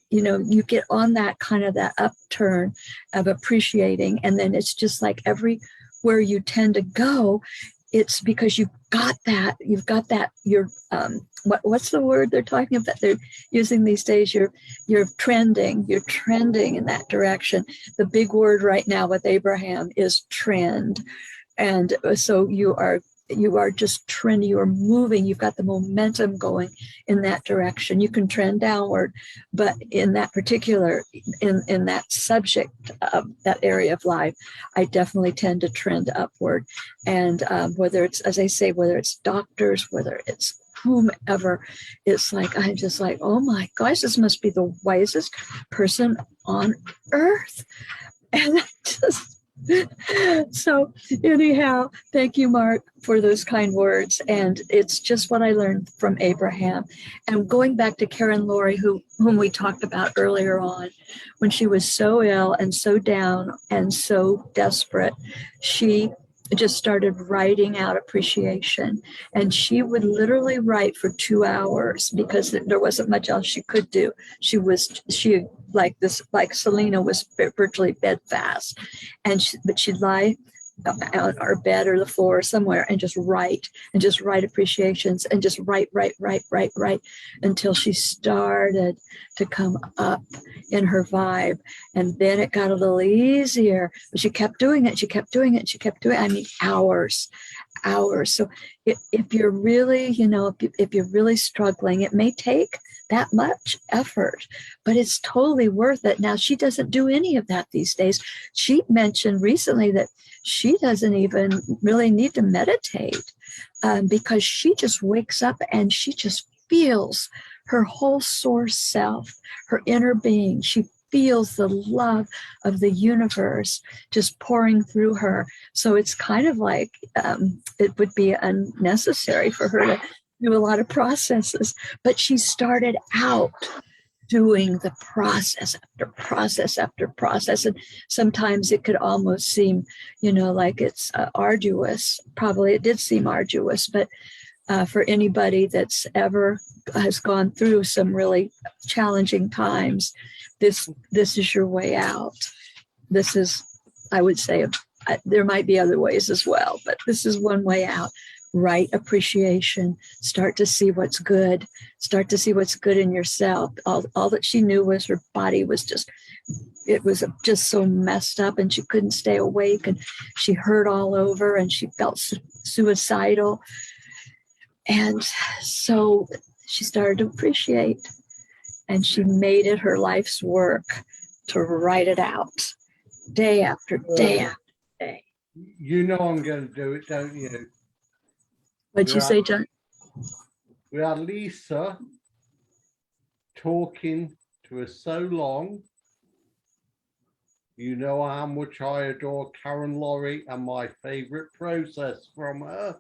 you get on that kind of that upturn of appreciating. And then it's just like everywhere you tend to go, it's because you've got that, you're, what's the word they're talking about? They're using these days, you're trending in that direction. The big word right now with Abraham is trend. And so you are just trending, you are moving, you've got the momentum going in that direction. You can trend downward, but in that particular, in that subject of that area of life, I definitely tend to trend upward. And whether it's, as I say, whether it's doctors, whether it's whomever, it's like, I'm just like, oh my gosh, this must be the wisest person on earth. And so anyhow, thank you, Mark, for those kind words. And it's just what I learned from Abraham. And going back to Karen Laurie, whom we talked about earlier on, when she was so ill and so down and so desperate, she just started writing out appreciation. And she would literally write for 2 hours because there wasn't much else she could do. She like Selena was virtually bedfast. But she'd lie on our bed or the floor somewhere and just write appreciations and just write until she started to come up in her vibe. And then it got a little easier, but she kept doing it. I mean, hours. So if you're really, if you're really struggling, it may take that much effort, but it's totally worth it. Now, she doesn't do any of that these days. She mentioned recently that she doesn't even really need to meditate because she just wakes up and she just feels her whole source self, her inner being. She feels the love of the universe just pouring through her. So it's kind of like it would be unnecessary for her to do a lot of processes, but she started out doing the process after process. And sometimes it could almost seem, like it's arduous. Probably it did seem arduous, but for anybody that's ever has gone through some really challenging times, this is your way out. This is, I would say, there might be other ways as well, but this is one way out. Write appreciation. Start to see what's good. Start to see what's good in yourself. All that she knew was her body was just so messed up, and she couldn't stay awake, and she hurt all over, and she felt suicidal. And so she started to appreciate, and she made it her life's work to write it out day after day after day. You know I'm going to do it, don't you? What'd you say, John? We had Lisa talking to us so long. You know how much I adore Karen Laurie and my favorite process from her.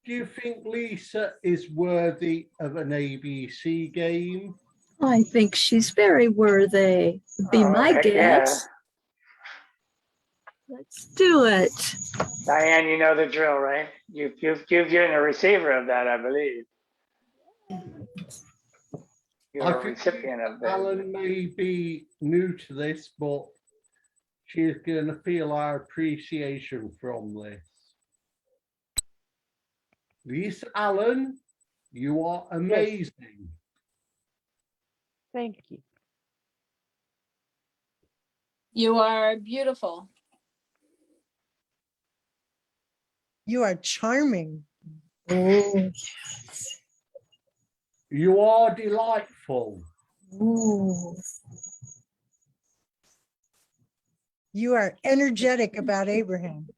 Do you think Lisa is worthy of an ABC game? I think she's very worthy. Be my guess. Yeah. Let's do it. Diane, you know the drill, right? You've given a receiver of that, I believe. You're a recipient of that. Allan may be new to this, but she's going to feel our appreciation from this. Lisa Allan, you are amazing. Thank you. You are beautiful. You are charming. Oh, You are delightful. ooh. You are energetic about Abraham.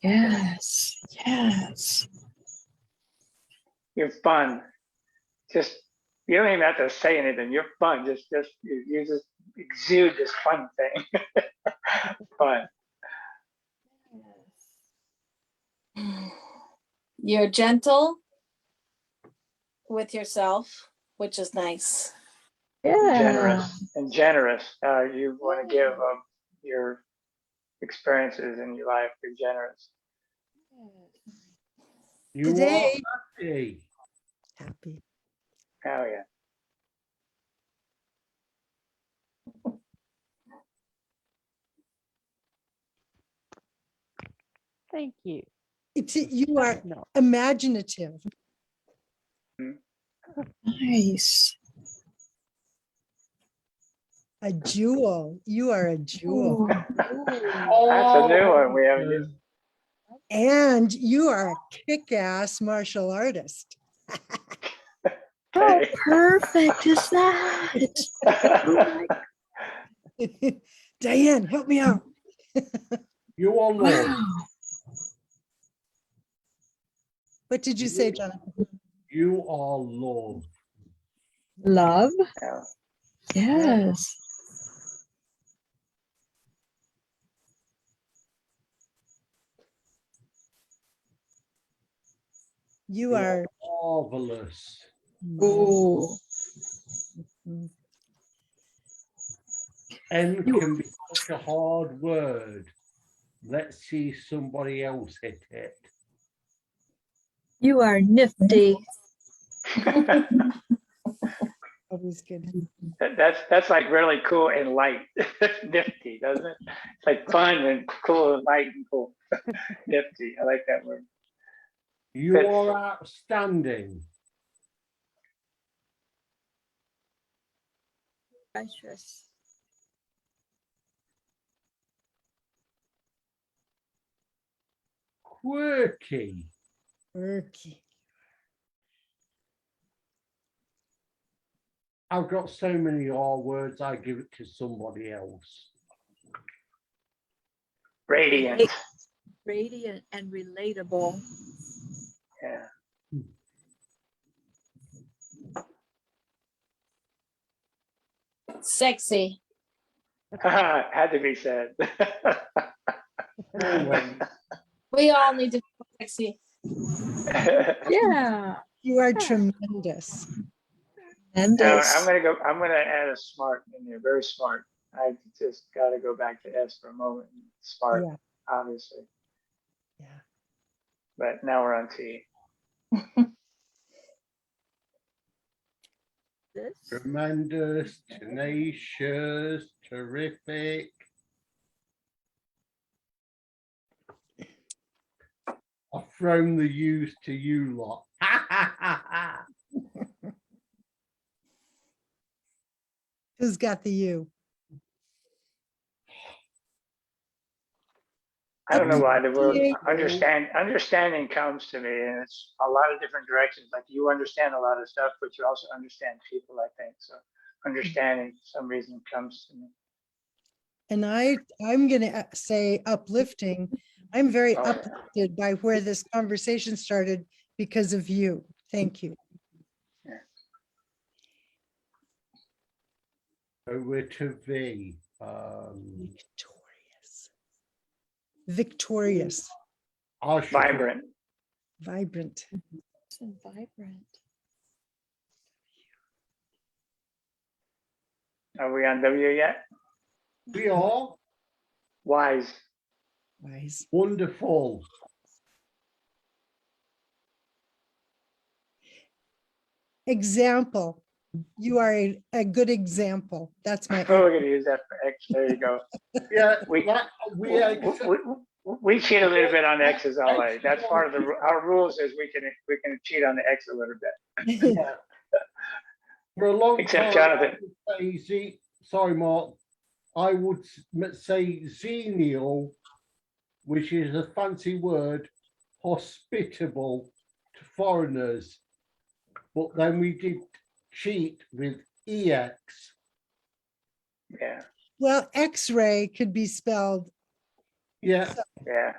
Yes. You're fun. Just, you don't even have to say anything. You're fun. You just exude this fun thing. Fun. You're gentle with yourself, which is nice. Yeah. Generous. You want to give your experiences in your life. You're generous. You Today- are happy. Happy. Oh yeah. Thank you. You are No. imaginative. Nice. A jewel. You are a jewel. Ooh. That's a new one we haven't used. And you are a kick-ass martial artist. How perfect is that? Oh my Diane, help me out. You are love. wow. What did you say, Jonathan? You are love. Love? Yeah. Yes. You are marvelous. Ooh. And can be such a hard word. Let's see somebody else hit it. You are nifty. Always good. That's like really cool and light. Nifty, doesn't it? It's like fun and cool and light and cool. Nifty. I like that word. You are outstanding. Precious. Quirky. Quirky. I've got so many R words, I give it to somebody else. Radiant. Radiant and relatable. Yeah. Sexy. Had to be said. We all need to feel sexy. Yeah. You are tremendous. And I'm gonna add a smart in there. Very smart. I just got to go back to S for a moment. Smart, Yeah. obviously. Yeah. But now we're on T. this. Tremendous, tenacious, terrific. I've thrown the U's to you lot. Who's got the U? I don't know why the word Appreciate- understanding comes to me, and it's a lot of different directions. Like you understand a lot of stuff, but you also understand people, I think. So understanding for some reason comes to me. And I'm gonna say uplifting. I'm very Oh, yeah. uplifted by where this conversation started because of you. Thank you. Over to V. Victorious. Victorious. I should Vibrant. Vibrant. So vibrant. Are we on W yet? We are Wise. Wise. wonderful. Example. You are a good example. That's my. Oh, we're gonna use that for X. There you go. Yeah, We- we We cheat a little bit on X's, all right. That's part of our rules is we can cheat on the X a little bit. yeah. For a long Except time, Jonathan. I would say sorry, Mark. I would say xenial, which is a fancy word, hospitable to foreigners. But then we did cheat with EX. Yeah, Well, X-ray could be spelled. Yeah, yeah.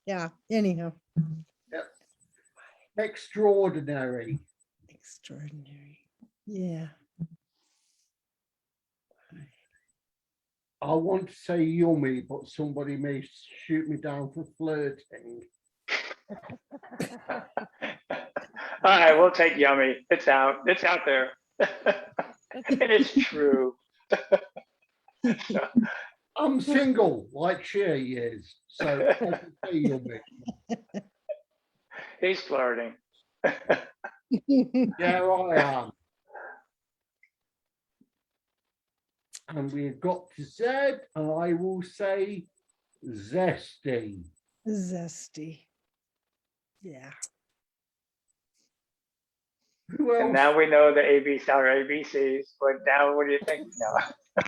Yeah. Anyhow. extraordinary. Extraordinary. Yeah. I want to say yummy, but somebody may shoot me down for flirting. All right, we'll take yummy. It's out. It's out there. And it's true. I'm single, like she is, so I can say yummy. He's flirting. Yeah, I am. And we've got to Z, and I will say zesty. Zesty. Yeah. Who else? And now we know the ABCs, but now what do you think? No.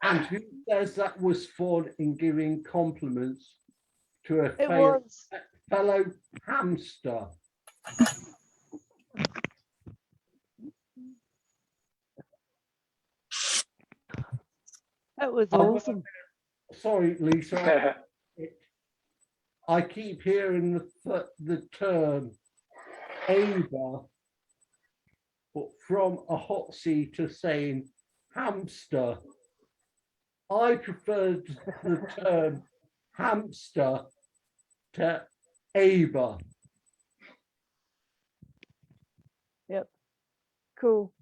And who says that was fun in giving compliments to a It fellow, was. fellow hamster? That was Oh, awesome. Sorry, Lisa. I keep hearing the term Ava, but from a hot seat to saying hamster. I prefer the term hamster to Ava. Yep. Cool.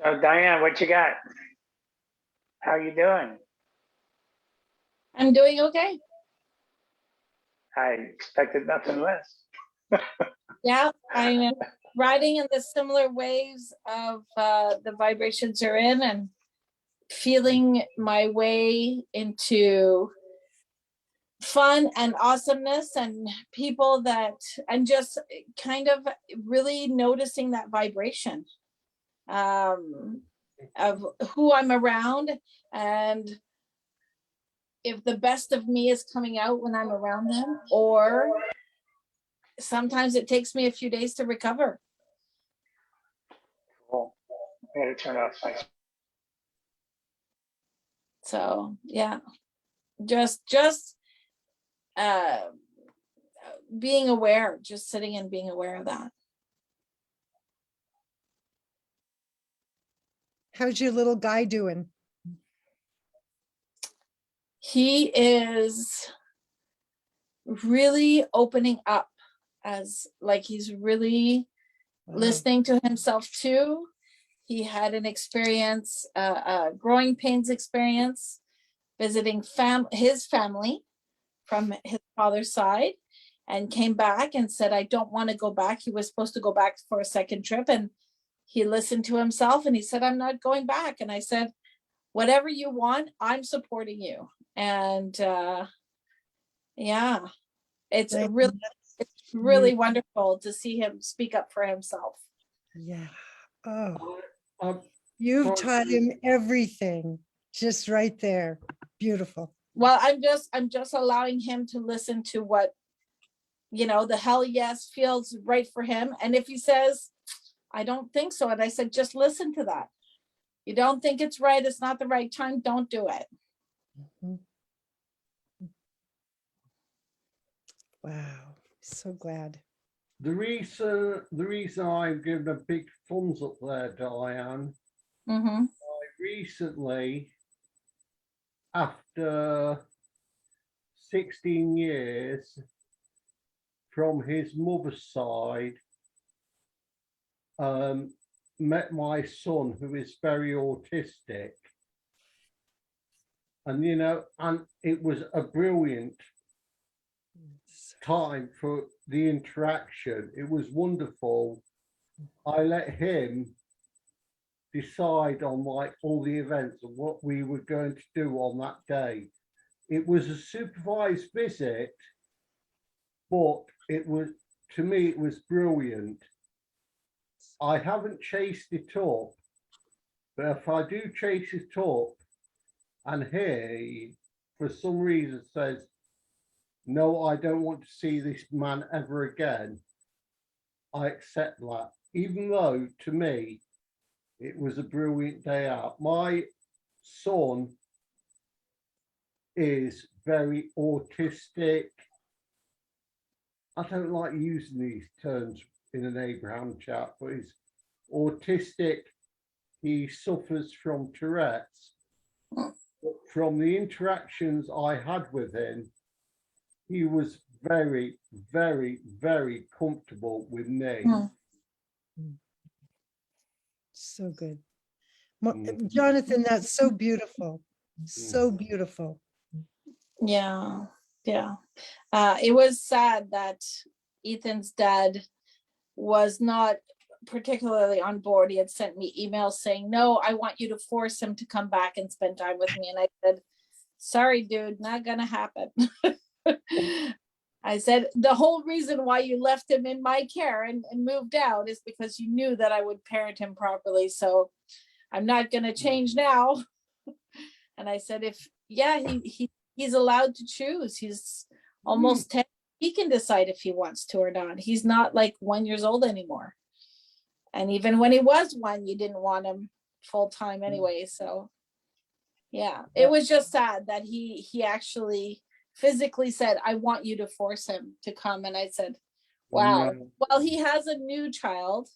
So Diane, what you got? How you doing? I'm doing okay. I expected nothing less. Yeah, I'm riding in the similar waves of the vibrations are in and feeling my way into fun and awesomeness and people that, and just kind of really noticing that vibration of who I'm around, and if the best of me is coming out when I'm around them, or sometimes it takes me a few days to recover. Cool. I gotta turn off my. So yeah, just being aware, just sitting and being aware of that. How's your little guy doing? He is really opening up, as like he's really listening to himself too. He had an experience, a growing pains experience, visiting his family from his father's side, and came back and said, I don't want to go back. He was supposed to go back for a second trip, and he listened to himself and he said, I'm not going back. And I said, whatever you want, I'm supporting you. And yeah, it's really wonderful to see him speak up for himself. Yeah. Oh, I'm you've taught him everything just right there. Beautiful. Well, I'm just allowing him to listen to what, the hell yes feels right for him. And if he says, I don't think so, and I said, just listen to that. You don't think it's right, it's not the right time, don't do it. Wow. So glad. the reason I've given a big thumbs up there, Diane. Mm-hmm. I recently, after 16 years from his mother's side, met my son, who is very autistic, and and it was a brilliant time for the interaction. It was wonderful. I let him decide on like all the events and what we were going to do on that day. It was a supervised visit, but it was, to me, it was brilliant. I haven't chased it up, but if I do chase it up and he, for some reason, says, no, I don't want to see this man ever again, I accept that, even though to me, it was a brilliant day out. My son is very autistic. I don't like using these terms in an Abraham chat, but he's autistic. He suffers from Tourette's. But from the interactions I had with him, he was very, very, very comfortable with me. So good. Jonathan, that's so beautiful. So beautiful. Yeah. It was sad that Ethan's dad was not particularly on board. He had sent me emails saying, no, I want you to force him to come back and spend time with me. And I said, sorry, dude, not gonna happen. I said, the whole reason why you left him in my care and moved out is because you knew that I would parent him properly. So I'm not gonna change now. And I said, he's allowed to choose. He's almost 10. He can decide if he wants to or not. He's not like 1 year old anymore. And even when he was 1, you didn't want him full time anyway. So yeah, it was just sad that he actually physically said, I want you to force him to come. And I said, wow. Well, he has a new child.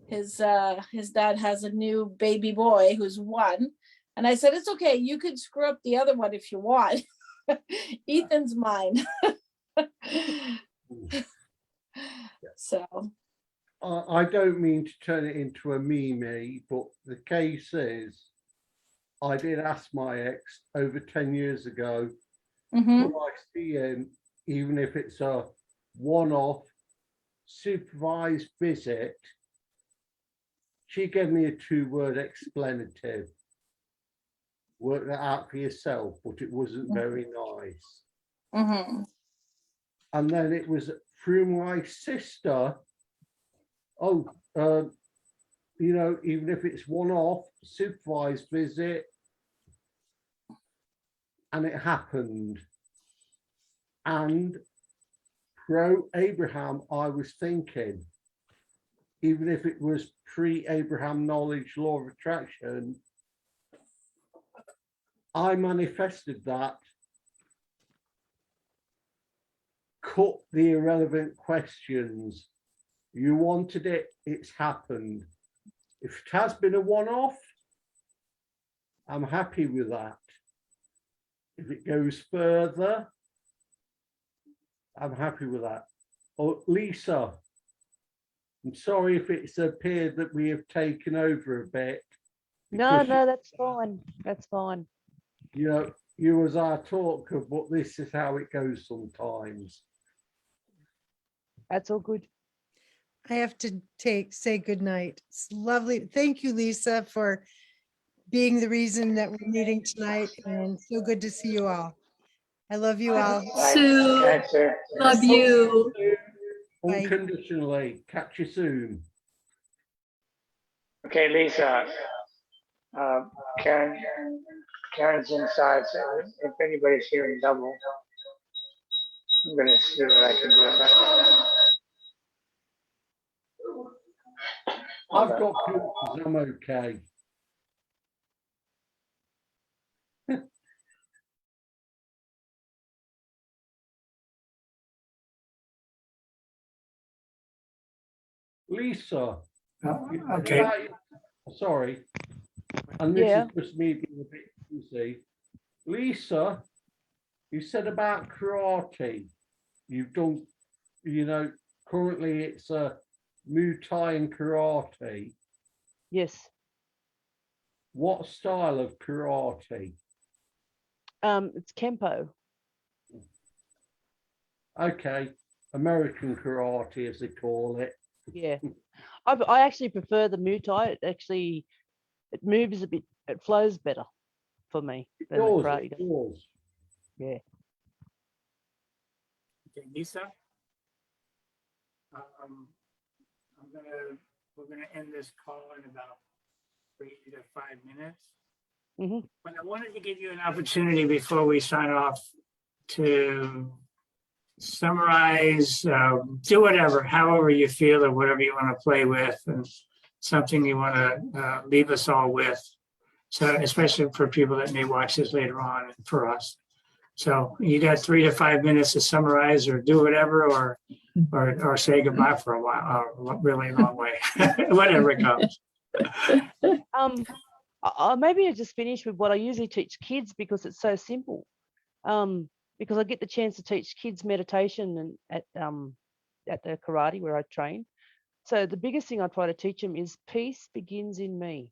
His dad has a new baby boy who's 1. And I said, it's okay. You could screw up the other one if you want. Ethan's mine. So I don't mean to turn it into a meme, but the case is, I did ask my ex over 10 years ago, Mhm. could I see him, even if it's a one-off supervised visit? She gave me a 2-word expletive. Work that out for yourself, but it wasn't very nice. Mhm. And then it was through my sister. Oh, you know, even if it's one-off supervised visit, and it happened. And pro Abraham, I was thinking, even if it was pre-Abraham knowledge, law of attraction, I manifested that. Cut the irrelevant questions. You wanted it, it's happened. If it has been a one-off, I'm happy with that. If it goes further, I'm happy with that. Oh, Lisa, I'm sorry if it's appeared that we have taken over a bit. No, because, no, that's fine. That's fine. you know, you was our talker, but this is how it goes sometimes. That's all good. I have to say goodnight. It's lovely. Thank you, Lisa, for being the reason that we're meeting tonight, and so good to see you all. I love you all. Sue, Thanks, sir. love you. Bye. Unconditionally. Catch you soon. Okay, Lisa. Karen's inside, so if anybody's hearing double, I'm gonna see what I can do about that. I've got pictures, I'm okay. Lisa. Okay. Sorry. And this Yeah. is just me being a bit busy. Lisa, you said about karate. You've done, you know, currently it's a Muay Thai and karate. Yes. What style of karate? It's Kempo. Okay, American karate as they call it. Yeah. I actually prefer the Muay Thai. It moves a bit, it flows better for me than the karate does. Yours. Yeah. Okay, Lisa. We're gonna end this call in about 3 to 5 minutes. Mhm. But I wanted to give you an opportunity before we sign off to summarize, do whatever, however you feel or whatever you want to play with, and something you want to leave us all with. So especially for people that may watch this later on and for us. So you got 3 to 5 minutes to summarize or do whatever, or say goodbye for a while, a really long way, whatever it comes. Maybe I just finish with what I usually teach kids because it's so simple. Because I get the chance to teach kids meditation and at the karate where I train. So the biggest thing I try to teach them is peace begins in me.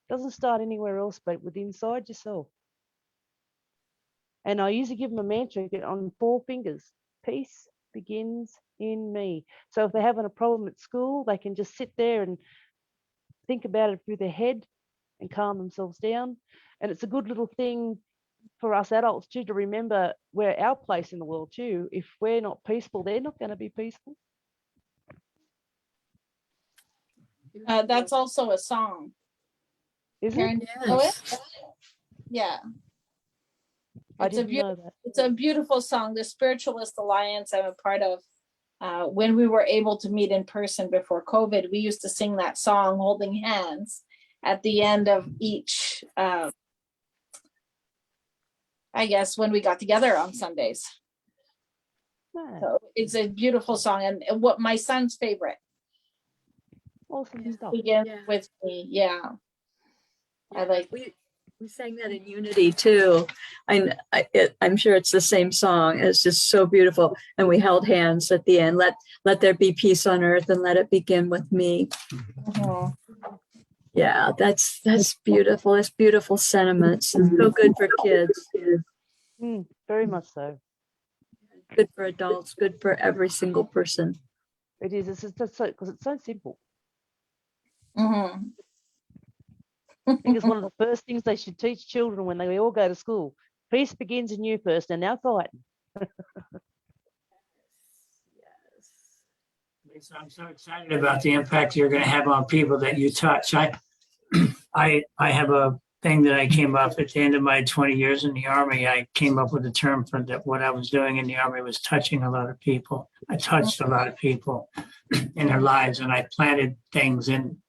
Doesn't start anywhere else but with inside yourself. And I usually give them a mantra on 4 fingers. Peace begins in me. So if they're having a problem at school, they can just sit there and think about it through their head and calm themselves down. And it's a good little thing for us adults too to remember we're our place in the world too. If we're not peaceful, they're not going to be peaceful. That's also a song. Is Karen, it? do you know it? Yeah. I It's a didn't know that. It's a beautiful song. The Spiritualist Alliance I'm a part of. When we were able to meet in person before COVID, we used to sing that song, holding hands, at the end of each, I guess, when we got together on Sundays. Ah, So it's a beautiful song, and what my son's favorite. awesome stuff. Begin Yeah. with me, yeah. I like. We sang that in unity too. I'm sure it's the same song. It's just so beautiful. And we held hands at the end. Let there be peace on earth and let it begin with me. Mhm. Yeah, that's beautiful. It's beautiful sentiments. And so good for kids. Very much so. Good for adults. Good for every single person. It is. It's just so because it's so simple. Mhm. I think it's one of the first things they should teach children when they all go to school. Peace begins in you first, and now fighting. Lisa, I'm so excited about the impact you're going to have on people that you touch. I have a thing that I came up at the end of my 20 years in the Army. I came up with a term for that. What I was doing in the Army was touching a lot of people. I touched a lot of people in their lives, and I planted things in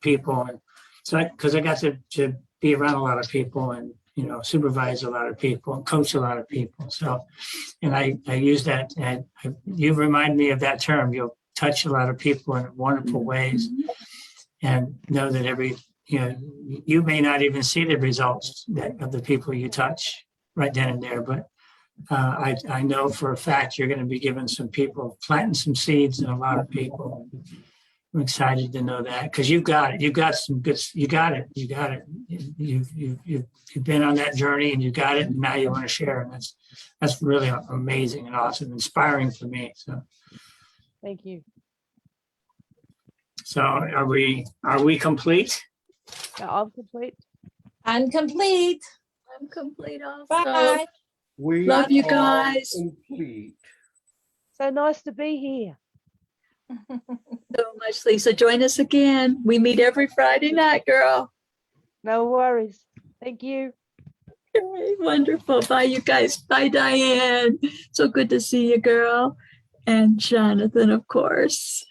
people. And so because I got to be around a lot of people and supervise a lot of people and coach a lot of people. So, and I use that, and you remind me of that term. You'll touch a lot of people in wonderful ways, and know that you may not even see the results of the people you touch right then and there, but I know for a fact you're going to be giving some people, planting some seeds in a lot of people. I'm excited to know that because you've got it. You've got some good. You got it. You got it. You've been on that journey and you got it, and now you want to share, and that's really amazing and awesome, inspiring for me. So Thank you. So are we complete? I'm complete. I'm complete. I'm complete also. Bye. We Love you are guys. complete. So nice to be here. So much, Lisa. Join us again. We meet every Friday night, girl. No worries. Thank you. Okay, wonderful. Bye, you guys. Bye, Diane. So good to see you, girl. And Jonathan, of course.